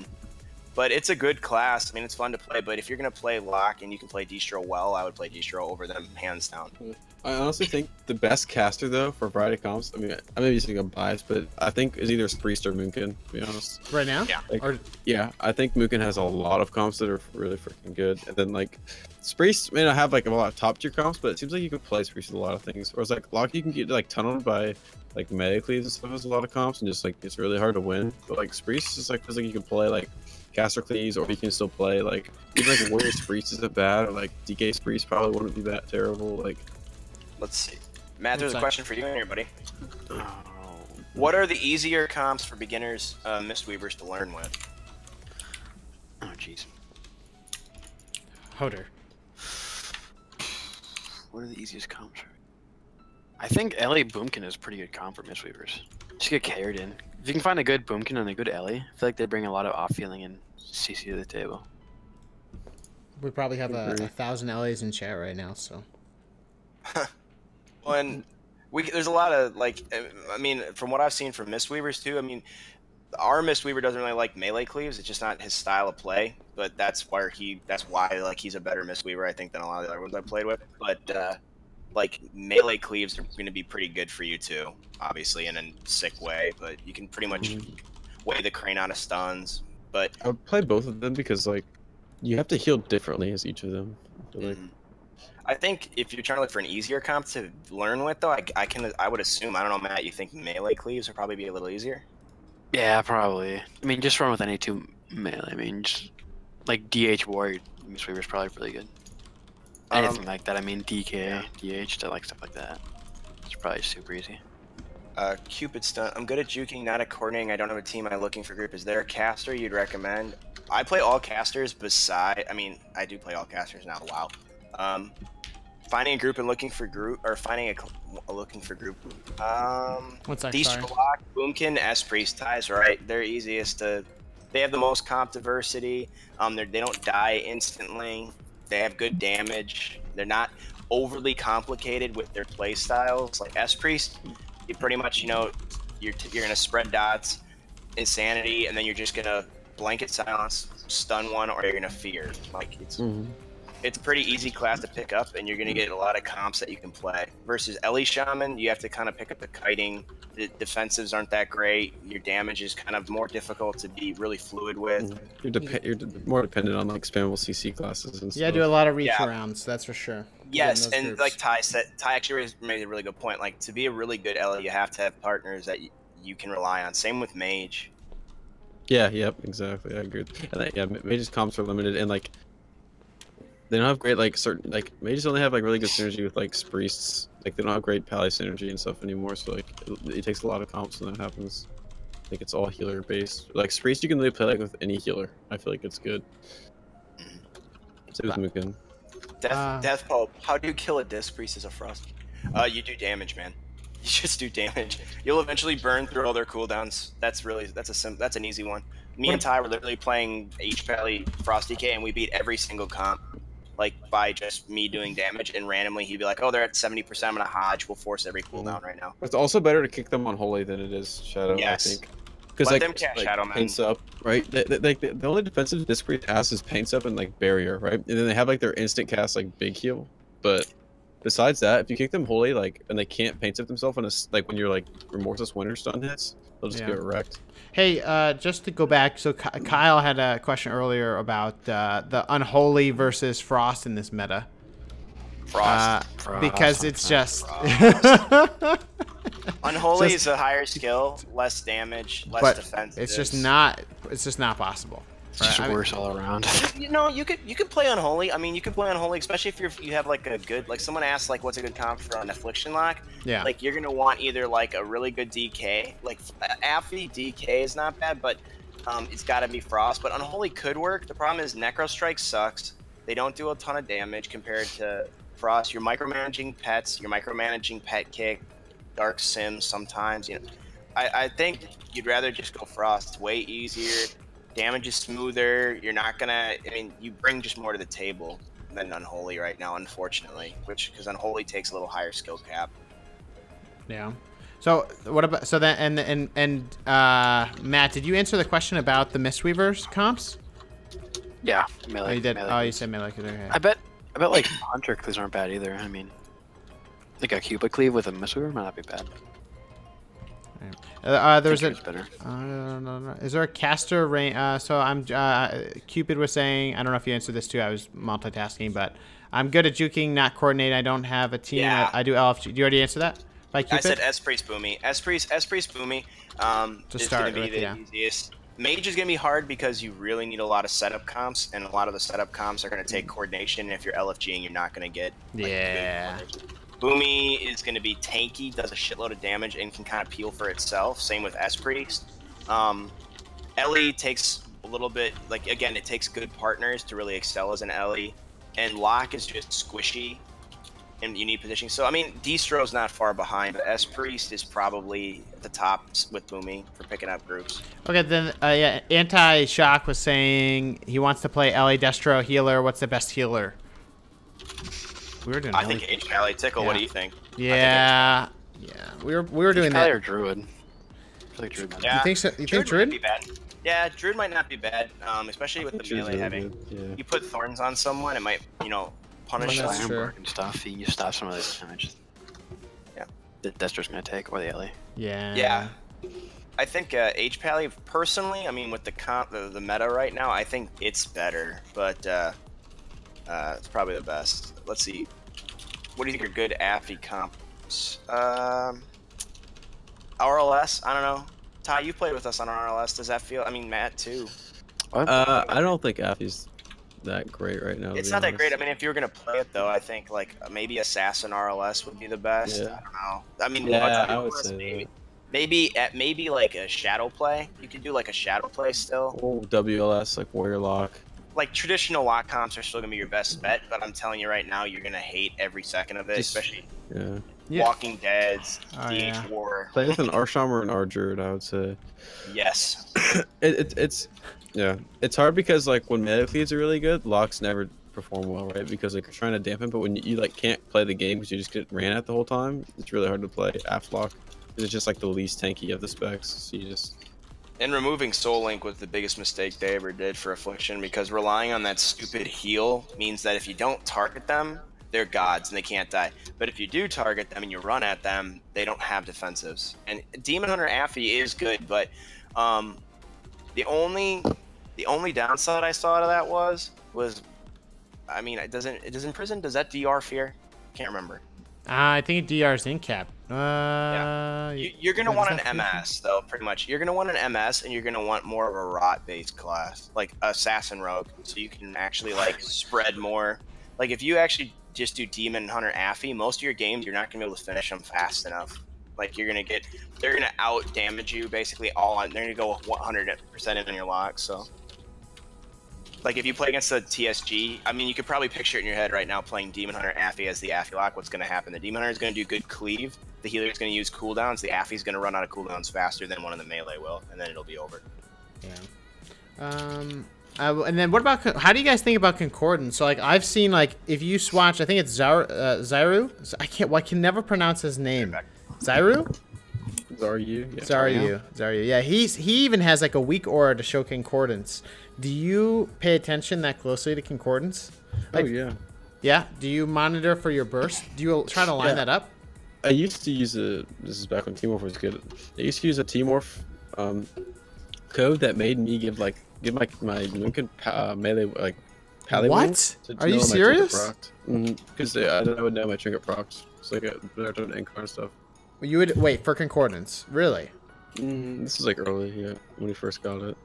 but it's a good class. I mean, it's fun to play, but if you're going to play Lock and you can play Destro well, I would play Destro over them hands down. I honestly think the best caster, though, for variety comps, I mean, I may be using a bias, but I think is either Priest or Moonkin, to be honest. Right now? Yeah. Like, yeah, I think Moonkin has a lot of comps that are really freaking good. And then, like, Priest may not have, like, a lot of top-tier comps, but it seems like you can play Priest with a lot of things. Whereas, like, Lock, you can get, like, tunneled by, like, melee cleaves and stuff has a lot of comps, and just, like, it's really hard to win. But, like, Priest is, like, feels like you can play, like, caster cleaves, or you can still play, like, even, like, Warrior's Priest isn't bad, or, like, DK's Priest probably wouldn't be that terrible, like... Let's see. Matt, there's a question for you and here, buddy. What are the easier comps for beginners, Mistweavers to learn with? Oh, jeez. Hoder. What are the easiest comps? I think LA Boomkin is a pretty good comp for Mistweavers. Just get carried in. If you can find a good Boomkin and a good LA, I feel like they bring a lot of off-feeling and CC to the table. We probably have 1,000 LAs in chat right now, so. When there's a lot of like, I mean, from what I've seen from Mistweavers too, I mean, our Mistweaver doesn't really like melee cleaves. It's just not his style of play. But that's why like he's a better Mistweaver, I think, than a lot of the other ones I've played with. But like melee cleaves are going to be pretty good for you too, obviously in a sick way. But you can pretty much weigh the crane out of stuns. But I would play both of them because like you have to heal differently as each of them. So, like, I think if you're trying to look for an easier comp to learn with, though, I would assume, I don't know, Matt, you think melee cleaves would probably be a little easier? Yeah, probably. I mean, just run with any two Melee, I mean, just like DH Warrior Mistweaver is probably really good. Anything like that. I mean, DK, DH, I like stuff like that. It's probably super easy. Cupid stunt. I'm good at juking, not at coordinating. I don't have a team. I'm looking for group. Is there a caster you'd recommend? I play all casters I mean, I do play all casters now. Wow. Finding a group and looking for group, or finding a looking for group. What's that? Block, Boomkin, S-Priest ties, right? They're easiest to. They have the most comp diversity. They don't die instantly. They have good damage. They're not overly complicated with their play styles. Like S-Priest, you pretty much, you know, you're gonna spread dots, insanity, and then you're just gonna blanket silence, stun one, or you're gonna fear. Like it's a pretty easy class to pick up, and you're gonna get a lot of comps that you can play. Versus Ellie Shaman, you have to kind of pick up the kiting. The defensives aren't that great. Your damage is kind of more difficult to be really fluid with. You're more dependent on like spammable CC classes and stuff. Yeah, do a lot of reach arounds, that's for sure. Yes, and groups. Like Ty said, Ty actually made a really good point. Like, to be a really good Ellie, you have to have partners that you can rely on. Same with Mage. Yeah, yep, exactly. I agree. And yeah, Mage's comps are limited, and like they don't have great like certain like Mages only have like really good synergy with like priests. Like they don't have great pally synergy and stuff anymore. So like it takes a lot of comps when that happens. Like it's all healer based. Like priest you can really play like with any healer. I feel like it's good. Same with Mugen. Death Pope. How do you kill a Disc Priest as a Frost? You do damage, man. You just do damage. You'll eventually burn through all their cooldowns. That's an easy one. Me and Ty were literally playing H-Pally Frost DK, and we beat every single comp, like by just me doing damage. And randomly he'd be like, "Oh, they're at 70%. I'm gonna Hodge. We'll force every cooldown right now." It's also better to kick them on Holy than it is Shadow. Yes. I think. Because Let like, them catch Shadow, man. Paints up, right? The only defensive Disc Priest has is paints up and like barrier, right? And then they have like their instant cast like big heal. But besides that, if you kick them Holy like and they can't paint up themselves on a like when you're like remorseless winter stun hits, they'll just get wrecked. Hey, just to go back, so Kyle had a question earlier about the Unholy versus Frost in this meta. Frost. Because it's just Unholy is a higher skill, less damage, less defense. It's just not possible. It's just worse all around. You know, you could play Unholy. I mean, you could play Unholy, especially if you have like a good, like someone asked like what's a good comp for an Affliction lock. Yeah. Like you're gonna want either like a really good DK, like Affy DK is not bad, but it's got to be Frost. But Unholy could work. The problem is Necro Strike sucks. They don't do a ton of damage compared to Frost. You're micromanaging pets. You're micromanaging pet kick, dark sims sometimes. You know, I think you'd rather just go Frost. It's way easier. Damage is smoother. You're not gonna. I mean, you bring just more to the table than Unholy right now, unfortunately. Because Unholy takes a little higher skill cap. Yeah. So what about and Matt? Did you answer the question about the Mistweavers comps? Yeah, melee. Oh, you did. Oh, you said melee. Okay. I bet like Hunter cleaves aren't bad either. I mean, like a Cupid cleave with a Mistweaver might not be bad. There's a better. Is there a caster range? So I'm Cupid was saying, I don't know if you answered this too, I was multitasking, but I'm good at juking, not coordinating. I don't have a team. Yeah. I do LFG. Did you already answer that by Cupid? I said S-Priest Boomy. S-Priest Boomy is going to be the easiest. Mage is going to be hard because you really need a lot of setup comps, and a lot of the setup comps are going to take coordination, and if you're LFGing, you're not going to get good Boomy is going to be tanky, does a shitload of damage, and can kind of peel for itself. Same with S-Priest. Ellie takes a little bit, like, again, it takes good partners to really excel as an Ellie. And Locke is just squishy, and you need positioning. So, I mean, Destro's not far behind, but S-Priest is probably at the top with Boomy for picking up groups. Okay, then, yeah, Anti-Shock was saying he wants to play Ellie, Destro, healer. What's the best healer? We were doing I think H-Pally. Tiqqle, what do you think? Yeah, we were doing that. Or Druid. I feel like Druid. Yeah. You think so? You think Druid? Might be bad. Yeah, Druid might not be bad, especially with the melee heavy. Yeah. You put thorns on someone, it might, you know, punish them. And stuff. You can stop some of this damage. Yeah. The Destro's gonna take, or the Ellie. Yeah. Yeah. I think H-Pally, personally, I mean, with the meta right now, I think it's better, but it's probably the best. Let's see. What do you think are good Affy comps? RLS? I don't know. Ty, you played with us on RLS. Does that feel? I mean, Matt too. What? I don't think Affy's that great right now. It's not that great. I mean, if you were gonna play it though, I think like maybe Assassin RLS would be the best. Yeah. I don't know. I mean, Yeah, I would WLS, say maybe like a shadow play. You could do like a shadow play still. Oh, WLS, like Warrior Lock. Like traditional lock comps are still gonna be your best bet, but I'm telling you right now, you're gonna hate every second of it, especially Yeah. Walking Dead's, Oh, DH yeah. War. Play with an Arsham or an Ardruid, I would say. Yes. It's hard because like when melee cleaves are really good, locks never perform well, right? Because like you're trying to dampen, but when you like can't play the game because you just get ran at the whole time, it's really hard to play Aff lock. It's just like the least tanky of the specs, so you just. And removing Soul Link was the biggest mistake they ever did for Affliction, because relying on that stupid heal means that if you don't target them, they're gods and they can't die. But if you do target them and you run at them, they don't have defensives. And Demon Hunter Affy is good, but the only downside I saw to that was I mean, it does in prison, does that DR fear? Can't remember. I think DR's in cap. You're gonna want an MS though, pretty much. You're gonna want an MS, and you're gonna want more of a rot-based class, like Assassin Rogue, so you can actually like spread more. Like if you actually just do Demon Hunter Affy, most of your games you're not gonna be able to finish them fast enough. Like they're gonna out damage you basically all on. They're gonna go 100% in on your lock. So, like if you play against a TSG, I mean you could probably picture it in your head right now playing Demon Hunter Affy as the Affy lock. What's gonna happen? The Demon Hunter is gonna do good cleave. The healer is gonna use cooldowns. The Affy is gonna run out of cooldowns faster than one of the melee will, and then it'll be over. Yeah. And then what about, how do you guys think about concordance? So like I've seen like if you swatch, I think it's Zyru. I can never pronounce his name. Zyru? Zaryu. Yeah. Zaryu. Yeah, he even has like a weak aura to show concordance. Do you pay attention that closely to concordance? Like, Oh yeah. Yeah. Do you monitor for your burst? Do you try to line that up? I used to use this is back when Teamorph was good. I used to use a Teamorph code that made me give my Moonkin melee like pally. What? Are you serious? Because I would know my trinket procs. It's like a better than Incar and stuff. You would wait for concordance, really? This is like early, yeah, when we first got it.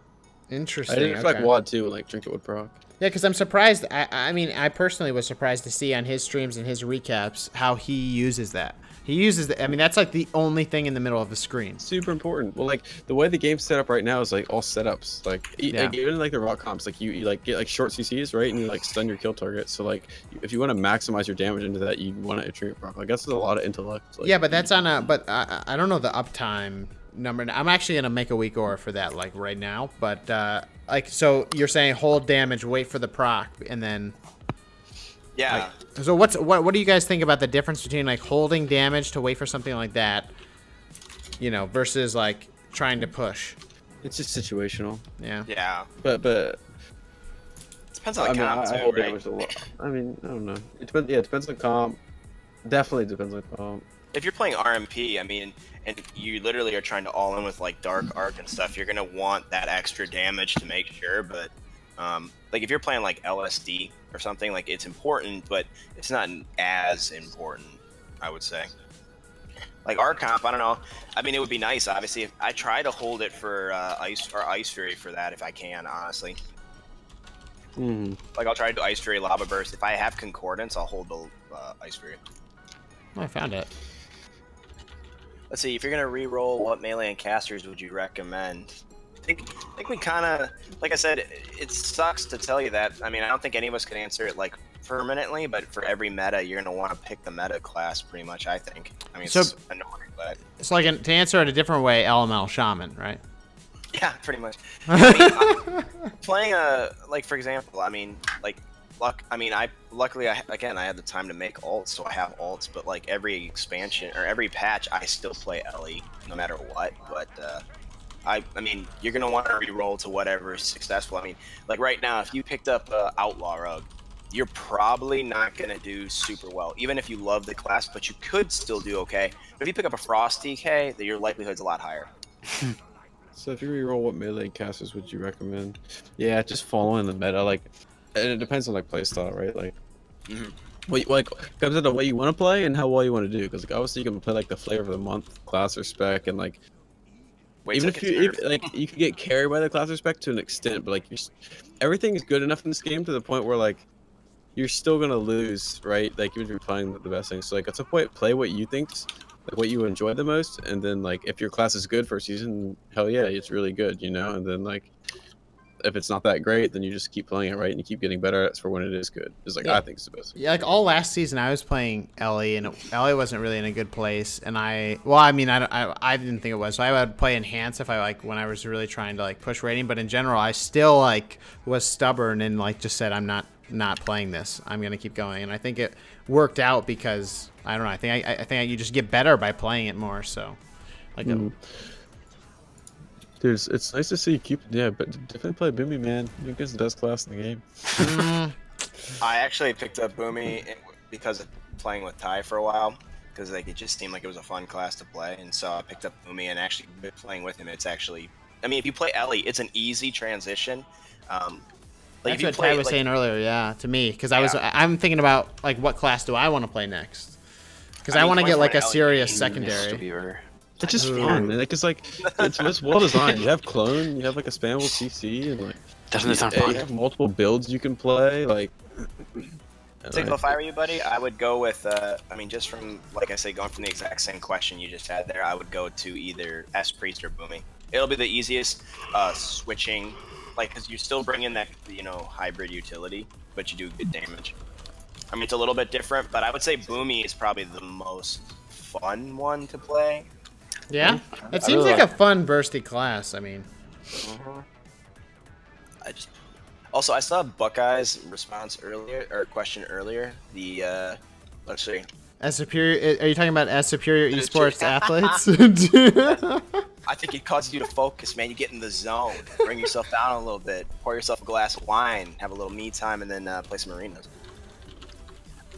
Interesting. I did it for like WAD too, like trinket would proc. Yeah, because I'm surprised. I mean, I personally was surprised to see on his streams and his recaps how he uses that. He uses the, I mean, that's like the only thing in the middle of the screen. Super important. Well, like the way the game's set up right now is like all setups. Like, like even like the rock comps, like you like get like short CCs, right, and you like stun your kill target. So like if you want to maximize your damage into that, you want to treat proc. I guess there's a lot of intellect. Like, yeah, but that's on a. But I don't know the uptime number. I'm actually gonna make a weak aura for that like right now. But like so you're saying hold damage, wait for the proc, and then. Yeah. Like, so what do you guys think about the difference between like holding damage to wait for something like that, you know, versus like trying to push? it's just situational. Yeah. Yeah. But Depends on the comp I too, hold right? damage a lot. I mean, I don't know. It depends. Yeah, it depends on comp. Definitely depends on comp. If you're playing RMP, I mean, and you literally are trying to all in with like Dark Arc and stuff, you're gonna want that extra damage to make sure. But like if you're playing like LSD or something, like it's important, but it's not as important, I would say. Like our comp, I don't know. I mean, it would be nice, obviously. If I try to hold it for Ice Fury for that if I can, honestly. Like I'll try to do Ice Fury, Lava Burst. If I have Concordance, I'll hold the Ice Fury. Oh, I found it. Let's see. If you're gonna re-roll, what melee and casters would you recommend? I think we kind of, like I said, it sucks to tell you that. I mean, I don't think any of us can answer it like permanently, but for every meta, you're gonna want to pick the meta class pretty much. I think. I mean, it's annoying, but it's like to answer it a different way, elemental shaman, right? Yeah, pretty much. I mean, playing like for example, I mean, like luckily I had the time to make alts, so I have alts. But like every expansion or every patch, I still play Ellie no matter what. But I mean, you're gonna want to re-roll to whatever is successful. I mean, like right now, if you picked up Outlaw Rogue, you're probably not gonna do super well, even if you love the class. But you could still do okay. But if you pick up a Frost DK, then your likelihood's a lot higher. So if you re-roll, what melee casters would you recommend? Yeah, just following the meta. Like, and it depends on like playstyle, right? Like, like comes into what you want to play and how well you want to do. Because like obviously you can play like the flavor of the month class or spec, and like Wait Even till if it you gets nerfed. like, you can get carried by the class respect to an extent, but like everything is good enough in this game to the point where like you're still gonna lose, right? Like even if you're playing the best things. So like at some point, play what you think's like what you enjoy the most, and then like if your class is good for a season, hell yeah, it's really good, you know. And then like if it's not that great, then you just keep playing it right and you keep getting better at it for when it is good. It's like Yeah. I think it's the best. Yeah, like all last season, I was playing Ellie, and Ellie wasn't really in a good place. And I didn't think it was. So I would play Enhance if when I was really trying to like push rating. But in general, I still like was stubborn and like just said I'm not playing this. I'm gonna keep going. And I think it worked out because I don't know. I think you just get better by playing it more. So, like. Dude, it's nice to see you keep. Yeah, but definitely play Boomy, man. You guys the best class in the game. I actually picked up Boomy because of playing with Ty for a while, because like it just seemed like it was a fun class to play, and so I picked up Boomy and actually been playing with him. It's actually, I mean, if you play Ellie, it's an easy transition. Like That's what Ty was saying earlier, yeah, to me, because I'm thinking about like what class do I want to play next, because I want to get like a serious secondary. It's just fun, man. Like, it's well designed. You have clone, you have like a spammable CC, and like Doesn't it sound fun? you have multiple builds you can play. Like, Tiqqle, if I were you, buddy, I would go with. I mean, just from like I say, going from the exact same question you just had there, I would go to either S Priest or Boomy. It'll be the easiest switching, like, because you still bring in that hybrid utility, but you do good damage. I mean, it's a little bit different, but I would say Boomy is probably the most fun one to play. Yeah, it seems like a fun bursty class. I mean, Also, I saw Buckeye's response earlier, or question earlier. The let's see. As superior, are you talking about as superior esports athletes? I think it causes you to focus, man. You get in the zone, bring yourself down a little bit, pour yourself a glass of wine, have a little me time, and then play some arenas.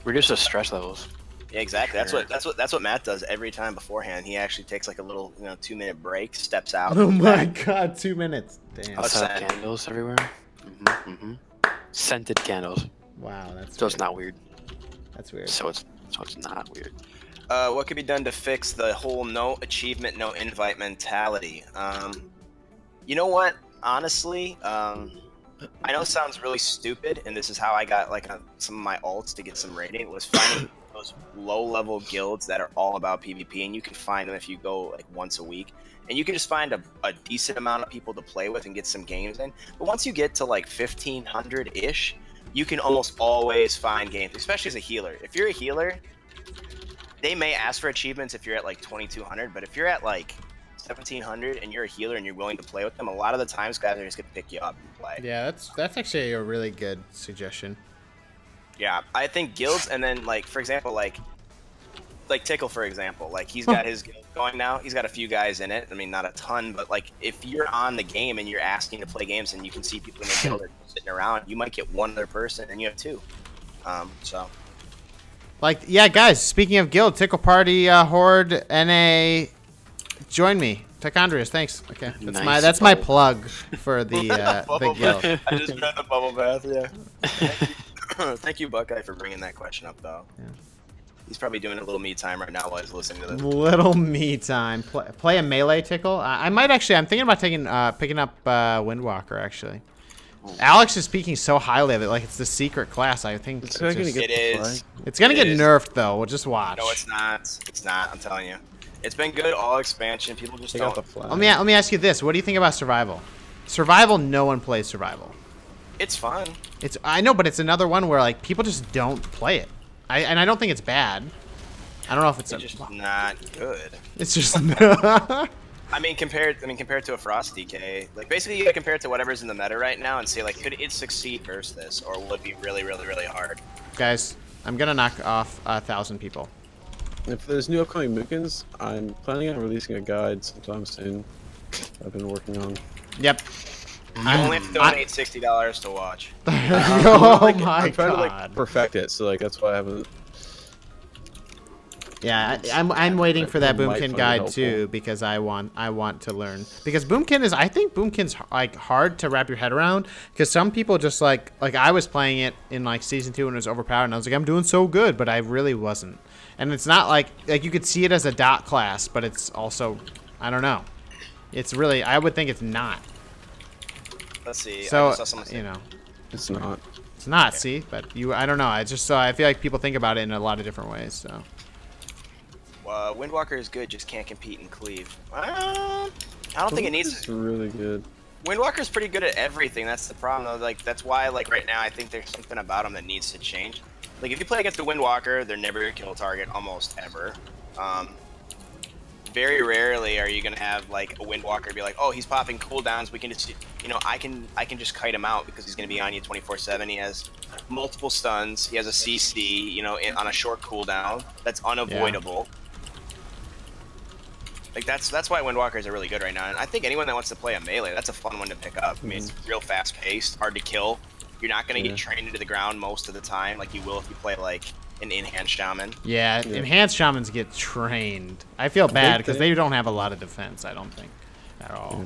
Reduce the stress levels. Yeah, exactly. Sure. That's what Matt does every time beforehand. He actually takes like a little 2-minute break, steps out. Oh my god, 2 minutes. Damn. I'll set up candles everywhere. Scented candles. Wow, that's so weird. It's not weird. That's weird. So it's not weird. What could be done to fix the whole no achievement, no invite mentality? You know what? Honestly, I know it sounds really stupid, and this is how I got like some of my alts to get some rating. Was finding those low-level guilds that are all about PvP, and you can find them if you go like once a week, and you can just find a decent amount of people to play with and get some games in. But once you get to like 1,500-ish, you can almost always find games, especially as a healer. If you're a healer, they may ask for achievements if you're at like 2,200, but if you're at like 1,700 and you're a healer and you're willing to play with them, a lot of the times guys are just gonna pick you up and play. Yeah, that's actually a really good suggestion. Yeah, I think guilds, and then like for example, like Tiqqle, for example, like he's got his guild going now. He's got a few guys in it. I mean, not a ton, but like if you're on the game and you're asking to play games and you can see people in the guild that are sitting around, you might get one other person and you have two. So. Like, yeah, guys. Speaking of guild, Tiqqle Party, Horde, NA, join me. Tichondrius, thanks. Okay, that's my plug for the the guild. I just read the bubble bath. Yeah. Thank you, Buckeye, for bringing that question up, though. Yeah. He's probably doing a little me time right now while he's listening to this. Little me time. Play a melee Tiqqle. I might actually. I'm thinking about picking up Windwalker actually. Alex is speaking so highly of it, like it's the secret class. I think it's gonna get It's gonna get nerfed though. We'll just watch. No, it's not. It's not. I'm telling you. It's been good all expansion. People just don't. Let me ask you this. What do you think about survival? Survival. No one plays survival. It's fun. I know, but it's another one where like people just don't play it. And I don't think it's bad. I don't know if it's just not good. It's just. I mean, compared to a Frost DK, like basically you gotta compare it to whatever's in the meta right now and say like, could it succeed versus this, or will it be really, really, really hard? Guys, I'm gonna knock off 1,000 people. If there's new upcoming Mookins, I'm planning on releasing a guide sometime soon. I've been working on. Yep. You only have to donate $60 to watch. Oh my I'm trying god. to like perfect it, so like that's why I haven't. Yeah, I'm waiting for that Boomkin guide too because I want to learn, because I think Boomkin's like hard to wrap your head around, because some people just like I was playing it in like season 2 and it was overpowered and I was like, I'm doing so good, but I really wasn't. And it's not like you could see it as a dot class, but it's also, I don't know. It's really, I would think it's not. Let's see. So, I just saw someone say- you know. It's not. It's not, see? But I don't know. I just, so I feel like people think about it in a lot of different ways, so. Windwalker is good, just can't compete in Cleave. I don't think it needs It's really good. Windwalker's pretty good at everything. That's the problem, though. Like, that's why, like, right now, I think there's something about him that needs to change. Like, if you play against the Windwalker, they're never a kill target, almost ever. Very rarely are you gonna have like a Windwalker be like, oh, he's popping cooldowns. We can just, you know, I can just kite him out because he's gonna be on you 24/7. He has multiple stuns. He has a CC, you know, on a short cooldown. That's unavoidable. Like that's why Windwalkers are really good right now. And I think anyone that wants to play a melee, that's a fun one to pick up. I mean, it's real fast paced, hard to kill. You're not gonna get trained into the ground most of the time, like you will if you play like an enhanced shaman. Yeah, enhanced shamans get trained. I feel bad because they don't have a lot of defense, I don't think, at all.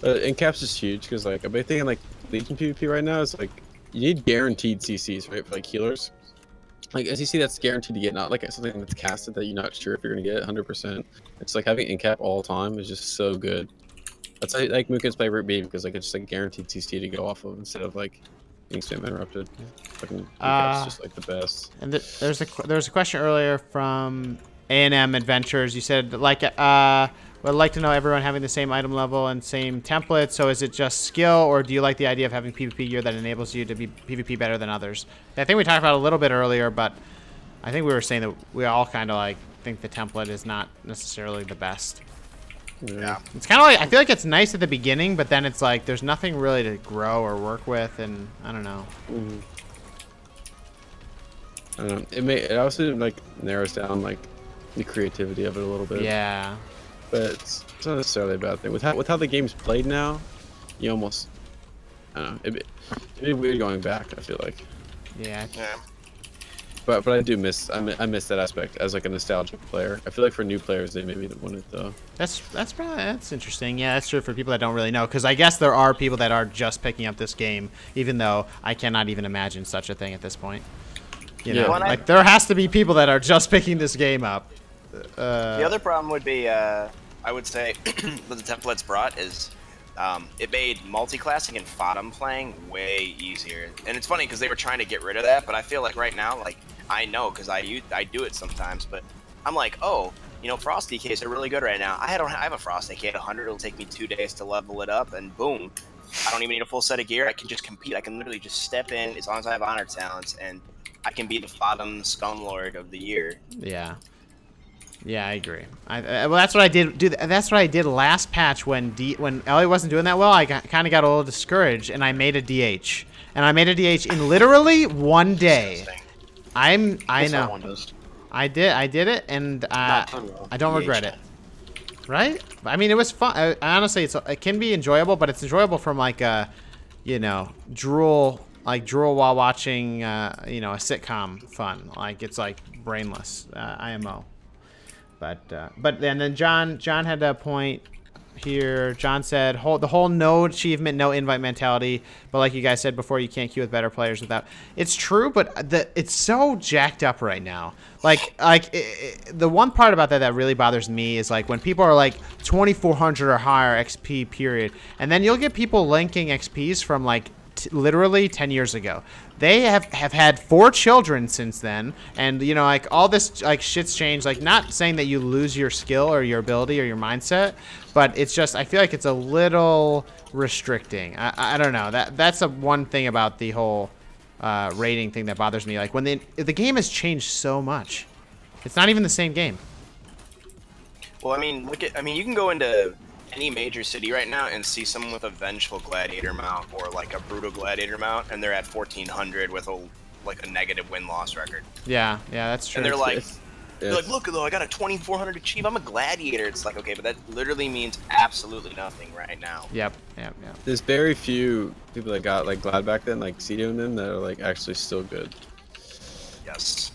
And caps is huge because like a big thing in like Legion PvP right now is like you need guaranteed CCs, right, for like healers. Like a CC that's guaranteed to get, not like something that's casted that you're not sure if you're gonna get 100%. It's like having in cap all the time is just so good. That's like Mookins play Root B because like it's just like guaranteed CC to go off of instead of like being spam interrupted. Fucking cap's just like the best. And there's a question earlier from A&M Adventures. You said like would like to know everyone having the same item level and same template. So is it just skill, or do you like the idea of having PvP gear that enables you to be PvP better than others? I think we talked about it a little bit earlier, but I think we were saying that we all kind of like think the template is not necessarily the best. Yeah. It's kind of like, I feel like it's nice at the beginning, but then it's like there's nothing really to grow or work with, and I don't know. I don't know. It also like narrows down like the creativity of it a little bit. Yeah. But it's not necessarily a bad thing. With how the game's played now, you almost, I don't know, it'd be weird going back, I feel like. Yeah. But I do miss, I miss that aspect as like a nostalgic player. I feel like for new players, they maybe want it though. That's interesting. Yeah, that's true for people that don't really know, because I guess there are people that are just picking up this game, even though I cannot even imagine such a thing at this point. You know, like there has to be people that are just picking this game up. The other problem would be, I would say, what the templates brought is it made multi-classing and FOTM playing way easier. And it's funny because they were trying to get rid of that, but I feel like right now, like, I know because I do it sometimes, but I'm like, oh, you know, Frost DKs are really good right now. I have a Frost DK at 100. It'll take me 2 days to level it up, and boom. I don't even need a full set of gear. I can just compete. I can literally just step in as long as I have honor talents, and I can be the FOTM Scumlord of the year. Yeah. Yeah, I agree. Well, that's what I did. That's what I did last patch when Ellie wasn't doing that well. I kind of got a little discouraged, and I made a DH. And I made a DH in literally 1 day. I know. I did it, and I don't regret it. Right? I mean, it was fun. Honestly, it can be enjoyable, but it's enjoyable from like a, you know, drool while watching, you know, a sitcom fun. Like it's like brainless IMO. But then John had a point here. John said the whole no achievement, no invite mentality. But like you guys said before, you can't queue with better players without. It's true, but it's so jacked up right now. The one part about that really bothers me is like when people are like 2400 or higher XP period, and then you'll get people linking XPs from like literally 10 years ago. They have had 4 children since then, and you know, like all this like shit's changed. Like, not saying that you lose your skill or your ability or your mindset, but it's just I feel like it's a little restricting. I don't know. That's the one thing about the whole rating thing that bothers me. Like when the game has changed so much, it's not even the same game. Well, I mean, you can go into any major city right now and see someone with a vengeful gladiator mount or like a brutal gladiator mount, and they're at 1400 with a negative win-loss record. Yeah, that's true. And they're like, look, though, I got a 2400 achieve. I'm a gladiator. It's like, okay, but that literally means absolutely nothing right now. Yep. There's very few people that got like Glad back then, like CDO and them, that are like actually still good. Yes.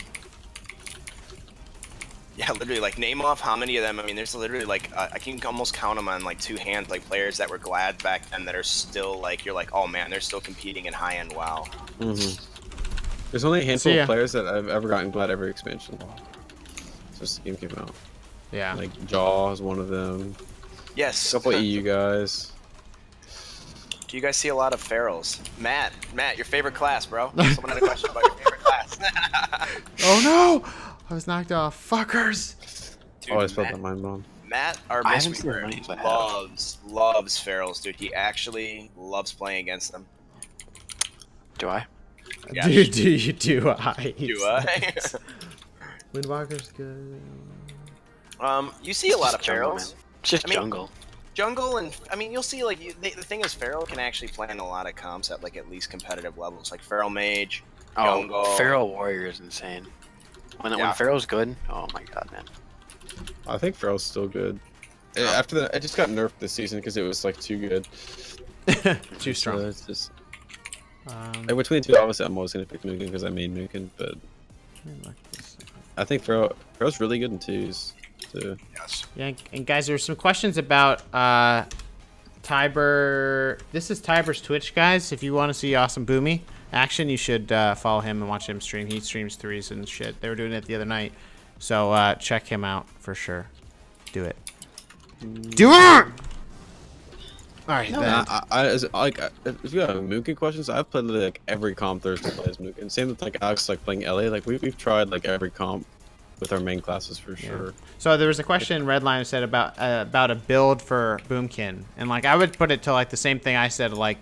Yeah, literally, like, name off how many of them. I mean, there's literally, like, I can almost count them on, like, 2 hands, like, players that were Glad back then that are still, like, you're like, oh, man, they're still competing in high-end WoW. There's only a handful of players that I've ever gotten Glad every expansion. Since the game came out. Yeah. Like, Jaw is one of them. Yes. A couple EU guys. Do you guys see a lot of ferals? Matt, your favorite class, bro. Someone had a question about your favorite class. Oh no! I was knocked off. Fuckers! Dude, I spelled that mind bomb. Matt, our I haven't seen Mistweaver, any, so I have. loves ferals, dude. He actually loves playing against them. Do I? Yeah. Do I? Do I? Windwalker's good. You see a lot of Jungle, ferals. man. It's just I mean, jungle. Jungle, and I mean, you'll see like the thing is, feral can actually play in a lot of comps at like at least competitive levels, like feral mage, jungle. Oh, Feral Warrior is insane. When Feral's good, oh my god, man. I think Feral's still good. After that, I just got nerfed this season because it was like too good. Too strong. So it's just like between the two, obviously I'm always gonna pick Nukin because I made Nukin, but I think Feral's really good in twos too. Yes. Yeah, and guys, there's some questions about Tiber. This is Tiber's Twitch, guys. If you want to see awesome Boomy action, you should follow him and watch him stream. He streams threes and shit. They were doing it the other night, so check him out for sure. Do it. Do it! All right, then. If you have Mookin questions, I've played like every comp Thursday plays Mookin. Same with like Alex, like playing LA. Like we've tried like every comp with our main classes for sure. So there was a question in Redline said about a build for Boomkin, and like I would put it to like the same thing I said. Like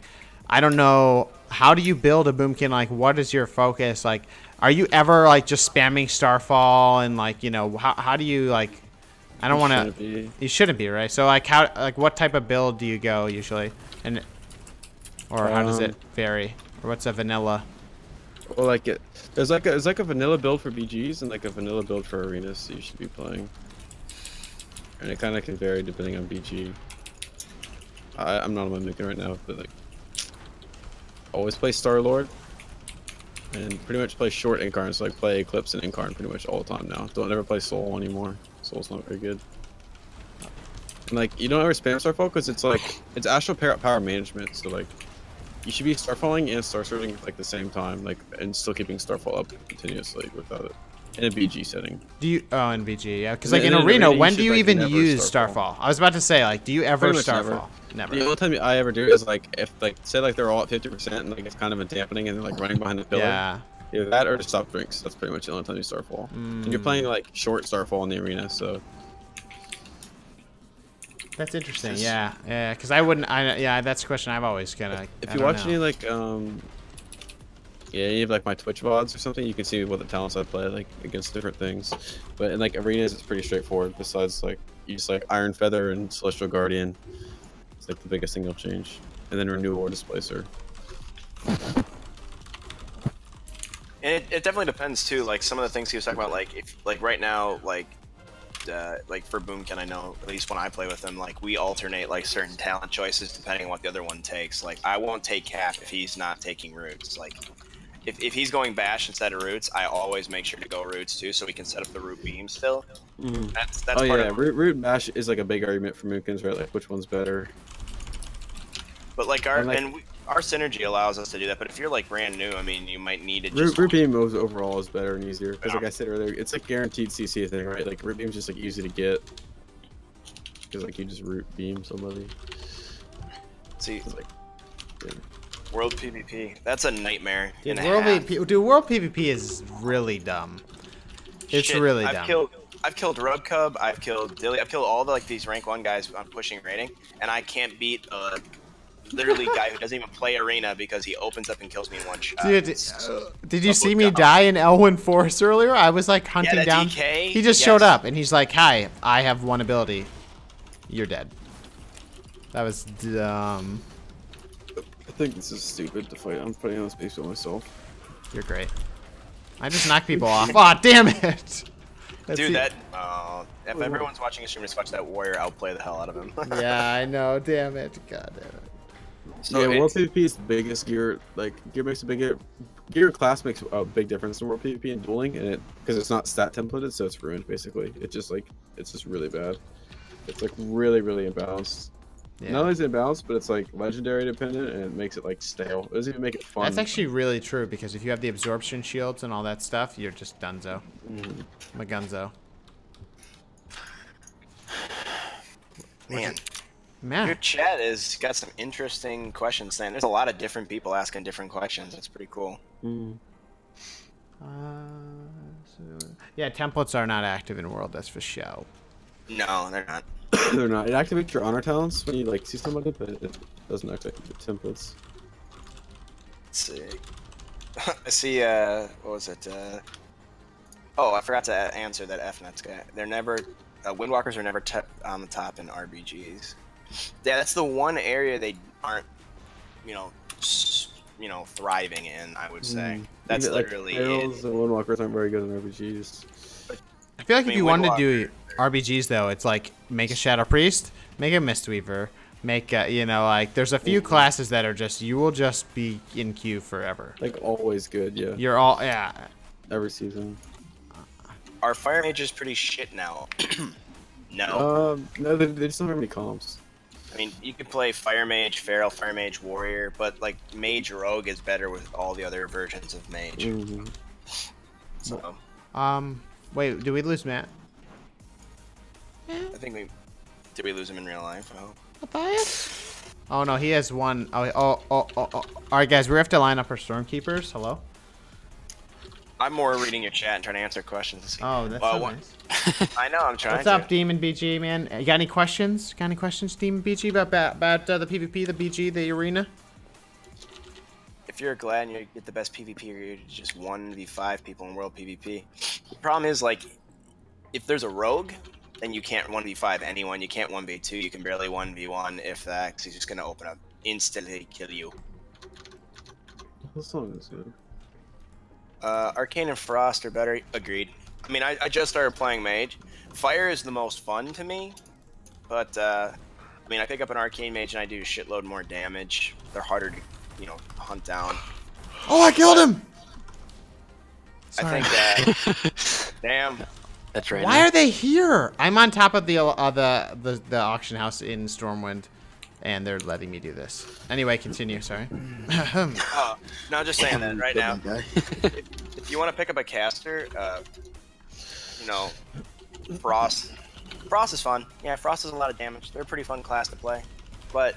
I don't know, how do you build a Boomkin? Like what is your focus? Like are you ever like just spamming Starfall and like, you know, how do you like? I don't want to. You shouldn't be, right? So like what type of build do you go usually, and or how does it vary, or what's a vanilla? Well, like there's like a vanilla build for BGs and like a vanilla build for arenas that you should be playing, and it kind of can vary depending on BG. I'm not on my Mookin right now, but like always play Star-Lord and pretty much play short Incarn, so like play Eclipse and Incarn pretty much all the time now. Don't ever play Soul anymore. Soul's not very good. And like you don't ever spam Starfall because it's like it's astral power management, so like you should be starfalling and star surging like the same time, like and still keeping Starfall up continuously without it in a BG setting. Do you? Oh, in BG, yeah. Because like in arena, when do you even use Starfall? I was about to say, like, do you ever Starfall? Never. The only time I ever do is like if like say like they're all at 50% and like it's kind of a dampening and they're like running behind the pillar. Yeah. Either that or to stop drinks. That's pretty much the only time you Starfall. And you're playing like short Starfall in the arena, so. That's interesting. Yeah, yeah. Because I wouldn't. Yeah, that's a question I've always kind of. If you watch any like any of like my Twitch VODs or something, you can see what the talents I play like against different things. But in like arenas, it's pretty straightforward. Besides like you just like Iron Feather and Celestial Guardian. It's like the biggest thing you'll change, and then Renew or Displacer. And it definitely depends too. Like some of the things he was talking about, like if like right now, like for Boomkin, I know at least when I play with him, like we alternate like certain talent choices depending on what the other one takes. Like I won't take Cap if he's not taking Roots. Like if he's going Bash instead of Roots, I always make sure to go Roots too, so we can set up the Root beam still. That's oh part yeah, of Root and Bash is like a big argument for Mookins, right? Like which one's better. But like our synergy allows us to do that. But if you're like brand new, I mean, you might need to just Root Beam overall is better and easier because, like I said earlier, it's like guaranteed CC thing, right? Like Root Beam's just like easy to get because like you just Root Beam somebody. See, like World PvP, that's a nightmare. Dude, World PvP is really dumb. It's really dumb. I've killed Rub Cub, I've killed Dilly, I've killed all the like these rank 1 guys on pushing rating, and I can't beat literally guy who doesn't even play arena because he opens up and kills me in one shot. Dude, did you see me die in Elwyn Forest earlier? I was like hunting down. DK, he just showed up and he's like, "Hi, I have one ability. You're dead." That was dumb. I think this is stupid to fight. I'm putting on this base by myself. You're great. I just knock people off. Aw, damn it! Dude, if everyone's watching a stream, just watch that warrior outplay the hell out of him. Yeah, I know. Damn it. God damn it. So yeah, World PvP is the biggest gear. Like gear makes a big gear class makes a big difference in World PvP and dueling, and because it's not stat templated, so it's ruined basically. It's just really bad. It's like really imbalanced. Yeah. Not only is it imbalanced, but it's like legendary dependent, and it makes it like stale. It doesn't even make it fun. That's actually really true because if you have the absorption shields and all that stuff, you're just dunzo. Magunzo. Man, Man. Your chat has got some interesting questions. Then there's a lot of different people asking different questions. It's pretty cool. Mm. Yeah, templates are not active in World. That's for show. No, they're not. They're not. It activates your honor talents when you like see somebody, but it doesn't activate the templates. Let's see. I see. What was it? Oh, I forgot to answer that FNets guy. They're never. Windwalkers are never on the top in RBGs. Yeah, that's the one area they aren't, thriving in. I would say that's literally it. The Windwalkers aren't very good in RBGs. I feel like if you wanted to do RBGs though, it's like make a Shadow Priest, make a Mistweaver, make a, like there's a few classes that are just you will just be in queue forever. Like always good, yeah. You're all every season. Are Fire Mages pretty shit now? No. No, they just don't have any comps. I mean, you could play Fire Mage, Feral, Fire Mage, Warrior, but like Mage Rogue is better with all the other versions of Mage. Mm-hmm. So. Wait, did we lose Matt? I think did we lose him in real life? Oh. Oh no, he has one. Oh. All right, guys, we have to line up our Stormkeepers. Hello. I'm more reading your chat and trying to answer questions. Oh, that's so nice. I know, I'm trying. What's up, Demon BG, man? You got any questions? Got any questions, Demon BG, about the PvP, the BG, the arena? If you're glad and you get the best PvP, you're just 1v5 people in World PvP. The problem is, like, if there's a rogue, then you can't 1v5 anyone. You can't 1v2. You can barely 1v1 if that, because he's just gonna open up, instantly kill you. What song is good? Arcane and Frost are better. Agreed. I mean, I just started playing Mage. Fire is the most fun to me, but I mean, I pick up an Arcane Mage and I do a shitload more damage. They're harder to, hunt down. Oh, I killed him! Sorry. I think that. Damn. That's right. Why are they here? I'm on top of the auction house in Stormwind, and they're letting me do this. Anyway, continue. Sorry. No, just saying that right now. If you want to pick up a caster, Frost. Frost is fun. Yeah, Frost does a lot of damage. They're a pretty fun class to play, but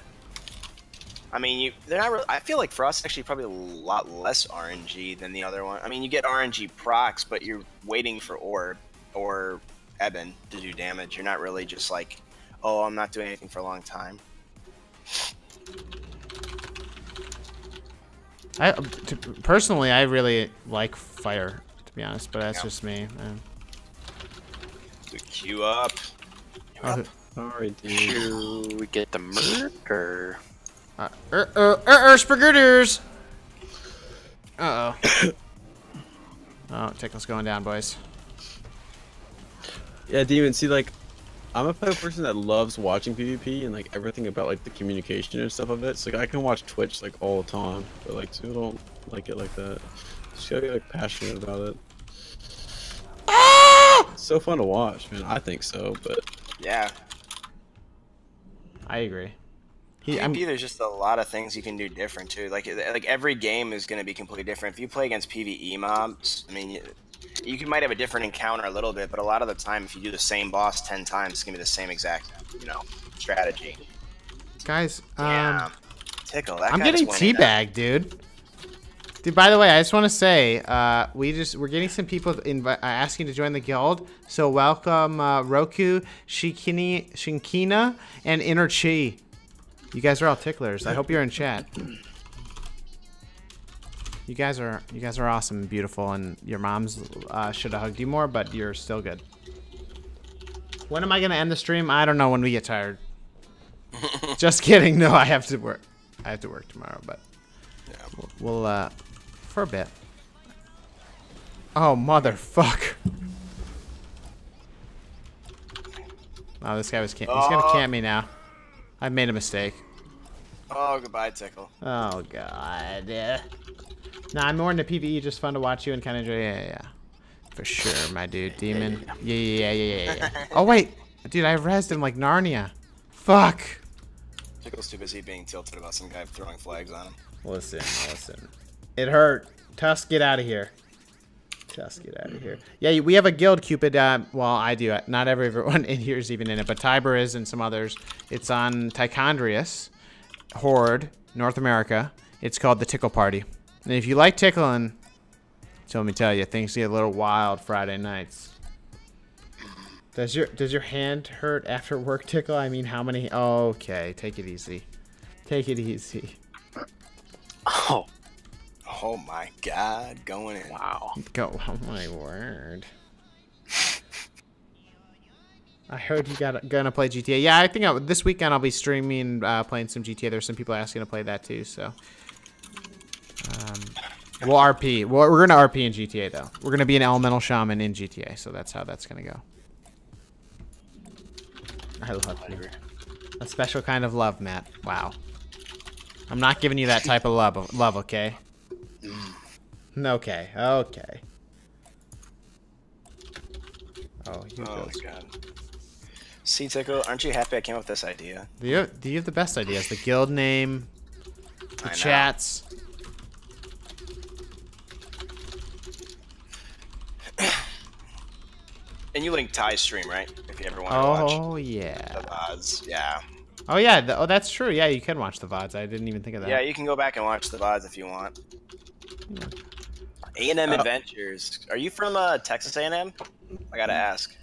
I mean, they're not. I feel like Frost is actually probably a lot less RNG than the other one. I mean, you get RNG procs, but you're waiting for Orb or Eben to do damage. You're not really just like, oh, I'm not doing anything for a long time. Personally, I really like Fire, to be honest, but that's just me. So queue up. Alright, dude. Should we get the merc or? Spaghetters! Uh-oh. Oh, Tiqqle's going down, boys. Yeah, Demon, see, like, I'm a type of person that loves watching PvP and, like, everything about, like, the communication and stuff of it. So, like, I can watch Twitch, like, all the time. But, like, I don't like it like that. Just gotta be, like, passionate about it. Ah! It's so fun to watch, man. I think so, but... Yeah. I agree. There's just a lot of things you can do different, too. Like every game is going to be completely different. If you play against PvE mobs, I mean... You might have a different encounter a little bit, but a lot of the time, if you do the same boss 10 times, it's gonna be the same exact, strategy. Guys, yeah. Tiqqle, that I'm getting teabagged, dude. Dude, by the way, I just want to say, we're getting some people asking to join the guild. So welcome, Roku, Shinkina, and Inner Chi. You guys are all ticklers. I hope you're in chat. You guys are awesome and beautiful, and your moms should have hugged you more, but you're still good. When am I gonna end the stream? I don't know, when we get tired. Just kidding. No, I have to work. I have to work tomorrow, but yeah, we'll for a bit. Oh, motherfuck. Oh, this guy was he's gonna camp me now. I've made a mistake. Oh, goodbye, Tiqqle. Oh god. Nah, I'm more into PvE, just fun to watch you and kind of enjoy. Yeah. For sure, my dude. Demon. Yeah. Oh, wait. Dude, I rezzed him like Narnia. Fuck. Tiqqle's too busy being tilted about some guy throwing flags on him. Listen. It hurt. Tusk, get out of here. Let's get out of here. Yeah, we have a guild, Cupid. Well, I do. Not everyone in here is even in it, but Tiber is and some others. It's on Tichondrius, Horde, North America. It's called the Tiqqle Party. And if you like tickling, so let me tell you, things get a little wild Friday nights. Does your hand hurt after work, Tiqqle? I mean, how many? Oh, okay, take it easy. Take it easy. Oh. Oh my God, going in. Wow. Go. Oh my word. I heard you gonna play GTA. Yeah, I think this weekend I'll be streaming, playing some GTA. There's some people asking to play that too, so. We'll RP. Well, we're gonna RP in GTA though. We're gonna be an elemental shaman in GTA, so that's how that's gonna go. I love you. A special kind of love, Matt. Wow. I'm not giving you that type of love, okay? Okay, okay. Oh, my God. See, Tiqqle, aren't you happy I came up with this idea? Do you have the best ideas? The guild name, the chats. And you link Ty's stream, right? If you ever want to watch. Oh, yeah. The VODs, yeah. Oh, yeah. Oh, that's true. Yeah, you can watch the VODs. I didn't even think of that. Yeah, you can go back and watch the VODs if you want. A&M Adventures. Are you from Texas A&M? I gotta ask.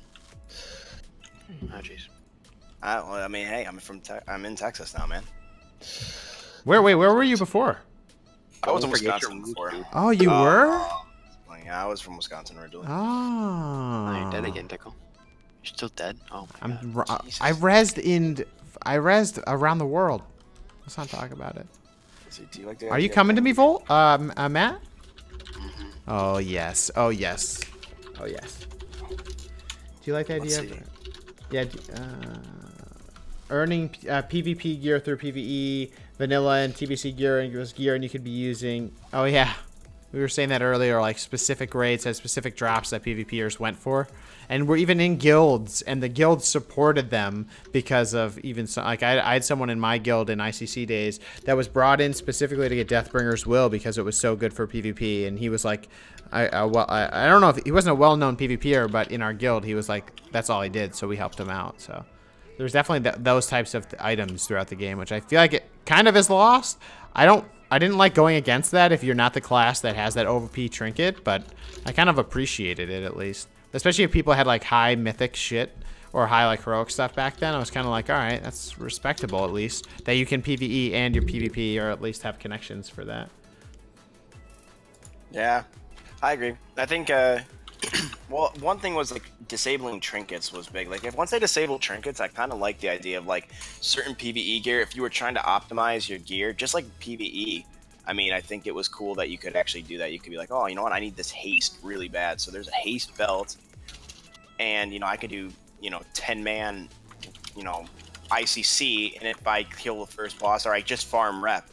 Oh, jeez. Well, I mean, hey, I'm in Texas now, man. Where were you before? I was in Wisconsin before. Oh, you were? Yeah, I was from Wisconsin originally. Oh. Oh, you're dead again, Tiqqle. You're still dead? Oh my God. I rezzed around the world. Let's not talk about it. Are you coming to me, Volt? Matt? Oh yes. Oh yes. Oh yes. Do you like the idea of yeah, earning PvP gear through PvE, vanilla and TBC gear and you could be using. Oh yeah. We were saying that earlier, like specific raids had specific drops that PvPers went for. And we're even in guilds, and the guilds supported them because of even so, like I had someone in my guild in ICC days that was brought in specifically to get Deathbringer's Will because it was so good for PvP. And he was like, I don't know if he wasn't a well-known PvPer, but in our guild he was like, that's all he did, so we helped him out. So there's definitely those types of items throughout the game, which I feel like it kind of is lost. I didn't like going against that if you're not the class that has that OP trinket, but I kind of appreciated it at least. Especially if people had like high mythic shit or high like heroic stuff back then. I was kind of like, all right, that's respectable at least. That you can PvE and your PvP or at least have connections for that. Yeah, I agree. I think, well, one thing was like disabling trinkets was big. Like once they disabled trinkets, I kind of like the idea of like certain PvE gear. If you were trying to optimize your gear, just like PvE, I mean, I think it was cool that you could actually do that. You could be like, oh, you know what? I need this haste really bad. So there's a haste belt. And, you know, I could do, 10-man, ICC. And if I kill the first boss or I just farm rep,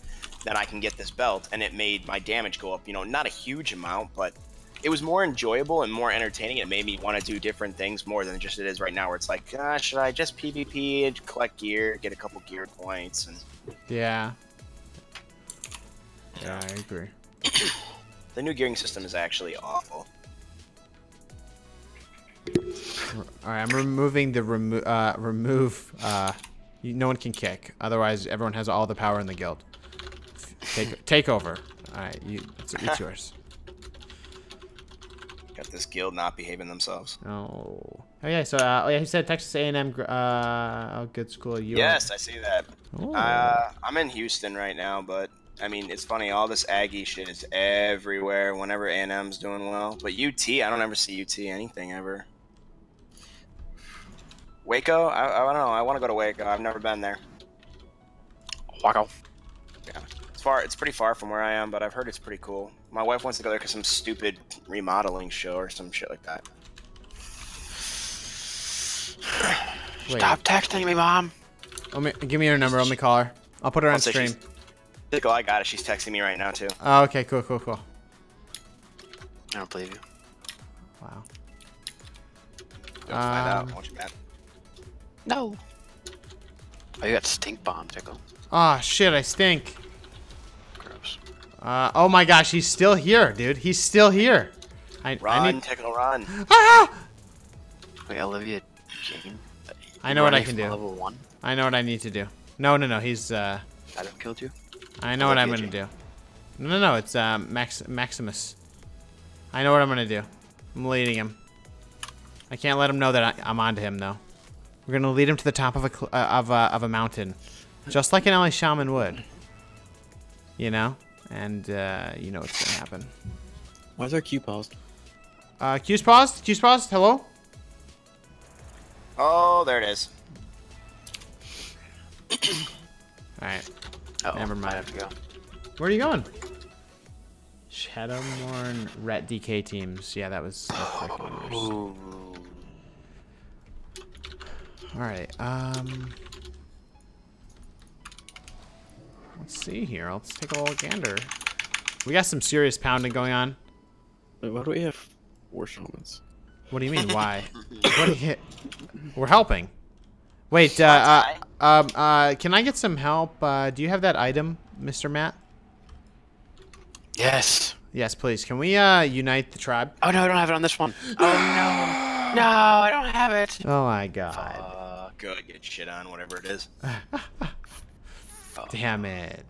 then I can get this belt. And it made my damage go up, not a huge amount, but it was more enjoyable and more entertaining. It made me want to do different things more than just it is right now, where it's like, should I just PvP and collect gear, get a couple gear points? And yeah. Yeah, I agree. The new gearing system is actually awful. All right, I'm removing the remove. No one can kick. Otherwise, everyone has all the power in the guild. Take over. All right, it's yours. Got this guild not behaving themselves. Oh yeah. So yeah, he said Texas A&M. Good school. Yes, I see that. I'm in Houston right now, but I mean, it's funny. All this Aggie shit is everywhere. Whenever A&M's doing well, but UT, I don't ever see UT anything ever. Waco, I don't know. I want to go to Waco. I've never been there. Waco. Yeah, it's far. It's pretty far from where I am, but I've heard it's pretty cool. My wife wants to go there because some stupid remodeling show or some shit like that. Stop texting me, Mom. Give me her number. Let me call her. I'll put her on stream. Tiqqle, I got it. She's texting me right now too. Oh, okay, cool. I don't believe you. Wow. Go find out, won't you, Matt? No. Oh, you got stink bomb, Tiqqle. Oh shit, I stink. Gross. Oh my gosh, he's still here, dude. He's still here. Run, need... Tiqqle, run. Ah! Wait, Olivia Jane? I know what I can do. Level 1? I know what I need to do. No, he's Adam killed you? I know what I'm Olivia gonna do. No, it's Maximus. I know what I'm gonna do. I'm leading him. I can't let him know that I'm onto him though. We're gonna lead him to the top of a mountain, just like an LA shaman would. You know, and you know what's gonna happen. Why is our queue paused? Q's paused. Q's paused. Hello. Oh, there it is. All right. Oh, Never mind. I have to go. Where are you going? Shadowmourne Ret DK teams. Yeah, that was freaking worse. Ooh. All right. Let's see here. Let's take a little gander. We got some serious pounding going on. Wait, why do we have 4 shamans? What do you mean? Why? What do you... We're helping. Wait. Can I get some help? Do you have that item, Mr. Matt? Yes. Yes, please. Can we unite the tribe? Oh no, I don't have it on this one. Oh no. No, I don't have it. Oh my god. Good, get shit on, whatever it is. Damn it.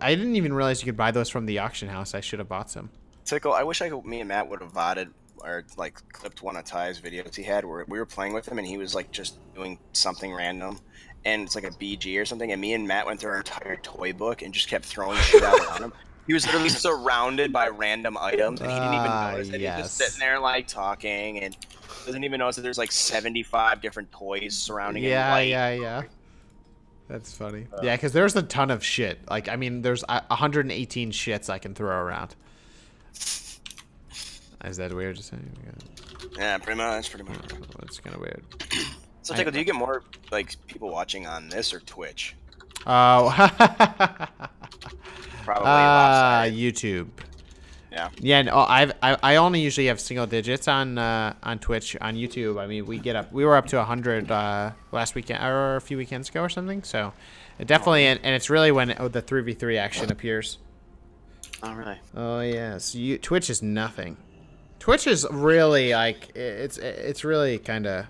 I didn't even realize you could buy those from the auction house. I should have bought some. Tiqqle, I wish me and Matt would have VODed or like clipped one of Ty's videos he had where we were playing with him and he was like just doing something random and it's like a BG or something and me and Matt went through our entire toy book and just kept throwing shit out on him. He was literally surrounded by random items and he didn't even notice it. Yes. He's just sitting there like talking and doesn't even notice that there's like 75 different toys surrounding him. Yeah. That's funny. Yeah, because there's a ton of shit. Like, I mean, there's 118 shits I can throw around. Is that weird to say? Yeah, pretty much. It's kind of weird. So, Tiqqle, do you get more like people watching on this or Twitch? Oh, Probably lopsided. YouTube. Yeah. Yeah. No, I only usually have single digits on Twitch. On YouTube, I mean, we were up to 100 last weekend or a few weekends ago or something. So, it definitely, and it's really when the 3v3 action appears. Oh really? Oh yes. Twitch is nothing. Twitch is really like it's really kind of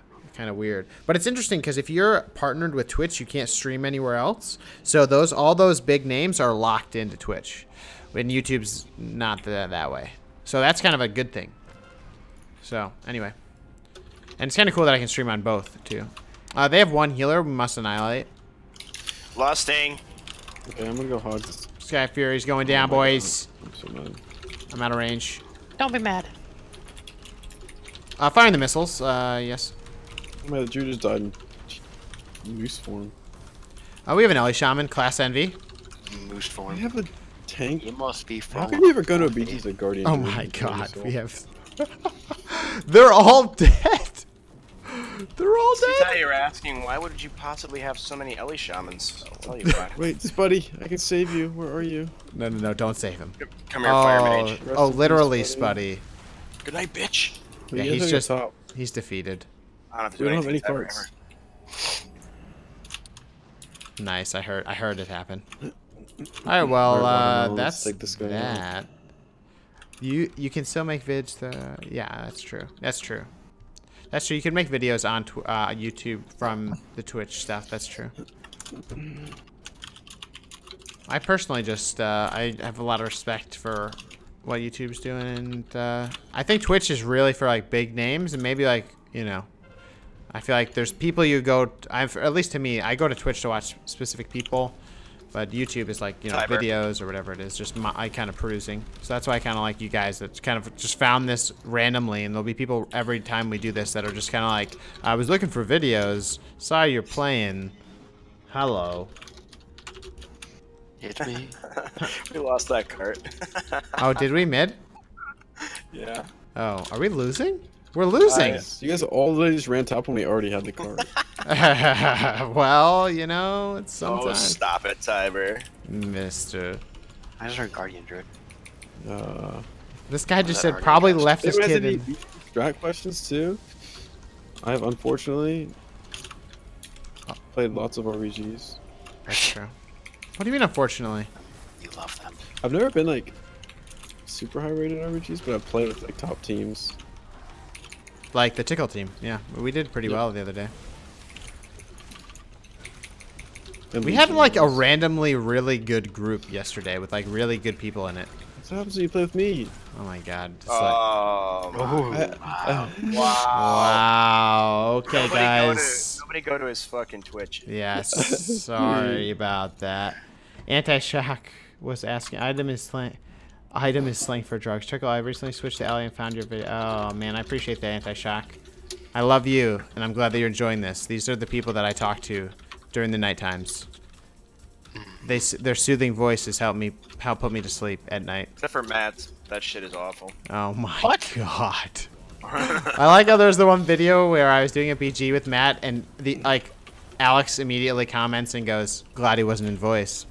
weird, but it's interesting because if you're partnered with Twitch, you can't stream anywhere else. So all those big names are locked into Twitch, when YouTube's not that way. So that's kind of a good thing. So anyway, and it's kind of cool that I can stream on both too. They have one healer we must annihilate. Lusting. Okay, I'm gonna go hog this. Sky Fury's going down, boys. I'm so mad. I'm out of range. Don't be mad. Firing the missiles. Yes. Oh my, the Jew just died in moose form. We have an LA Shaman, Class Envy. Moose form. We have a tank. You must be How from. can we ever go to a beach as a guardian? Oh my god, we have... They're all dead! They're all See, dead! Ty, you're asking, why would you possibly have so many Ellie shamans? I'll tell you why. Wait, Spuddy, I can save you. Where are you? No, don't save him. Come here, Fire Mage. Oh, literally, Rest in peace, Spuddy. Good night, bitch. Yeah, You guys he's are at just... the top. He's defeated. I don't have to do We don't have anything any ever, parts. Nice, I heard it happen. Alright, well, that's take this guy that. You can still make vids, yeah, that's true. That's true. You can make videos on YouTube from the Twitch stuff, that's true. I personally just, I have a lot of respect for what YouTube's doing, and I think Twitch is really for like big names, and maybe like, you know, I feel like there's people you go, at least to me, I go to Twitch to watch specific people, but YouTube is like, you know, videos or whatever it is, just I kind of perusing. So that's why I kind of like you guys that kind of just found this randomly, and there'll be people every time we do this that are just kind of like, I was looking for videos, saw you're playing, hello. It's me. We lost that cart. Oh, did we mid? Yeah. Oh, are we losing? We're losing. You guys all literally just ran top when we already had the card. Well, you know, it's sometimes. Oh, stop it, Tiber. Mister. I just heard Guardian Druid. This guy just that said already probably addressed? left his Anyone has kid any in. strat questions too? I have unfortunately played lots of RPGs. That's true. What do you mean, unfortunately? You love them. I've never been like super high rated RPGs, but I play with like top teams. Like the Tiqqle team. Yeah, we did pretty well the other day. And We league had like a games. randomly really good group yesterday with like really good people in it. What happens when you play with me? Oh my god. It's like, Oh, Wow. wow. wow. Okay, guys. Nobody go to his fucking Twitch. Yes. Sorry about that. Anti-Shock was asking, item is slang for drugs. Tiqqle, I recently switched to Ellie and found your video. Oh man, I appreciate that, Anti-Shock. I love you, and I'm glad that you're enjoying this. These are the people that I talk to during the night times. Their soothing voices help put me to sleep at night. Except for Matt's. That shit is awful. Oh my god. I like how there's the one video where I was doing a BG with Matt, and Alex immediately comments and goes, "Glad he wasn't in voice."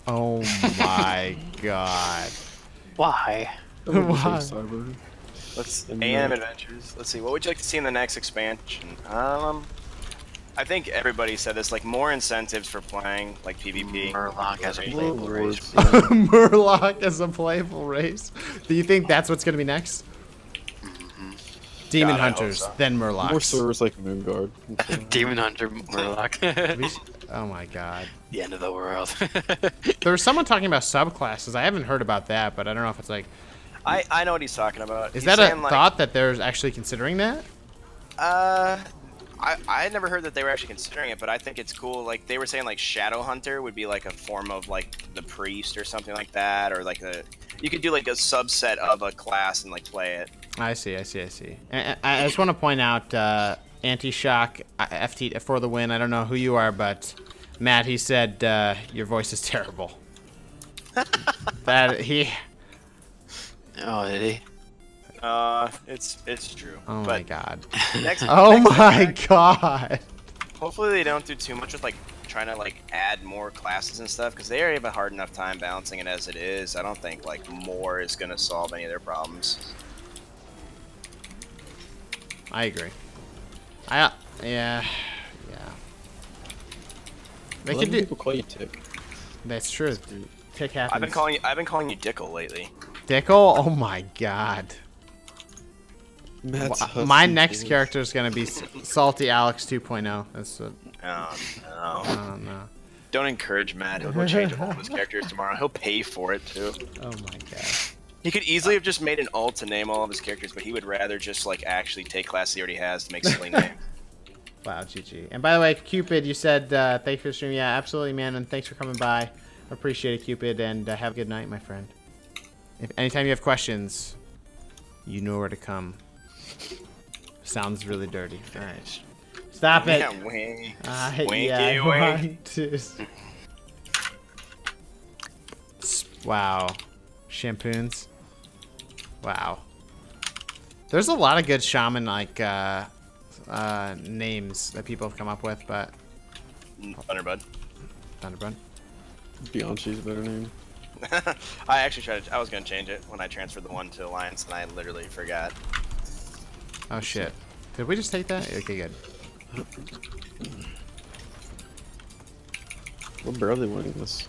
Oh my god. Why? Why? AM Adventures. Let's see. What would you like to see in the next expansion? I think everybody said this. Like more incentives for playing like PvP. Murloc as a playable race. Murloc as a playable race. Do you think that's what's gonna be next? Demon God, I hope Hunters, so. then Murlocs. More servers like Moonguard. Demon Hunter Murloc. Oh my god. The end of the world. There was someone talking about subclasses. I haven't heard about that, but I don't know if it's like. I know what he's talking about. Is He's that a saying, like, thought that they're actually considering that? I had never heard that they were actually considering it, but I think it's cool. Like they were saying, like Shadow Hunter would be like a form of like the priest or something like that, or like you could do like a subset of a class and like play it. I see. And I just want to point out, Anti-Shock, FT for the win. I don't know who you are, but Matt, he said your voice is terrible. That he. Oh, did he? It's true. Oh but my god. Next, Oh next my time, god. hopefully they don't do too much with like trying to like add more classes and stuff, because they already have a hard enough time balancing it as it is. I don't think like more is gonna solve any of their problems. I agree. Yeah. They could do. People call you Tick. That's true. Tick happens. I've been calling you Tiqqle lately. Tiqqle? Oh my god. Matt's My husky next too. character is gonna be Salty Alex 2.0. That's what. Oh no! Oh no. Don't encourage Matt. He'll go change all of his characters tomorrow. He'll pay for it too. Oh my god. He could easily have just made an alt to name all of his characters, but he would rather just like actually take classes he already has to make silly names. Wow, GG. And by the way, Cupid, you said thanks for the stream. Yeah, absolutely, man. And thanks for coming by. Appreciate it, Cupid. And have a good night, my friend. If anytime you have questions, you know where to come. Sounds really dirty. All right. Stop it. Yeah, wink. Yeah, I want to. Wow. Shampoons. Wow. There's a lot of good shaman like names that people have come up with, but Thunderbud. Thunderbird. Bianchi's a better name. I actually tried to, I was gonna change it when I transferred the one to Alliance, and I literally forgot. Oh shit. Did we just take that? Okay, good. We're barely winning this.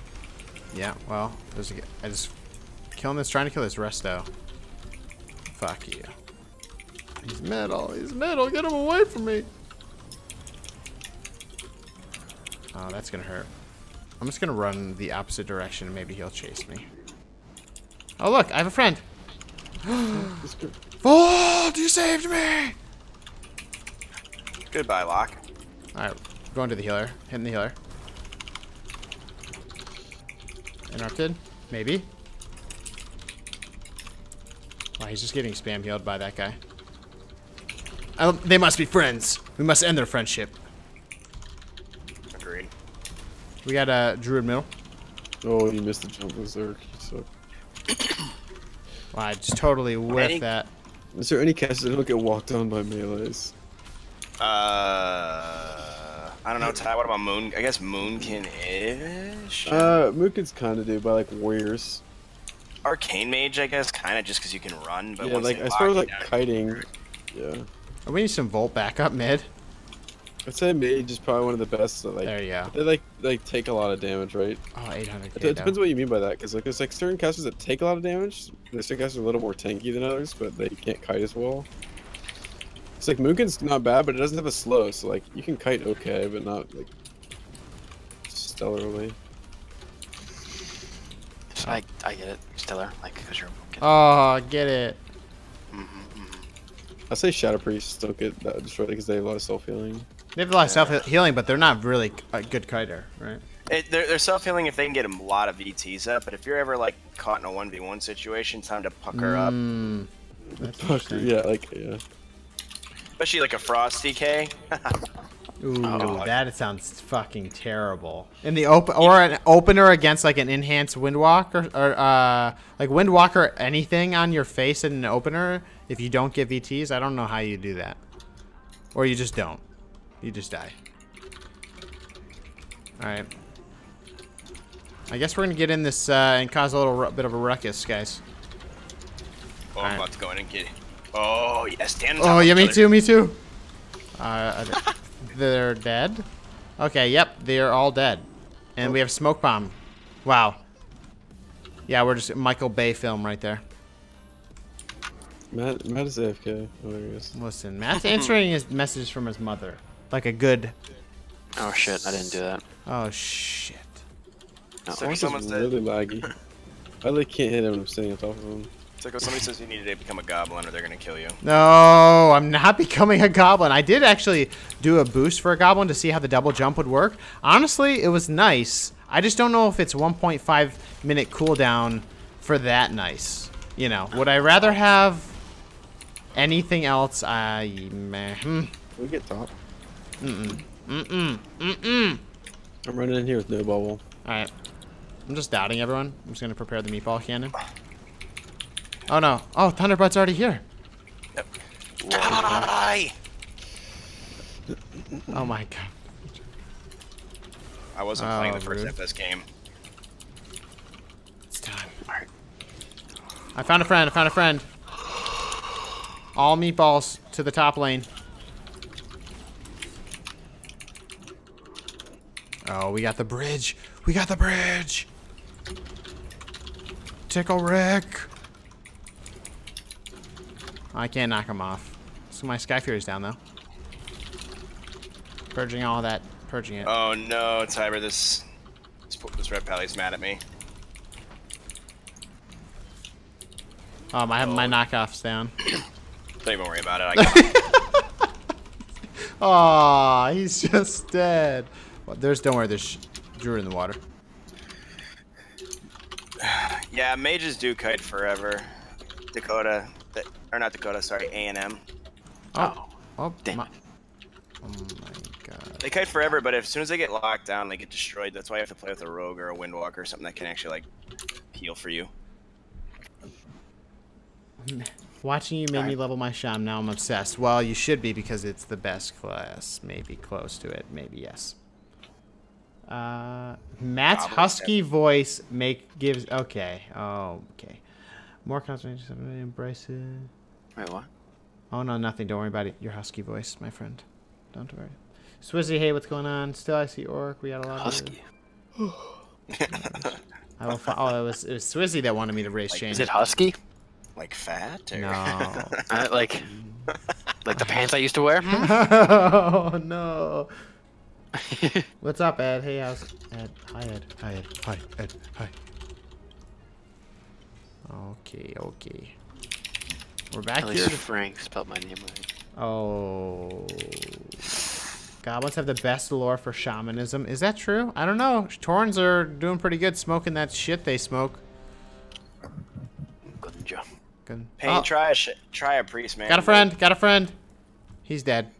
Yeah, well, there's I just trying to kill this resto. Fuck you. He's metal, get him away from me. Oh, that's gonna hurt. I'm just gonna run the opposite direction and maybe he'll chase me. Oh look, I have a friend. Vault, you saved me! Goodbye, Locke. Alright, going to the healer. Hitting the healer. Interrupted? Maybe? Wow, he's just getting spam healed by that guy. They must be friends. We must end their friendship. Agreed. We got a druid middle. Oh, you missed the jump with Zerk. You suck. Wow, I just totally whiffed that. Is there any casters that don't get walked on by melees? I don't know, Ty. What about Moon? I guess Moonkin-ish? Mookin's kinda do by like warriors. Arcane Mage, I guess, kind of just because you can run. But Yeah, once like they as lock far as you like down, kiting. Yeah. Oh, we need some Volt backup mid. I'd say mage is probably one of the best. Like, There you go. they like take a lot of damage, right? Oh, 800k. It depends what you mean by that, because like there's like certain casters that take a lot of damage. There's certain casters a little more tanky than others, but they can't kite as well. It's like Moonkin's not bad, but it doesn't have a slow, so like you can kite okay, but not like stellarly. I get it, stellar, like because you're. Oh, get it. I say Shadow Priests don't get that destroyed because they have a lot of self healing. They have a lot of self-healing, but they're not really a good kiter, right? They're self-healing if they can get a lot of VTs up, but if you're ever like caught in a 1v1 situation, time to pucker up. That's Yeah, like yeah. Especially like a Frosty K. Ooh, God. that sounds fucking terrible. In the open or an opener against like an enhanced Windwalker or like Windwalker anything on your face in an opener. If you don't get VTs, I don't know how you do that. Or you just don't. You just die. All right. I guess we're gonna get in this and cause a little bit of a ruckus, guys. Oh, I'm about to go in and get it. Oh yes, stand. Oh yeah, me too, me too. They're dead. Okay, yep, they're all dead, and we have smoke bomb. Wow. Yeah, we're just Michael Bay film right there. Matt is AFK. Oh, there he is. Listen, Matt's answering his messages from his mother, like a good. Oh shit! I didn't do that. Oh shit. No. So if This someone is said, really laggy. I like can't hit him when I'm staying on top of him. it's like if somebody says you need to become a goblin or they're gonna kill you. No, I'm not becoming a goblin. I did actually do a boost for a goblin to see how the double jump would work. Honestly, it was nice. I just don't know if it's 1.5 minute cooldown for that nice. You know, would I rather have anything else? We get top. I'm I'm running in here with no bubble. Alright. I'm just doubting everyone. I'm just gonna prepare the meatball cannon. Oh no. Oh, Thunderbutt's already here. Yep. Die! Oh my god. I wasn't playing the Oh, first rude. FS game. It's time. Alright. I found a friend, I found a friend. All meatballs to the top lane. Oh, we got the bridge. We got the bridge. Tiqqle Rick. I can't knock him off. So my Sky Fury's down though. Purging all that. Purging it. Oh no, Tiber, this red pally's mad at me. Oh, my knockoff's down. Don't even worry about it. I got it. Aw, he's just dead. Well, don't worry, there's Drew in the water. Yeah, mages do kite forever. Dakota, or not Dakota, sorry, A&M. Oh, damn my, it. oh my god. They kite forever, but as soon as they get locked down, they get destroyed. That's why you have to play with a rogue or a windwalker or something that can actually like heal for you. Watching you made me level my Sham. Now I'm obsessed. Well, you should be because it's the best class. Maybe close to it. Maybe yes. Matt's Probably husky voice gives. Okay. Oh, okay. More concentration. Embrace it. Wait, what? Oh no, nothing. Don't worry about it. Your husky voice, my friend. Don't worry. Swizzy, hey, what's going on? Still, I see Orc. We got a lot Husky. I will. Oh, it was Swizzy that wanted me to race chain. Is it husky? Like fat? Or? No. Like the pants I used to wear? Oh no. What's up, Ed? Hey, how's Ed? Hi, Ed. Hi, Ed. Hi, Ed. Hi. Okay, okay. We're back At here. least Frank spelled my name right. Oh. Goblins have the best lore for shamanism. Is that true? I don't know. Torns are doing pretty good smoking that shit they smoke. Good job. Good. Hey, Oh, try a priest, man. got a friend. Got a friend. He's dead.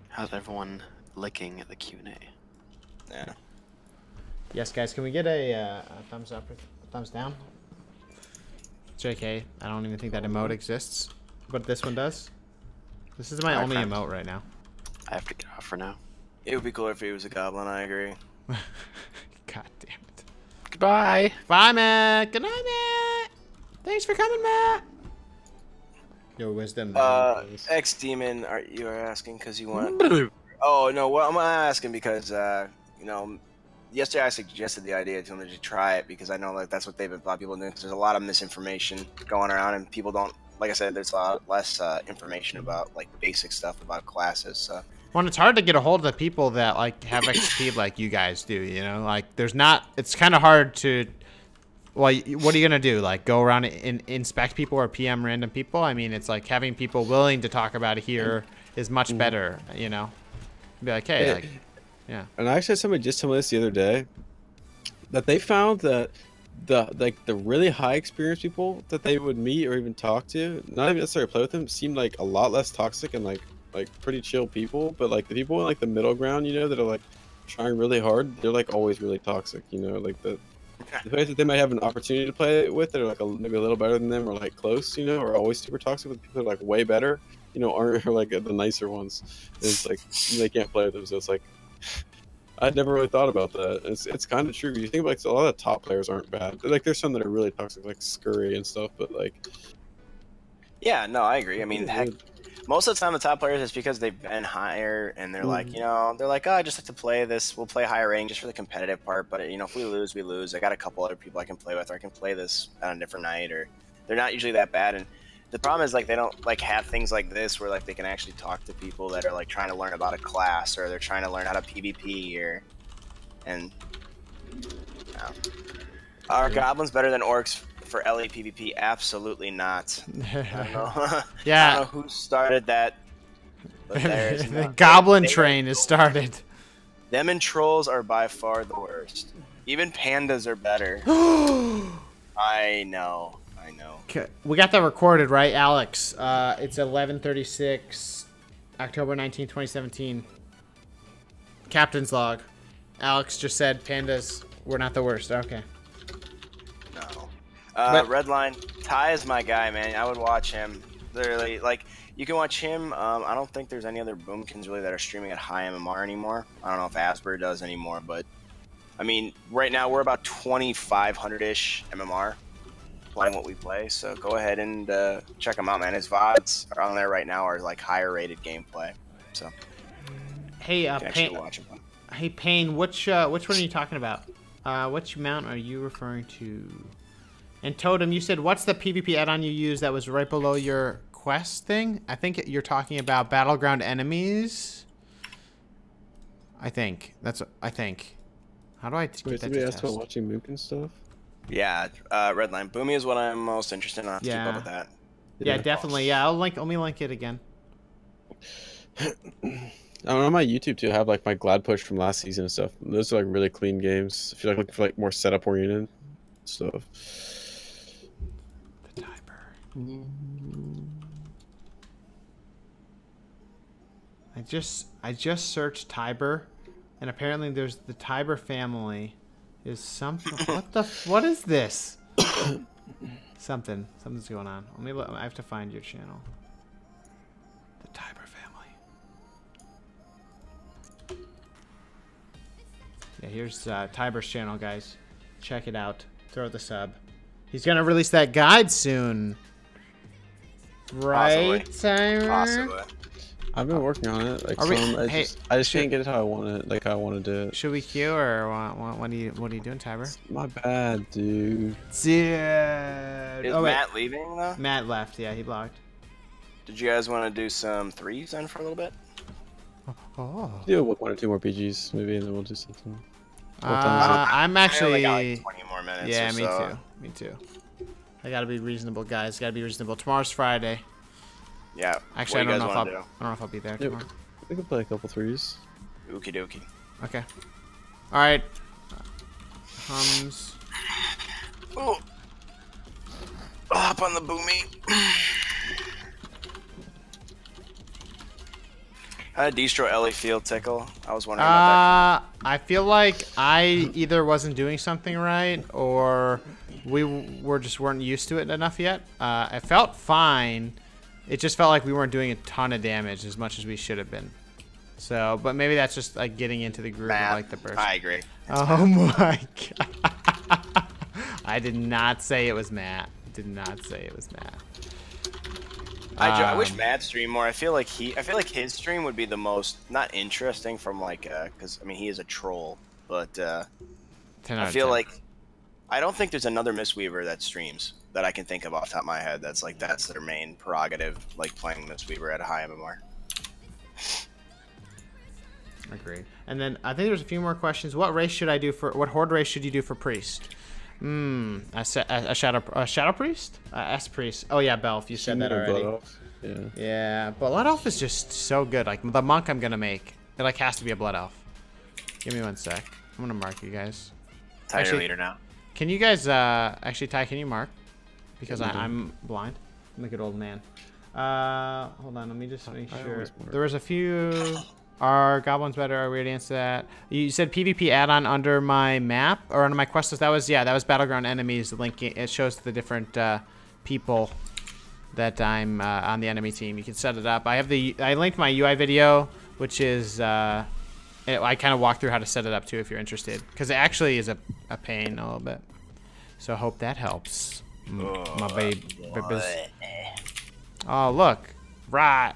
How's everyone licking the Q&A? Yeah. Yes, guys. Can we get a thumbs up or thumbs down? JK. I don't even think that emote exists, but this one does. This is my Alright, only friends. emote right now. I have to get off for now. It would be cool if he was a goblin. I agree. God damn it. Goodbye. Bye, Matt. Good night, Matt. Thanks for coming, Matt. Your wisdom. X Demon, you are asking because you want? Oh no, well I'm asking because you know, yesterday I suggested the idea to them to try it because I know that that's what they've been a lot of people doing. Because there's a lot of misinformation going around and people don't. Like I said, there's a lot less information about like basic stuff about classes. So. Well, it's hard to get a hold of the people that like have XP like you guys do. You know, like there's not. It's kind of hard to. Well, what are you gonna do? Like go around and inspect people or PM random people? I mean, it's like having people willing to talk about it here is much better. You know, be like, hey, like, yeah. And I actually had somebody just tell me this the other day that they found that the really high experience people that they would meet or even talk to, not even necessarily play with them, seemed like a lot less toxic and like pretty chill people. But like the people in like the middle ground, you know, that are like trying really hard, they're like always really toxic. You know, like the fact that they might have an opportunity to play with that are like maybe a little better than them or like close, you know, are always super toxic. With people that are like way better, you know, aren't like the nicer ones. And it's like they can't play with them, so it's like. I'd never really thought about that. It's kind of true. You think like a lot of the top players aren't bad. Like there's some that are really toxic, like Scurry and stuff. But like, yeah, no, I agree. I mean, heck, most of the time the top players is because they've been higher and they're like, you know, they're like, oh, I just like to play this. We'll play higher rank just for the competitive part. But you know, if we lose, we lose. I got a couple other people I can play with, or I can play this on a different night. Or they're not usually that bad. And the problem is like they don't like have things like this where like they can actually talk to people that are like trying to learn about a class or they're trying to learn how to PvP or and are goblins better than orcs for LA PvP? Absolutely not. I don't know. Yeah. I don't know who started that. But The goblin train has started. Them and trolls are by far the worst. Even pandas are better. I know. Okay. We got that recorded, right, Alex? It's 11:36, October 19, 2017. Captain's log. Alex just said pandas were not the worst. Okay. No. Redline. Ty is my guy, man. I would watch him. Literally, like, you can watch him. I don't think there's any other boomkins really that are streaming at high MMR anymore. I don't know if Asper does anymore, but I mean, right now we're about 2,500-ish MMR. Playing what we play, so go ahead and check him out, man. His VODs are on there right now, are like higher rated gameplay. So hey, Payne. Watch him. Hey, Payne, which one are you talking about? Which mount are you referring to? And Totem, you said what's the PvP add-on you used that was right below your quest thing? I think you're talking about battleground enemies. I think. How do I get that somebody asked about watching Mook and stuff? Yeah, Redline. Boomy is what I'm most interested in. I'll have to keep up with that. Yeah, definitely. Yeah, let me link it again. I don't know, on my YouTube too, I have like my Glad push from last season and stuff. Those are like really clean games. If you're like looking for like more setup oriented stuff. The Tiber. I just searched Tiber, and apparently there's the Tiber family. Is something? What is this? Something's going on. I have to find your channel. The Tiber family. Yeah, here's Tiber's channel, guys. Check it out. Throw the sub. He's gonna release that guide soon. Right, Tiber? Possibly. I've been working on it. Like I just can't get it how I want it. Like how I want to do it. Should we queue or what are you doing, Tiber? My bad, dude. Is Matt leaving though? Matt left. Yeah, he blocked. Did you guys want to do some threes then for a little bit? Oh. Do one or two more PGs maybe, and then we'll do something. I'm actually. I only got like 20 more minutes. Yeah, or me so. too. Me too. I gotta be reasonable, guys. Gotta be reasonable. Tomorrow's Friday. Yeah. Actually, I don't know if I'll be there tomorrow. We can play a couple threes. Okie dokie. Okay. All right. Hums. Oh. I'll hop on the Boomy. How did Destro Ellie feel, Tiqqle? I was wondering about that. I feel like I either wasn't doing something right or we weren't used to it enough yet. It felt fine. It just felt like we weren't doing a ton of damage as much as we should have been. So, but maybe that's just like getting into the groove of like the burst. I agree. Oh my god. I did not say it was Matt. Did not say it was Matt. I wish Matt streamed more. I feel like his stream would be the most not interesting from like because I mean he is a troll, but I feel like I don't think there's another Mistweaver that streams that I can think of off the top of my head. That's their main prerogative, like playing Mistweaver at a high MMR. Agreed. And then I think there's a few more questions. What race should I do for? What horde race should you do for priest? A shadow priest? S priest. Oh yeah, Belf, you said that already. Yeah. Yeah, but blood elf is just so good. Like the monk I'm gonna make, it like has to be a blood elf. Give me 1 sec. I'm gonna mark you guys. Ty, your leader now. Can you guys actually Ty? Can you mark? Because I'm blind. I'm a good old man. Hold on. Let me just make sure. There was a few. Are goblins better? Are we already answered that? You said PvP add-on under my map or under my quest list. That was battleground enemies linking. It shows the different people that I'm on the enemy team. You can set it up. I linked my UI video, which is I kind of walk through how to set it up too if you're interested, because it actually is a pain a little bit. So I hope that helps. My baby. Oh look, right.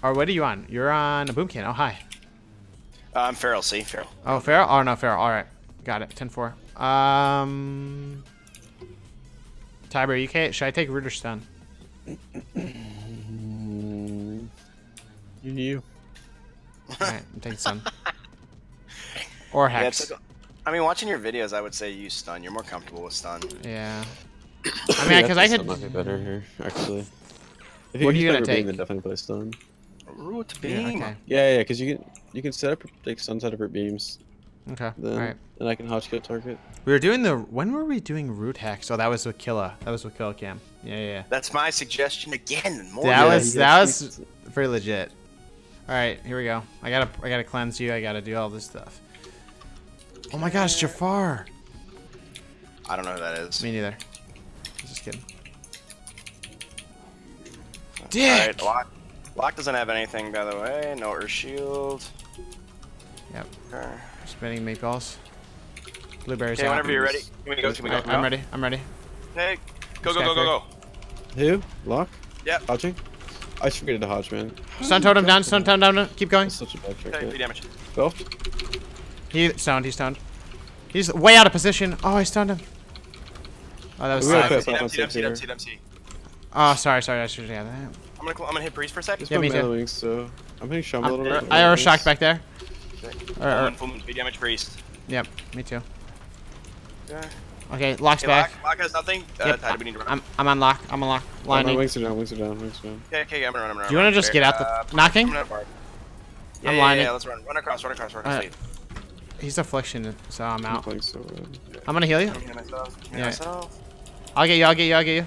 Or what are you on? You're on a boomkin. Oh, hi. I'm Feral, see? Feral. Oh, Feral? Oh, no, Feral. All right. Got it. 10-4. Tiber, should I take root or stun? You. All right. I'm taking stun. Or hex. Yeah, I mean, watching your videos, I would say use stun. You're more comfortable with stun. Yeah. I mean, because I could... might be better here, actually. If What are you gonna beam, take? then definitely play stun. Root beam. Yeah, okay. Yeah, because you can set up like stun separate beams. Okay. Then, all right. Then I can hotkill target. We were doing when were we doing root hex? Oh, that was with Killa. That was with Killa Cam. Yeah. That's my suggestion again. More That was pretty legit. All right, here we go. I gotta cleanse you. I gotta do all this stuff. Oh my gosh, Jafar. I don't know who that is. Me neither. Just kidding. Dick. Alright, Lock doesn't have anything, by the way. No Earth Shield. Yep. Okay. Spinning meatballs. Blueberries. Okay, whenever you're ready. Can we go? I'm ready. I'm ready. Hey, go. Who? Lock? Yep. Hodging? I just forget to hodge, man. Stun totem down. Stun totem down. Keep going. That's such a bad trick. Okay, 3 damage. Go. He's stunned. He's way out of position. Oh, I stunned him. Oh, that was sad. MC. Oh, sorry. I should have had that. I'm gonna hit priest for a sec. It's Yeah, my me too. melee wings, so I'm hitting Shaman a little bit. I already shocked back there. Full moon, 3 damage priest. Yep, me too. Yeah. Okay, Lock's back. Lock has nothing. Yep. Ty, we need to run. I'm on lock. My My Lightning. wings are down. Okay, I'm gonna run. Do you want to just get out the knocking? I'm I'm lining. Yeah, let's run. Run across. He's affliction, so I'm I'm out. playing so bad. I'm gonna heal you. I'm myself. Yeah. I'll get you.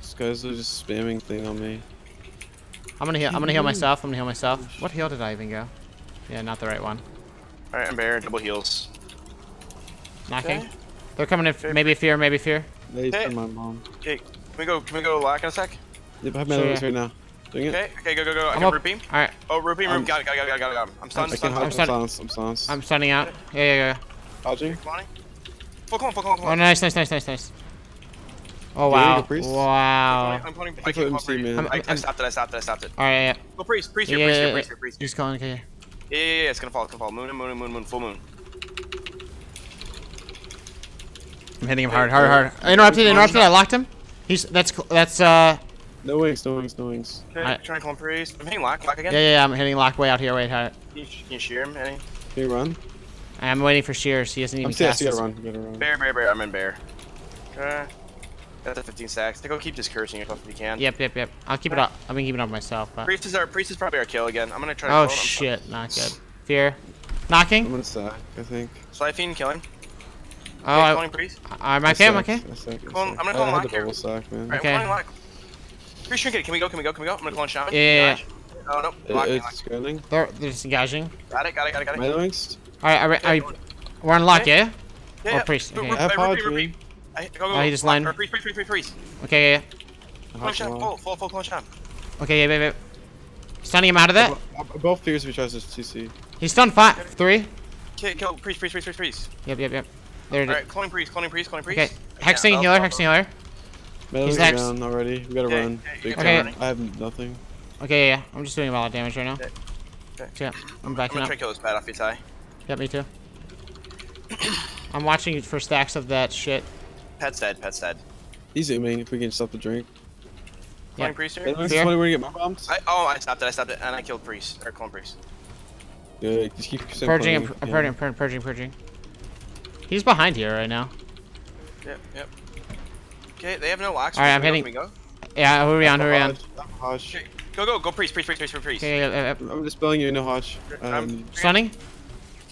These guys are just spamming thing on me. I'm gonna heal myself. What heal did I even go? Yeah, not the right one. Alright, I'm Bear, double heals. Knocking. Okay. They're coming in. Maybe fear. They Hey. send my mom. Okay, can we go Lock in a sec? Yep, I have melee wings right now. Doing it. Okay, go. I I'm can up. root beam. All right. Oh, root beam. Got him. I'm stunned. I'm stunned. silenced. I'm stunning out. Yeah. Hodging. Full clone. Oh, nice. Oh Yeah, wow. go priest. Wow. I'm cloning. I can't see, man. I stopped it. All right. Yeah. Go priest Yeah. here. He's calling. Okay. Yeah, it's gonna fall. Moon, full moon. I'm hitting him hard. Interrupted. I locked him. That's No wings. Okay, trying to clone priest. I'm hitting lock again. Yeah. I'm hitting lock way out here. Wait. Can you shear him, Eddie? Can you run? I'm waiting for shears. He hasn't even cast. You gotta run. Bear. I'm in bear. Okay. Got the 15 stacks. Go keep just cursing yourself if you can. Yep. I'll keep it up. I've been keeping it up myself. But... Priest is probably our kill again. I'm gonna try to Oh clone him. shit, not good. Fear. Knocking. I'm gonna stack, I think. Sliphine, kill him. Oh, Cloning priest. I'm okay. I'm gonna clone I lock had here. double stack, man. Alright, Okay. I'm cloning lock. Priest shrink it. Can we go? I'm gonna clone Shaman. Yeah. Oh no. Lock. It's scanning. They're disengaging. Got it. Melee wings? Alright, we're on lock, yeah? Yeah. Oh, priest. Okay. I have hodge, Root man. beam. Go. Oh, he just lined. Priest. Okay, yeah. Clone Shaman. Full clone Shaman. Okay, yeah. Stunning him out of that. Both fears if he tries to CC. He's stunned 3. Okay, kill priest. Yep. There it is. Alright, cloning priest. Okay. Hexing healer. Melee next. down already. We gotta Okay, run. Big okay. time. I have nothing. Okay, yeah. I'm just doing a lot of damage right now. Okay. Yeah, I'm I'm backing gonna up. try to kill this pad off your tie. Yep, me too. I'm watching for stacks of that shit. Pet's dead. Pet's dead. He's zooming if we can stop the drink. Clone priest here. Anyways, Pierre? somebody want to get my bombs? I stopped it, and I killed priest or clone priest. Good. Just keep Purging, playing. purging. He's behind here right now. Yep. Okay, they have no locks. All right, I'm Can we hitting. go? Yeah, who are we on? Hodge. Okay, go, priest. Okay, I'm dispelling you, no Hodge. stunning.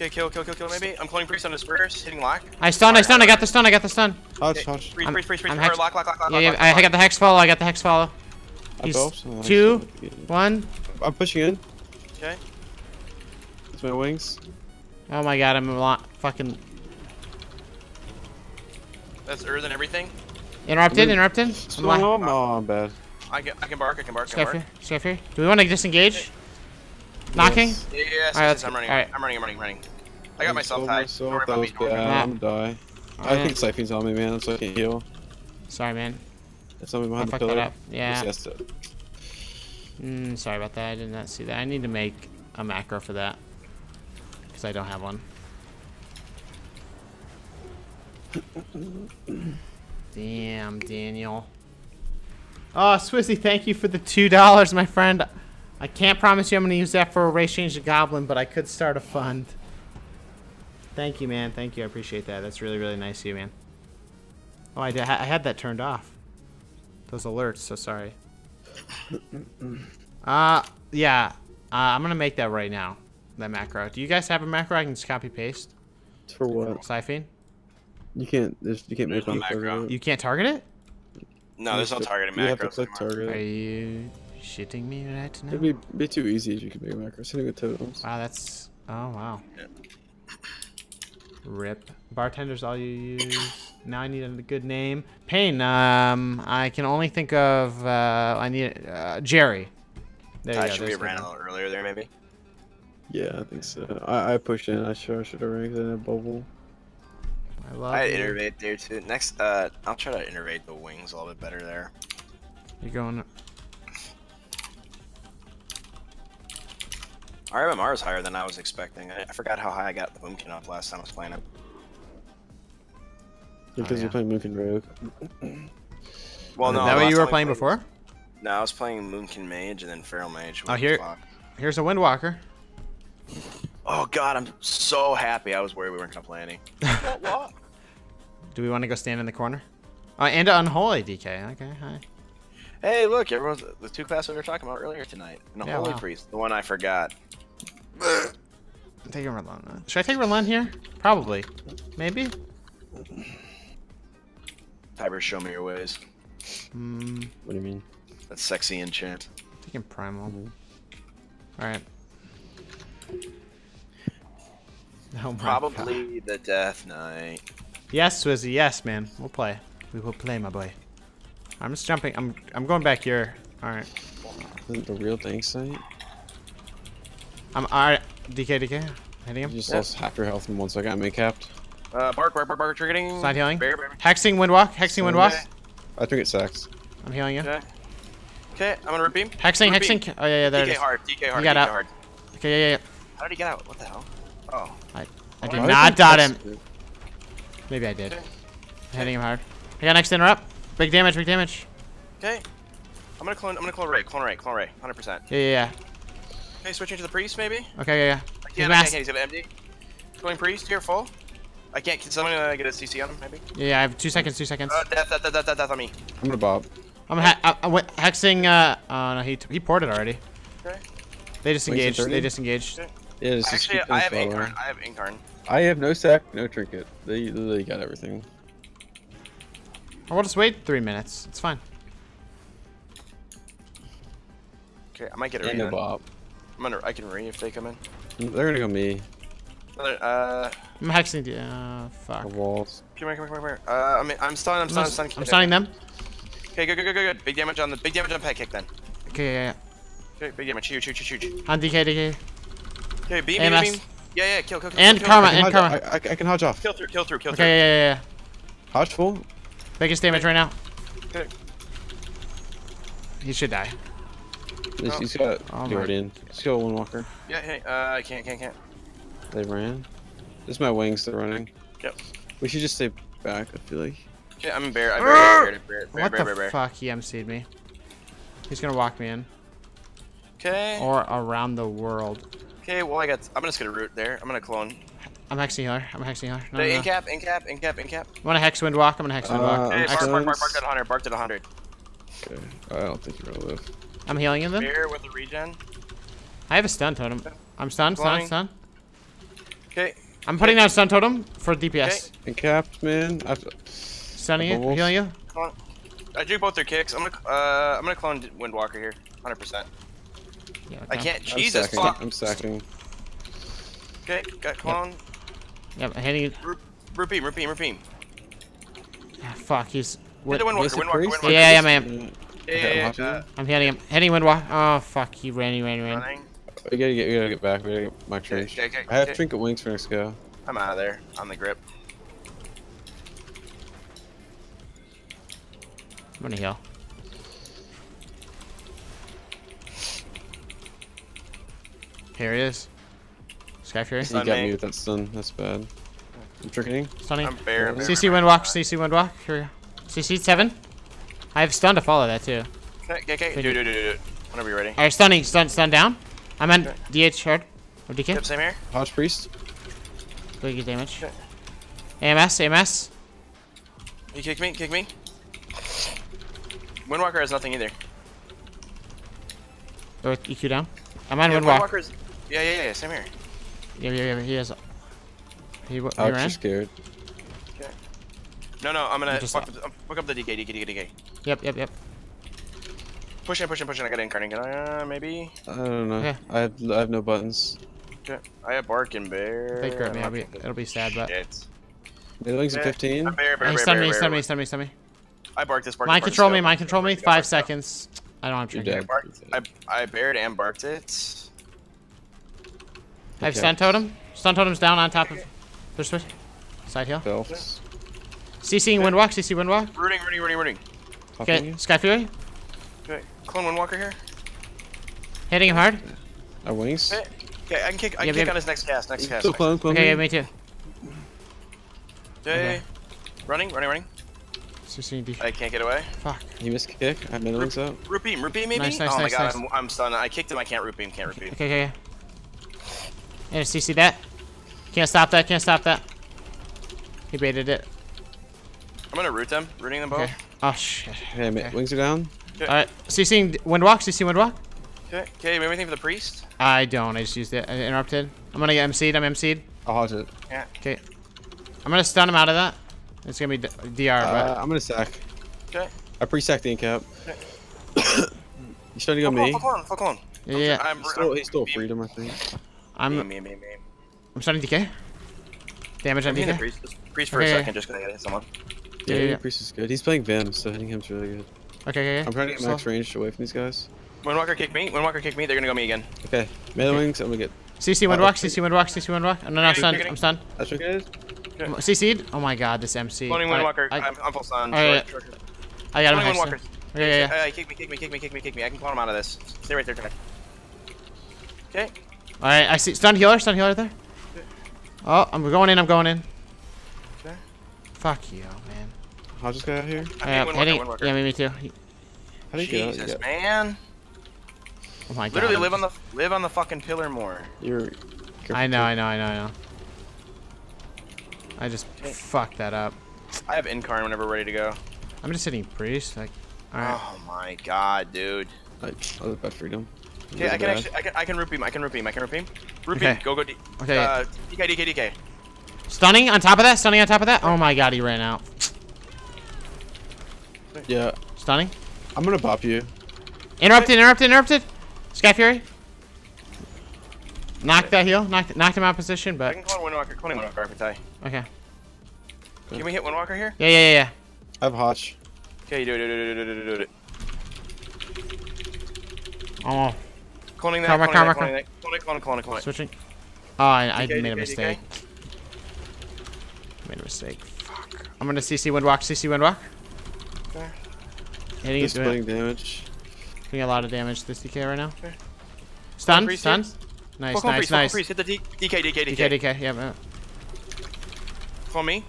Okay, kill, maybe. I'm cloning priest on his spurs, hitting lock. I got the stun. Hodge. Priest. I'm Or hex- lock. Yeah, I got the hex follow. He's I 2, 1. I'm pushing in. Okay. That's my wings. Oh my god, I'm a lot fucking That's Earth and everything. interrupted. Oh, I'm bad. I can bark. Scaff here. Do we want to disengage? Knocking? Yes. Yes, Alright, let's I'm go. running. Alright. I'm running. I got myself tied. Don't worry That about was me. bad. I'm gonna die. I Alright. think Siphon's on me, man, so I can't heal. Sorry, man. It's on me I behind the fucked that pillar. up. Yeah. Yes, yes. Sorry about that. I did not see that. I need to make a macro for that. Because I don't have one. Damn, Daniel. Oh, Swizzy, thank you for the $2, my friend. I can't promise you I'm going to use that for a race change to Goblin, but I could start a fund. Thank you, man. Thank you. I appreciate that. That's really, really nice of you, man. Oh, I had that turned off. Those alerts, so sorry. Yeah. I'm going to make that right now. That macro. Do you guys have a macro I can just copy paste? It's for what? Siphon? You can't make no one macro. You can't target it? No, there's no targeting You have to macros click anymore. Are target. you shitting me right now? It'd be too easy if you could make a macro. Sitting with totems. Wow, that's... Oh, wow. Yeah. Rip. Bartender's all you use. Now I need a good name. Pain. I can only think of... I need... Jerry. There you go. Should we there's have ran good a one. little earlier there, maybe? Yeah, I think so. I pushed in. I should have ranked in a bubble. I love I you. innervate there too. Next, I'll try to innervate the wings a little bit better there. You're going... Our MMR is higher than I was expecting. I forgot how high I got the boomkin up last time I was playing it. Because yeah. you're playing Moonkin Rogue. Well, no. Is that what last you were time I playing played before? No, I was playing Moonkin Mage and then Feral Mage. Oh, here- Here's a Windwalker. Oh god, I'm so happy. I was worried we weren't gonna play any. What? Do we want to go stand in the corner? Oh, and an Unholy DK. Okay, hi. Hey, look, everyone's the two classes we were talking about earlier tonight. And a Yeah, Holy wow. Priest, the one I forgot. Take a Relent. Should I take Relent here? Probably. Maybe? Tiber, show me your ways. Hmm. What do you mean? That's sexy enchant. Taking Primal. Alright. Oh my God. Probably the Death Knight. Yes, Swizzy. Yes, man. We'll play. We will play, my boy. I'm just jumping. I'm going back here. Alright. Isn't the real thing site? I'm alright. DK. Hitting him. You just lost half your health in 1 second. I'm capped. Bark, triggering. Side healing. Bear. Hexing Windwalk. Okay. I think it's sacks. I'm healing you. Okay, I'm gonna rip beam. Hexing. Oh, yeah, there it DK is. hard, He got out. Okay, yeah. How did he get out? What the hell? Oh. I Why did do not you dot think him. Maybe I did. Okay. Hitting him hard. I got next interrupt. Big damage. Okay. I'm gonna clone Ray, 100%. Yeah. Okay, switching to the priest maybe? Okay, yeah. I He's can't, masked. he's got MD. Going priest here, full. I can't, can someone get a CC on him maybe? Yeah, I have 2 seconds. Death on me. I'm gonna bob. I'm hexing. Oh no, he ported already. Okay. They disengaged. Okay. Yeah, just Actually, keep I them have following. Incarn. I have no sack, no trinket. They literally got everything. Or we'll just wait 3 minutes. It's fine. Okay, I might get a And re no then. bob. I can re if they come in. They're gonna go me. Another, I'm hexing. Fuck. The walls. come here. I'm stunned. I'm stunning them. Okay, good. Big damage on pet kick then. Okay, yeah. Okay, big damage. Huge. On DK. Okay, beam. AMS. Yeah, kill. And kill. Karma. I can hodge off. Kill through. Okay, yeah. Hodge full. Biggest damage right now. Okay. He should die. He's got Oh my- Guardian. He's got one walker. Yeah, hey, I can't. They ran. This is my wings. They're running. Yep. We should just stay back. I feel like. Yeah, I'm Bear. I Bear. What the fuck? He MC'd me. He's gonna walk me in. Okay. Or around the world. Okay, well, I'm just gonna root there. I'm gonna clone. I'm hexing healer. I'm hexing healer. No, The no, no. in-cap. I'm gonna hex windwalk. I'm gonna hex windwalk. Hey, Hex- bark at 100. Barked at 100. Okay. I don't think you're gonna live. I'm healing him then. Bear with the regen. I have a stun totem. I'm stunned. Okay. I'm putting down stun totem for DPS. Encapped, man. Stunning it. Bubbles. Healing you. Come on. I drew both their kicks. I'm gonna clone Windwalker here. 100%. Yeah, I okay. can't. Jesus fuck. I'm stacking. Okay, got clone. Yep, I'm hitting it. Repeat. Ah, fuck, he's. Hit the Windwalker. Basic priest? Windwalker. Yeah, man. Yeah. I'm hitting him. Hitting windwalk. Oh fuck, he ran. Running. We gotta get back. We gotta get max range. Okay. I have trinket wings for next go. I'm out of there. On the grip. I'm gonna heal. Here he is. Sky Fury. You Stun got me. me with that stun. That's bad. I'm tricketing. Stunning. I'm Bear. CC windwalk. CC windwalk. Here we go. CC 7. I have stun to follow that too. Okay. Do it. Whenever you're ready. Alright, stunning. Stun down. I'm on DH shard. Or DK. Yep, same here. Hodge priest. Go get damage. Okay. AMS. You kick me. Windwalker has nothing either. Go with EQ down. I'm on Yeah, windwalk. Windwalker's. Yeah, same here. Yeah, he has. He Hodge ran. is scared. No, I'm gonna Just- fuck up the DK. Yep. Push in. I got incarnate. Maybe. I don't know. Okay. I have no buttons. Okay. I have Bark and Bear. They grip me. It'll be sad, but. Shit. Mid wings at 15. Bear. Hey, stun me. I barked this. Mind control me. 5 seconds. I don't have You're trigger. dead. I bared and barked it. I have Okay. stun totem. Stun totem's down on top of. There's switch. Side heal. Belts. CCing windwalk. Rooting. Okay, Sky Fury. Okay. Clone Windwalker here. Hitting him hard. Our wings. Okay, I can kick on his next cast. Still clone. Okay, me too. Okay. Running. CCing D. I can't get away. Fuck. He missed kick. I have mid wings out. Root beam maybe? Nice, oh my god, nice. I'm stunned. I kicked him, I can't root beam. Okay. And CC that. Can't stop that. He baited it. I'm gonna rooting them both. Okay. Oh shit. Hey, mid wings are down. Alright. CCing windwalk. Okay, maybe anything for the priest? I don't. I just used it. I interrupted. I'm gonna get MC'd. I'll hodge it. Yeah. Okay. I'm gonna stun him out of that. It's gonna be DR, but. I'm gonna sack. Okay. I pre-sacked the incap. He's trying to go me. Fuck on. Yeah. He stole freedom, I think. I'm Me. starting DK. Damage on I'm hitting the DK. priest for a second, just gonna hit someone. Yeah. Priest is good. He's playing Vim, so hitting him's really good. Okay. I'm trying to get max range away from these guys. Windwalker kick me. They're gonna go me again. Okay, mid wings. I'm gonna get. CC windwalk. Oh, no, I'm stunned. That's okay. CC'd. Oh my god, this MC. Cloning Windwalker. I I'm full stun. Alright. got him. Cloning hexed. Windwalker. Yeah. Kick me. I can clone him out of this. Stay right there, Jack. Okay. Alright, I see. Stun healer there. Oh, I'm going in. Okay. Fuck you, man. Hodge just got out here. Windwalker. Yeah, me too. How do you get out? Jesus, man. Oh my god. Literally live on the fucking pillar more. You're. I know. I just fucked that up. I have incarn whenever we're ready to go. I'm just hitting priest. Like, alright. Oh my god, dude. I was about freedom. Okay, I can root beam. Root beam. Okay. Go. Okay. DK. Stunning on top of that. Oh my god, he ran out. Yeah. Stunning. I'm gonna bop you. Interrupted. Sky Fury. Knocked that heal. Knocked him out of position, I but. can clone Windwalker if it's high. Okay. Can we hit Windwalker here? Yeah. I have Hodge. Okay, do it. Oh. Cloning that. Karma. Clone it. Switching. Oh, I DK, made a DK. mistake. Fuck. I'm gonna CC windwalk. Okay. Hitting He's it. splitting damage. Doing a lot of damage to this DK right now. Stun, Priest stun. hit. Nice, Full nice, Priest, full nice. Priest. Hit the DK. DK, yeah. Call me.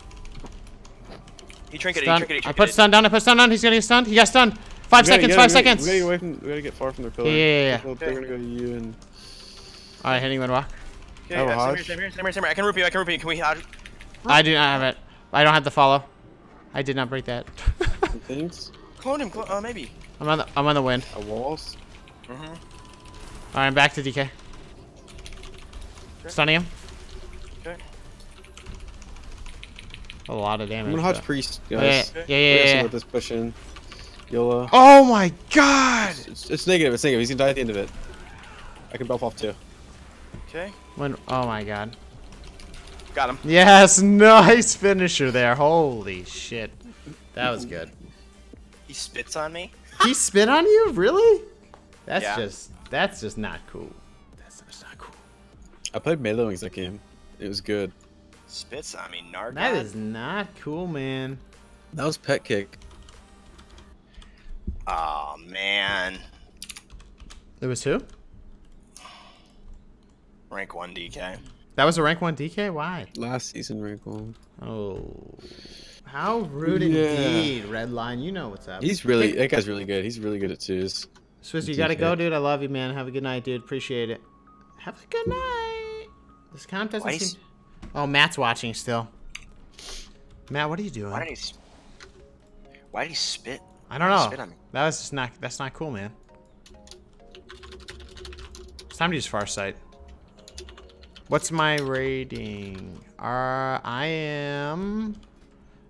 He trinketed, Stun. he trinketed. I put stun down, He's gonna get stunned. He got stunned. 5 seconds, 5 seconds. We gotta get far from their pillar. Yeah. They're gonna go to you and... Alright, hitting Windwalk. Okay, Oh, same Hodge. here. I can root you. Can we Hodge? I do not have it. I don't have the follow. I did not break that. Things? Clone him, maybe. I'm on the wind. Walls? Alright, I'm back to DK. Okay. Stunning him. Okay. A lot of damage. I'm gonna Hodge though. Priest, Yeah, guys. yeah. Let this push in. YOLO. Oh my god! It's negative, He's gonna die at the end of it. I can buff off too. Okay. Oh my god. Got him. Yes, nice finisher there. Holy shit. That was good. He spits on me. He spit on you? Really? That's Yeah. just not cool. That's just not cool. I played Melee Wings that game. It was good. Spits on me, Nargon. That is not cool, man. That was Pet Kick. Oh man. It was who? Rank 1 DK. That was a rank 1 DK? Why? Last season rank 1. Oh. How rude Yeah. indeed, Redline. You know what's up. That guy's really good. He's really good at twos. Swizzy, you gotta go, dude. I love you, man. Have a good night, dude. Appreciate it. Have a good night. This count doesn't seem... Oh, Matt's watching still. Matt, what are you doing? Why did he spit? I don't Why did he know. spit on me? That was just not... That's not cool, man. It's time to use Farsight. What's my rating? I am...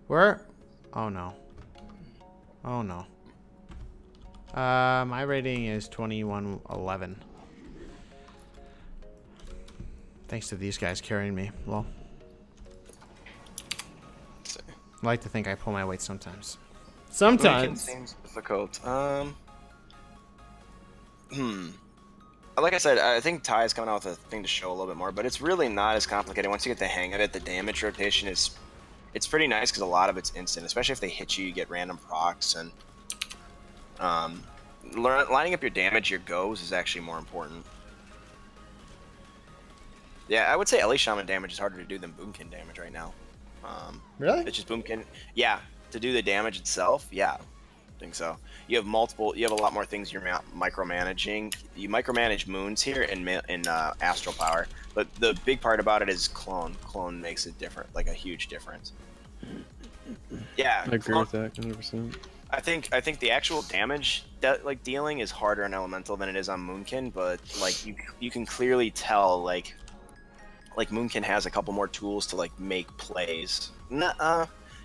Where? Oh, no. Oh, no. My rating is 2111. Thanks to these guys carrying me. Well, I like to think I pull my weight sometimes. Sometimes. Seems difficult. Like I said, I think Ty is coming out with a thing to show a little bit more, but it's really not as complicated. Once you get the hang of it, the damage rotation is... It's pretty nice because a lot of it's instant, especially if they hit you, you get random procs, and lining up your damage, your goes is actually more important. Yeah, I would say Ellie Shaman damage is harder to do than Boomkin damage right now. Really? It's just Boomkin. Yeah, to do the damage itself, yeah, I think so. You have a lot more things you're micromanaging. You micromanage moons here in Astral Power, but the big part about it is clone. Clone makes it different, like a huge difference. Yeah, I agree with that 100%. I think the actual damage dealing is harder on Elemental than it is on Moonkin, but like you can clearly tell like Moonkin has a couple more tools to like make plays.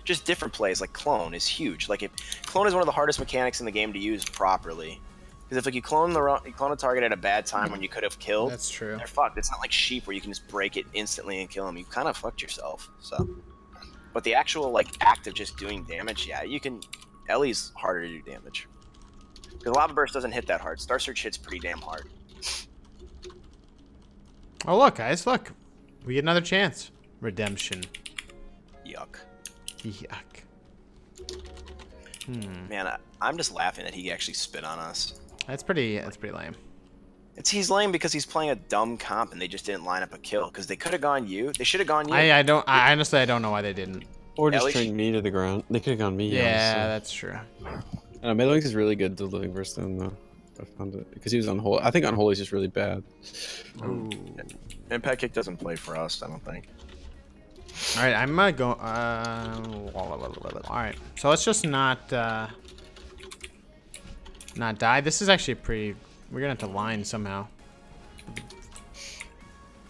Just different plays. Like Clone is huge. Like Clone is one of the hardest mechanics in the game to use properly. Because if like you clone a target at a bad time when you could have killed, That's true. they're fucked. It's not like sheep where you can just break it instantly and kill them. You kind of fucked yourself. So, but the actual like act of just doing damage, yeah, you can. Ellie's harder to do damage. Because Lava Burst doesn't hit that hard. Star Search hits pretty damn hard. Oh, look, guys, look. We get another chance. Redemption. Yuck. Yuck. Man, I'm just laughing that he actually spit on us. That's pretty lame. He's lame because he's playing a dumb comp and they just didn't line up a kill. Because they could have gone you. They should have gone you. I honestly don't know why they didn't. Or just train me to the ground. They could have gone me. Yeah, honestly. that's true. Melee Wings is really good to living versus them though. I found it because he was Unholy. I think Unholy is just really bad. Ooh. And Pet Kick doesn't play for us, I don't think. All right, I'm gonna go. All right, so let's just not die. This is actually pretty. We're gonna have to line somehow.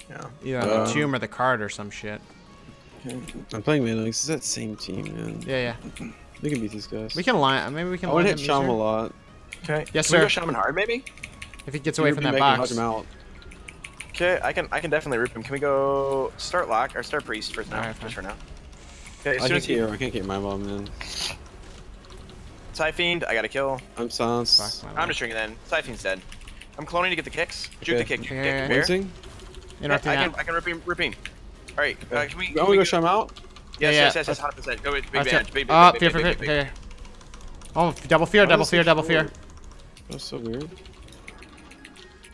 Yeah. Either on the tomb or the card or some shit. I'm playing Melee Wings. It's that same team, man. Yeah. We can beat these guys. We can line. Maybe we can. I want line to hit him Shaman a easier. lot. Okay. Yes, Can we sir. go Shaman hard, maybe? If he gets away from that box. Him out. Okay, I can definitely rip him. Can we go start lock or start priest first now? Alright, fine. Just for now. Okay, as I soon as he can't get my bomb in. Psy Fiend, I got to kill. I'm silenced. Fuck, I'm just drinking then. Psy Fiend's dead. I'm cloning to get the kicks. Juke the kick. Juke the Okay. kick. Bear. Interrupting I that. can rip him. Alright, can we go Shaman out? Yes, 100%. Go with big That's damage. it. Big. Fear. Oh, double fear. That's so weird.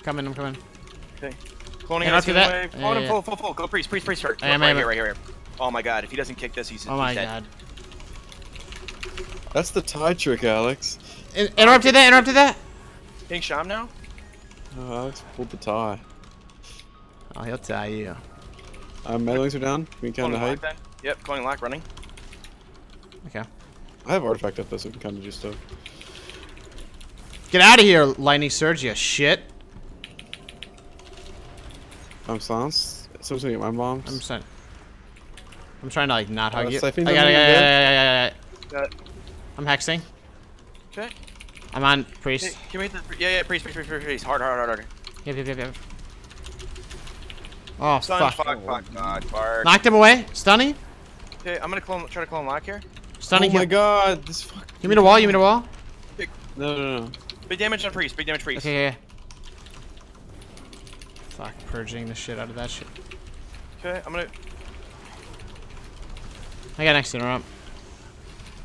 Coming, I'm coming. Okay. Cloning And it. after that, Clone him yeah. full. Go priest. Right I am. here. Oh my god, if he doesn't kick this, he's Oh my dead. god. That's the tie trick, Alex. Interrupted that. Getting Sham now? Oh, Alex pulled the tie. Oh, he'll tie you. My wings are down. We can count the height. Then. Yep, cloning lock running. Okay. I have artifact up though, so we can kind of do stuff. Get out of here, lightning surge, you shit. I'm silenced. Someone's gonna get my bombs. I'm trying to like not hug you. I Siphon's got on it. Got it. I'm hexing. Okay. I'm on priest. Can we hit the... Yeah, priest. Hard. Yep. Oh, Stun, fuck. Bark. Knocked him away. Stunning. Okay, I'm gonna try to clone lock here. Stunning. Oh my god, this fuck. Give me the wall. No. Big damage on priest. Okay. Fuck, purging the shit out of that shit. Okay, I'm gonna... I got next interrupt.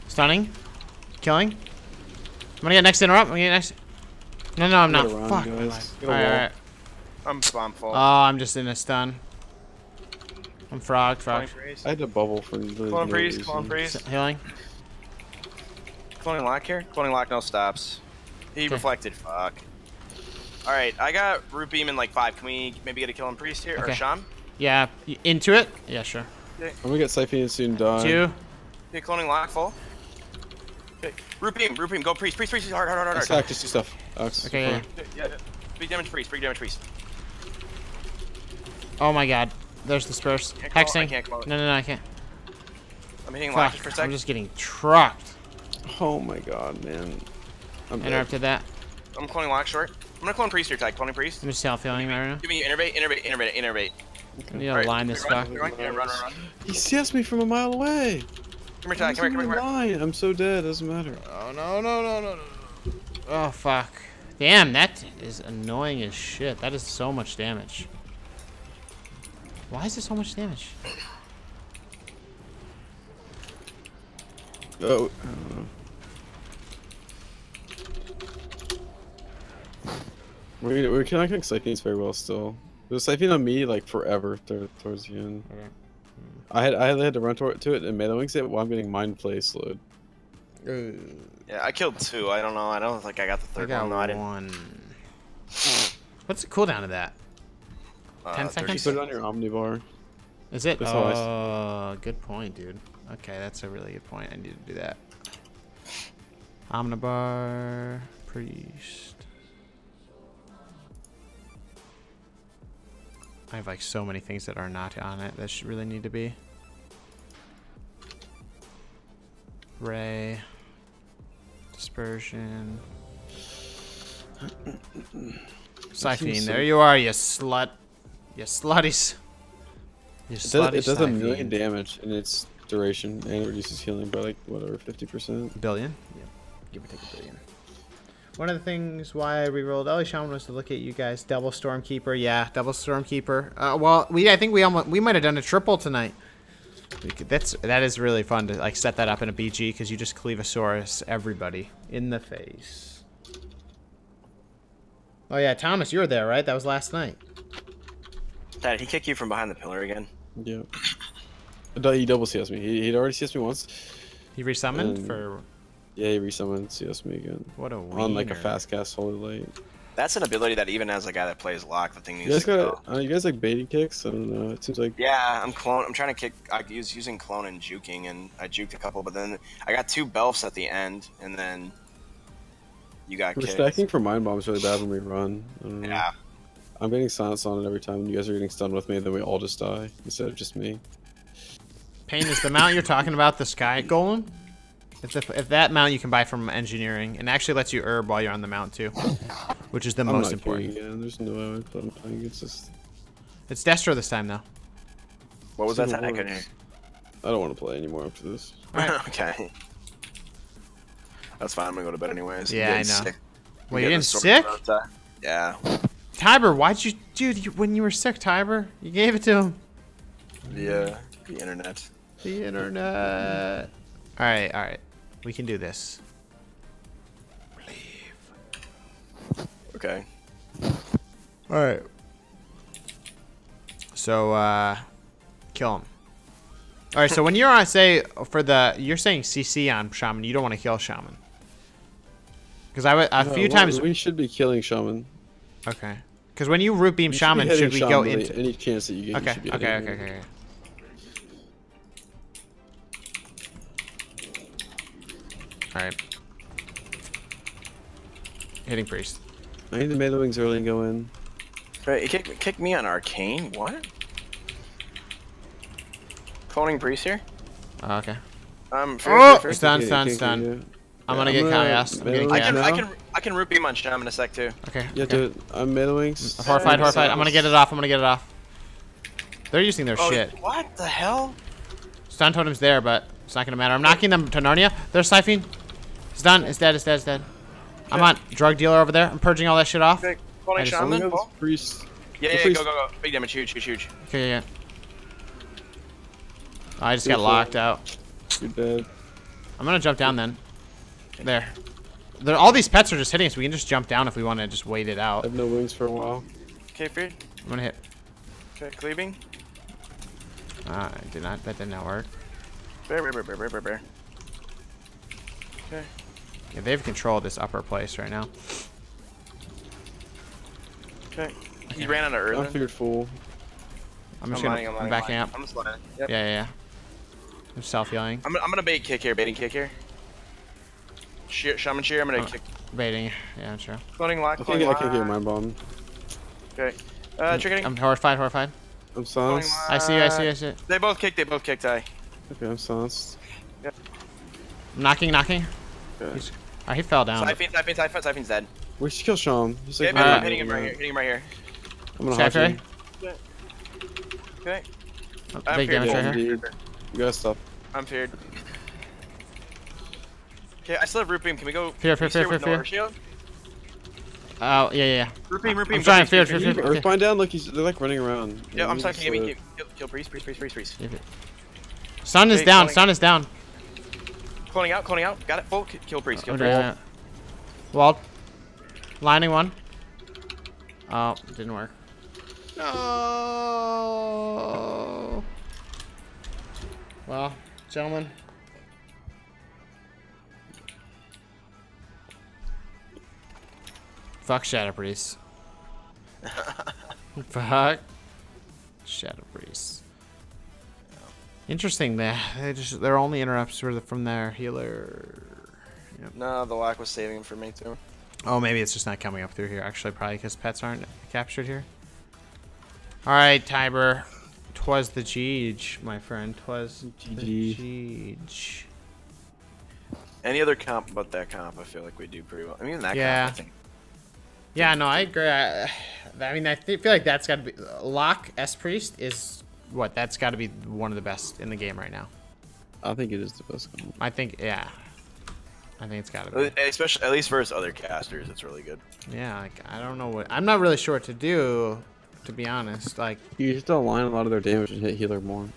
Stunning. Killing. I'm gonna get next interrupt. No, I'm not. Run, Fuck. guys. Get a Alright. I'm bomb full. Oh, I'm just in a stun. I'm frog. Cloning priest. I had to bubble for really Clone no priest. reason. Clone priest. Healing. Cloning lock here. Cloning lock, no stops. He Okay. reflected. Fuck. Alright, I got root beam in like 5. Can we maybe get a kill on priest here? Okay. Or Sham? Yeah. Into it? Yeah, sure. I'm gonna get siphoned and soon die. 2. Okay, cloning lock full. Okay, root beam, go priest, hard. Attack, just do stuff. Alex, Okay, yeah. Yeah. Big damage priest. Oh my god. There's the Spurs. Can't call it, Hexing. I can't call it. No, I can't. I'm hitting lock just for a Fuck. sec. I'm just getting trucked. Oh my god, man. I'm dead. Interrupted that. I'm cloning lock short. I'm gonna clone priest here, Ty. Cloning priest. I'm just self-healing right now. Give me innervate. I need to Alright, line this fuck. Run. He CS me from a mile away. Come here, Ty. Come here. Line. I'm so dead. Doesn't matter. Oh no. Oh fuck. Damn, that is annoying as shit. That is so much damage. Why is it so much damage? Oh. We're connecting siphons very well still. It was siphon on me like forever towards the end. Okay. I had to run to it and melee wings it while I'm getting mind play slowed. Yeah, I killed 2. I don't know. I don't think I got the I third got one. No, I didn't. 1. What's the cooldown of that? 10 seconds? Put it on your omnibar. Is it? That's how I Oh, good point, dude. Okay, that's a really good point. I need to do that. Omnibar, priest. I have like so many things that are not on it that should really need to be. Ray. Dispersion. Siphene, there you are, you slut. You slutties. You slutty It does a Siphene. million damage in its duration and it reduces healing by like whatever 50%. Billion? Yeah. Give or take a billion. One of the things why I rerolled Ellie Shaman was to look at you guys. Double Stormkeeper. Yeah, double Stormkeeper. Well, I think we might have done a triple tonight. That is really fun to like set that up in a BG because you just Clevosaurus everybody in the face. Oh yeah, Thomas, you were there, right? That was last night. Dad, did he kick you from behind the pillar again? Yeah. He double CS me. He'd already CS me once. He resummoned And- for Yeah, he resummoned CS me again. what a On like a wiener. fast cast Holy Light. That's an ability that even as a guy that plays lock, the thing You needs guys to go. got you guys like baiting kicks? I don't know. It seems like Yeah, I'm trying to kick. I was using clone and juking, and I juked a couple, but then I got 2 belfs at the end, and then you got we're kicked. stacking for mind bombs really bad when we run. I don't know. Yeah. I'm getting silence on it every time. You guys are getting stunned with me, then we all just die instead of just me. Pain is the mount you're talking about, the Sky Golem? If that mount you can buy from engineering, and actually lets you herb while you're on the mount too, which is the I'm most not important. queuing again. There's no way I would put him playing. It's just It's Destro this time though. What was that? Civil I War. couldn't hear. I don't want to play anymore after this. Alright. Okay. That's fine. I'm gonna go to bed anyways. Yeah, I'm I getting know. sick. Wait, you're getting sore sick? throat. Yeah. Tiber, why'd you, dude? When you were sick, Tiber, you gave it to him. The internet. The internet. All right, we can do this. Believe. Okay. All right. So, kill him. All right. So when you're on, say you're saying CC on Shaman, you don't want to kill Shaman. Because a few times we should be killing Shaman. Okay. Because when you root beam You Shaman, should we go into any chance that you get? Okay. You should be Okay. hitting Okay. him. Okay. All right. Hitting priest. I need the melee wings early and go in. Wait, kick me on arcane. What? Cloning priest here. Okay. Fair. Stun. Yeah. I'm gonna get cast. I'm getting melee cast. wings now. I can root beam on Shaman in a sec too. Okay. Yeah, Okay. do it. I'm melee wings. Horrified. I'm gonna get it off. They're using their shit. What the hell? Stun totem's there, but it's not gonna matter. I'm knocking them to Narnia. They're siphoning. It's done. It's dead. I'm on drug dealer over there. I'm purging all that shit off. Okay, I cloning just- Shaman. Only have priest. Yeah, priest. go. Big damage, huge. Okay, yeah. Oh, I just got locked out. You're dead. I'm gonna jump down then. There. All these pets are just hitting us. We can just jump down if we want to just wait it I out. have no wings for a while. Okay, Feared. I'm gonna hit. Okay, cleaving. I did not. That did not work. Bear. Okay. Yeah, they have control of this upper place right now. Okay. He ran out of I earth. figured full. I'm just lining, I'm backing up. I'm just lining. Yep. Yeah. I'm self-healing. I'm gonna baiting kick here. Shaman shear. I'm gonna kick. Baiting. Yeah, sure. Cloning lock. I think I can hear my bomb. Okay. Triggering. I'm horrified. I'm silenced. I see you. They both kicked. I. Okay, I'm silenced. I'm knocking. Okay. He fell down. Siphon's dead. We should kill Shaman. He's like, I'm hitting him right here. I'm gonna Shaft hide ray? Okay. Big damage right here. you. You gotta stop. I'm feared. Okay, I still have root beam. Can we go? Fear. with no shield? Oh, yeah. Root beam. I'm trying. Fear. Earthbind down. Look, they're like running around. Yeah, I'm we talking. just, Kill priest. Sun is Okay, down. cloning. Sun is down. Cloning out. Got it. Full. Kill priest. Okay. Walled. Lining one. Oh, didn't work. No. Well, gentlemen. Fuck Shadow Priest. Fuck Shadow Priest. Interesting that their only interrupts were from their healer. Yep. No, the lock was saving him for me too. Oh, maybe it's just not coming up through here. Actually, probably because pets aren't captured here. All right, Tiber. Twas the Jeej, my friend. Twas the Jeej. Any other comp but that comp, I feel like we do pretty well. I mean, that Yeah. comp, I think. Yeah, no, I agree. I mean, I feel like that's got to be Lock S Priest is what that's got to be one of the best in the game right now. I think it is the best comp. I think, yeah. I think it's got to be. Especially, at least versus other casters, it's really good. Yeah, like, I don't know what. I'm not really sure what to do, to be honest. Like, You just align a lot of their damage and hit healer more.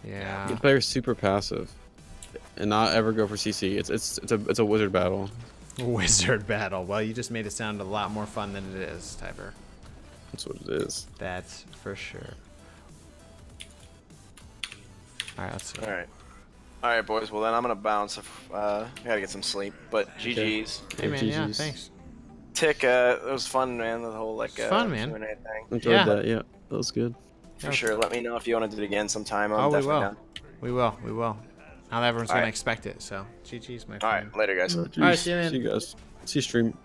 yeah. The player's super passive, and not ever go for CC. It's a wizard battle. Wizard battle. Well, you just made it sound a lot more fun than it is, Tiber. That's what it is. That's for sure. All right, let's see. All right, boys. Well, then I'm gonna bounce. I gotta get some sleep. But GG's. Hey, man, yeah, GG's. thanks. Tick. It was fun, man. The whole like. It's fun, man. Q&A thing. Enjoyed Yeah. that. Yeah, that was good. For sure. Let me know if you want to do it again sometime. I'm Oh, we definitely will. down. We will. Now that everyone's All gonna right. expect it, so GG's, my All friend. right, later, guys. Alright, see you, man. See you guys. See you stream.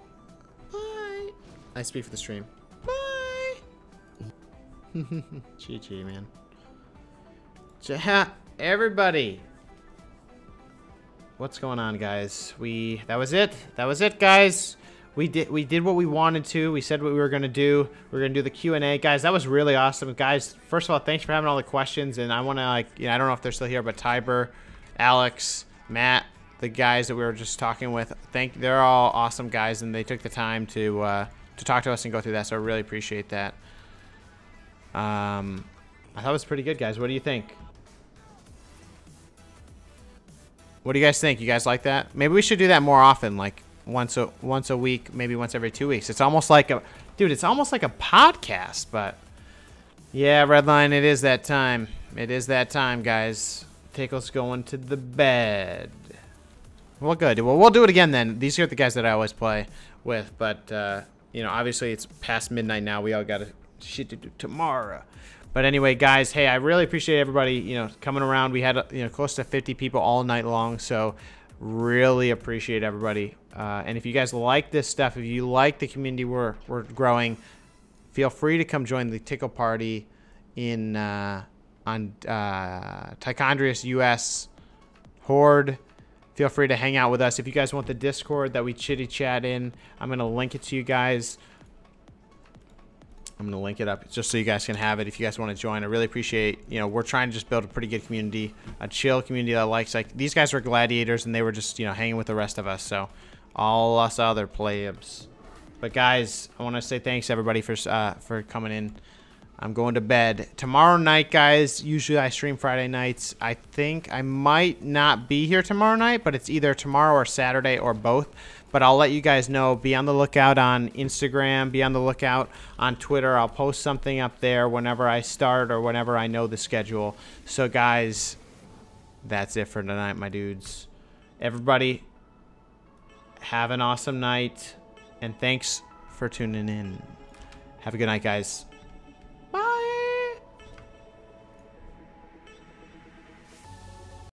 Bye. I speak for the stream. Bye. GG, man. Everybody. What's going on, guys? That was it, guys. We did what we wanted to. We said what we were gonna do. We are gonna do the Q&A, guys. That was really awesome, guys. First of all, thanks for having all the questions. And I want to I don't know if they're still here, but Tiber, Alex, Matt, the guys that we were just talking with, they're all awesome guys, and they took the time to talk to us and go through that. So I really appreciate that. I thought it was pretty good, guys. What do you think? What do you guys think? You guys like that? Maybe we should do that more often, like once a week, maybe once every 2 weeks. It's almost like a, dude, it's almost like a podcast, but yeah, Redline, it is that time. It is that time, guys. Tiqqle's going to the bed. Well, good. Well, we'll do it again then. These are the guys that I always play with, but you know, obviously it's past midnight now. We all got shit to do tomorrow. But anyway, guys, hey, I really appreciate everybody, you know, coming around. We had, you know, close to 50 people all night long, so really appreciate everybody. And if you guys like this stuff, if you like the community we're growing, feel free to come join the Tiqqle party in on Tichondrius US Horde. Feel free to hang out with us. If you guys want the Discord that we chitty chat in, I'm gonna link it to you guys. I'm gonna link it up just so you guys can have it if you guys want to join. I really appreciate, you know, we're trying to just build a pretty good community, a chill community that likes, like, these guys were gladiators and they were just, you know, hanging with the rest of us. So all us other plebs. But guys, I want to say thanks everybody for coming in. I'm going to bed tomorrow night, guys. Usually I stream Friday nights. I think I might not be here tomorrow night, but it's either tomorrow or Saturday or both. But I'll let you guys know. Be on the lookout on Instagram. Be on the lookout on Twitter. I'll post something up there whenever I start or whenever I know the schedule. So, guys, that's it for tonight, my dudes. Everybody, have an awesome night. And thanks for tuning in. Have a good night, guys.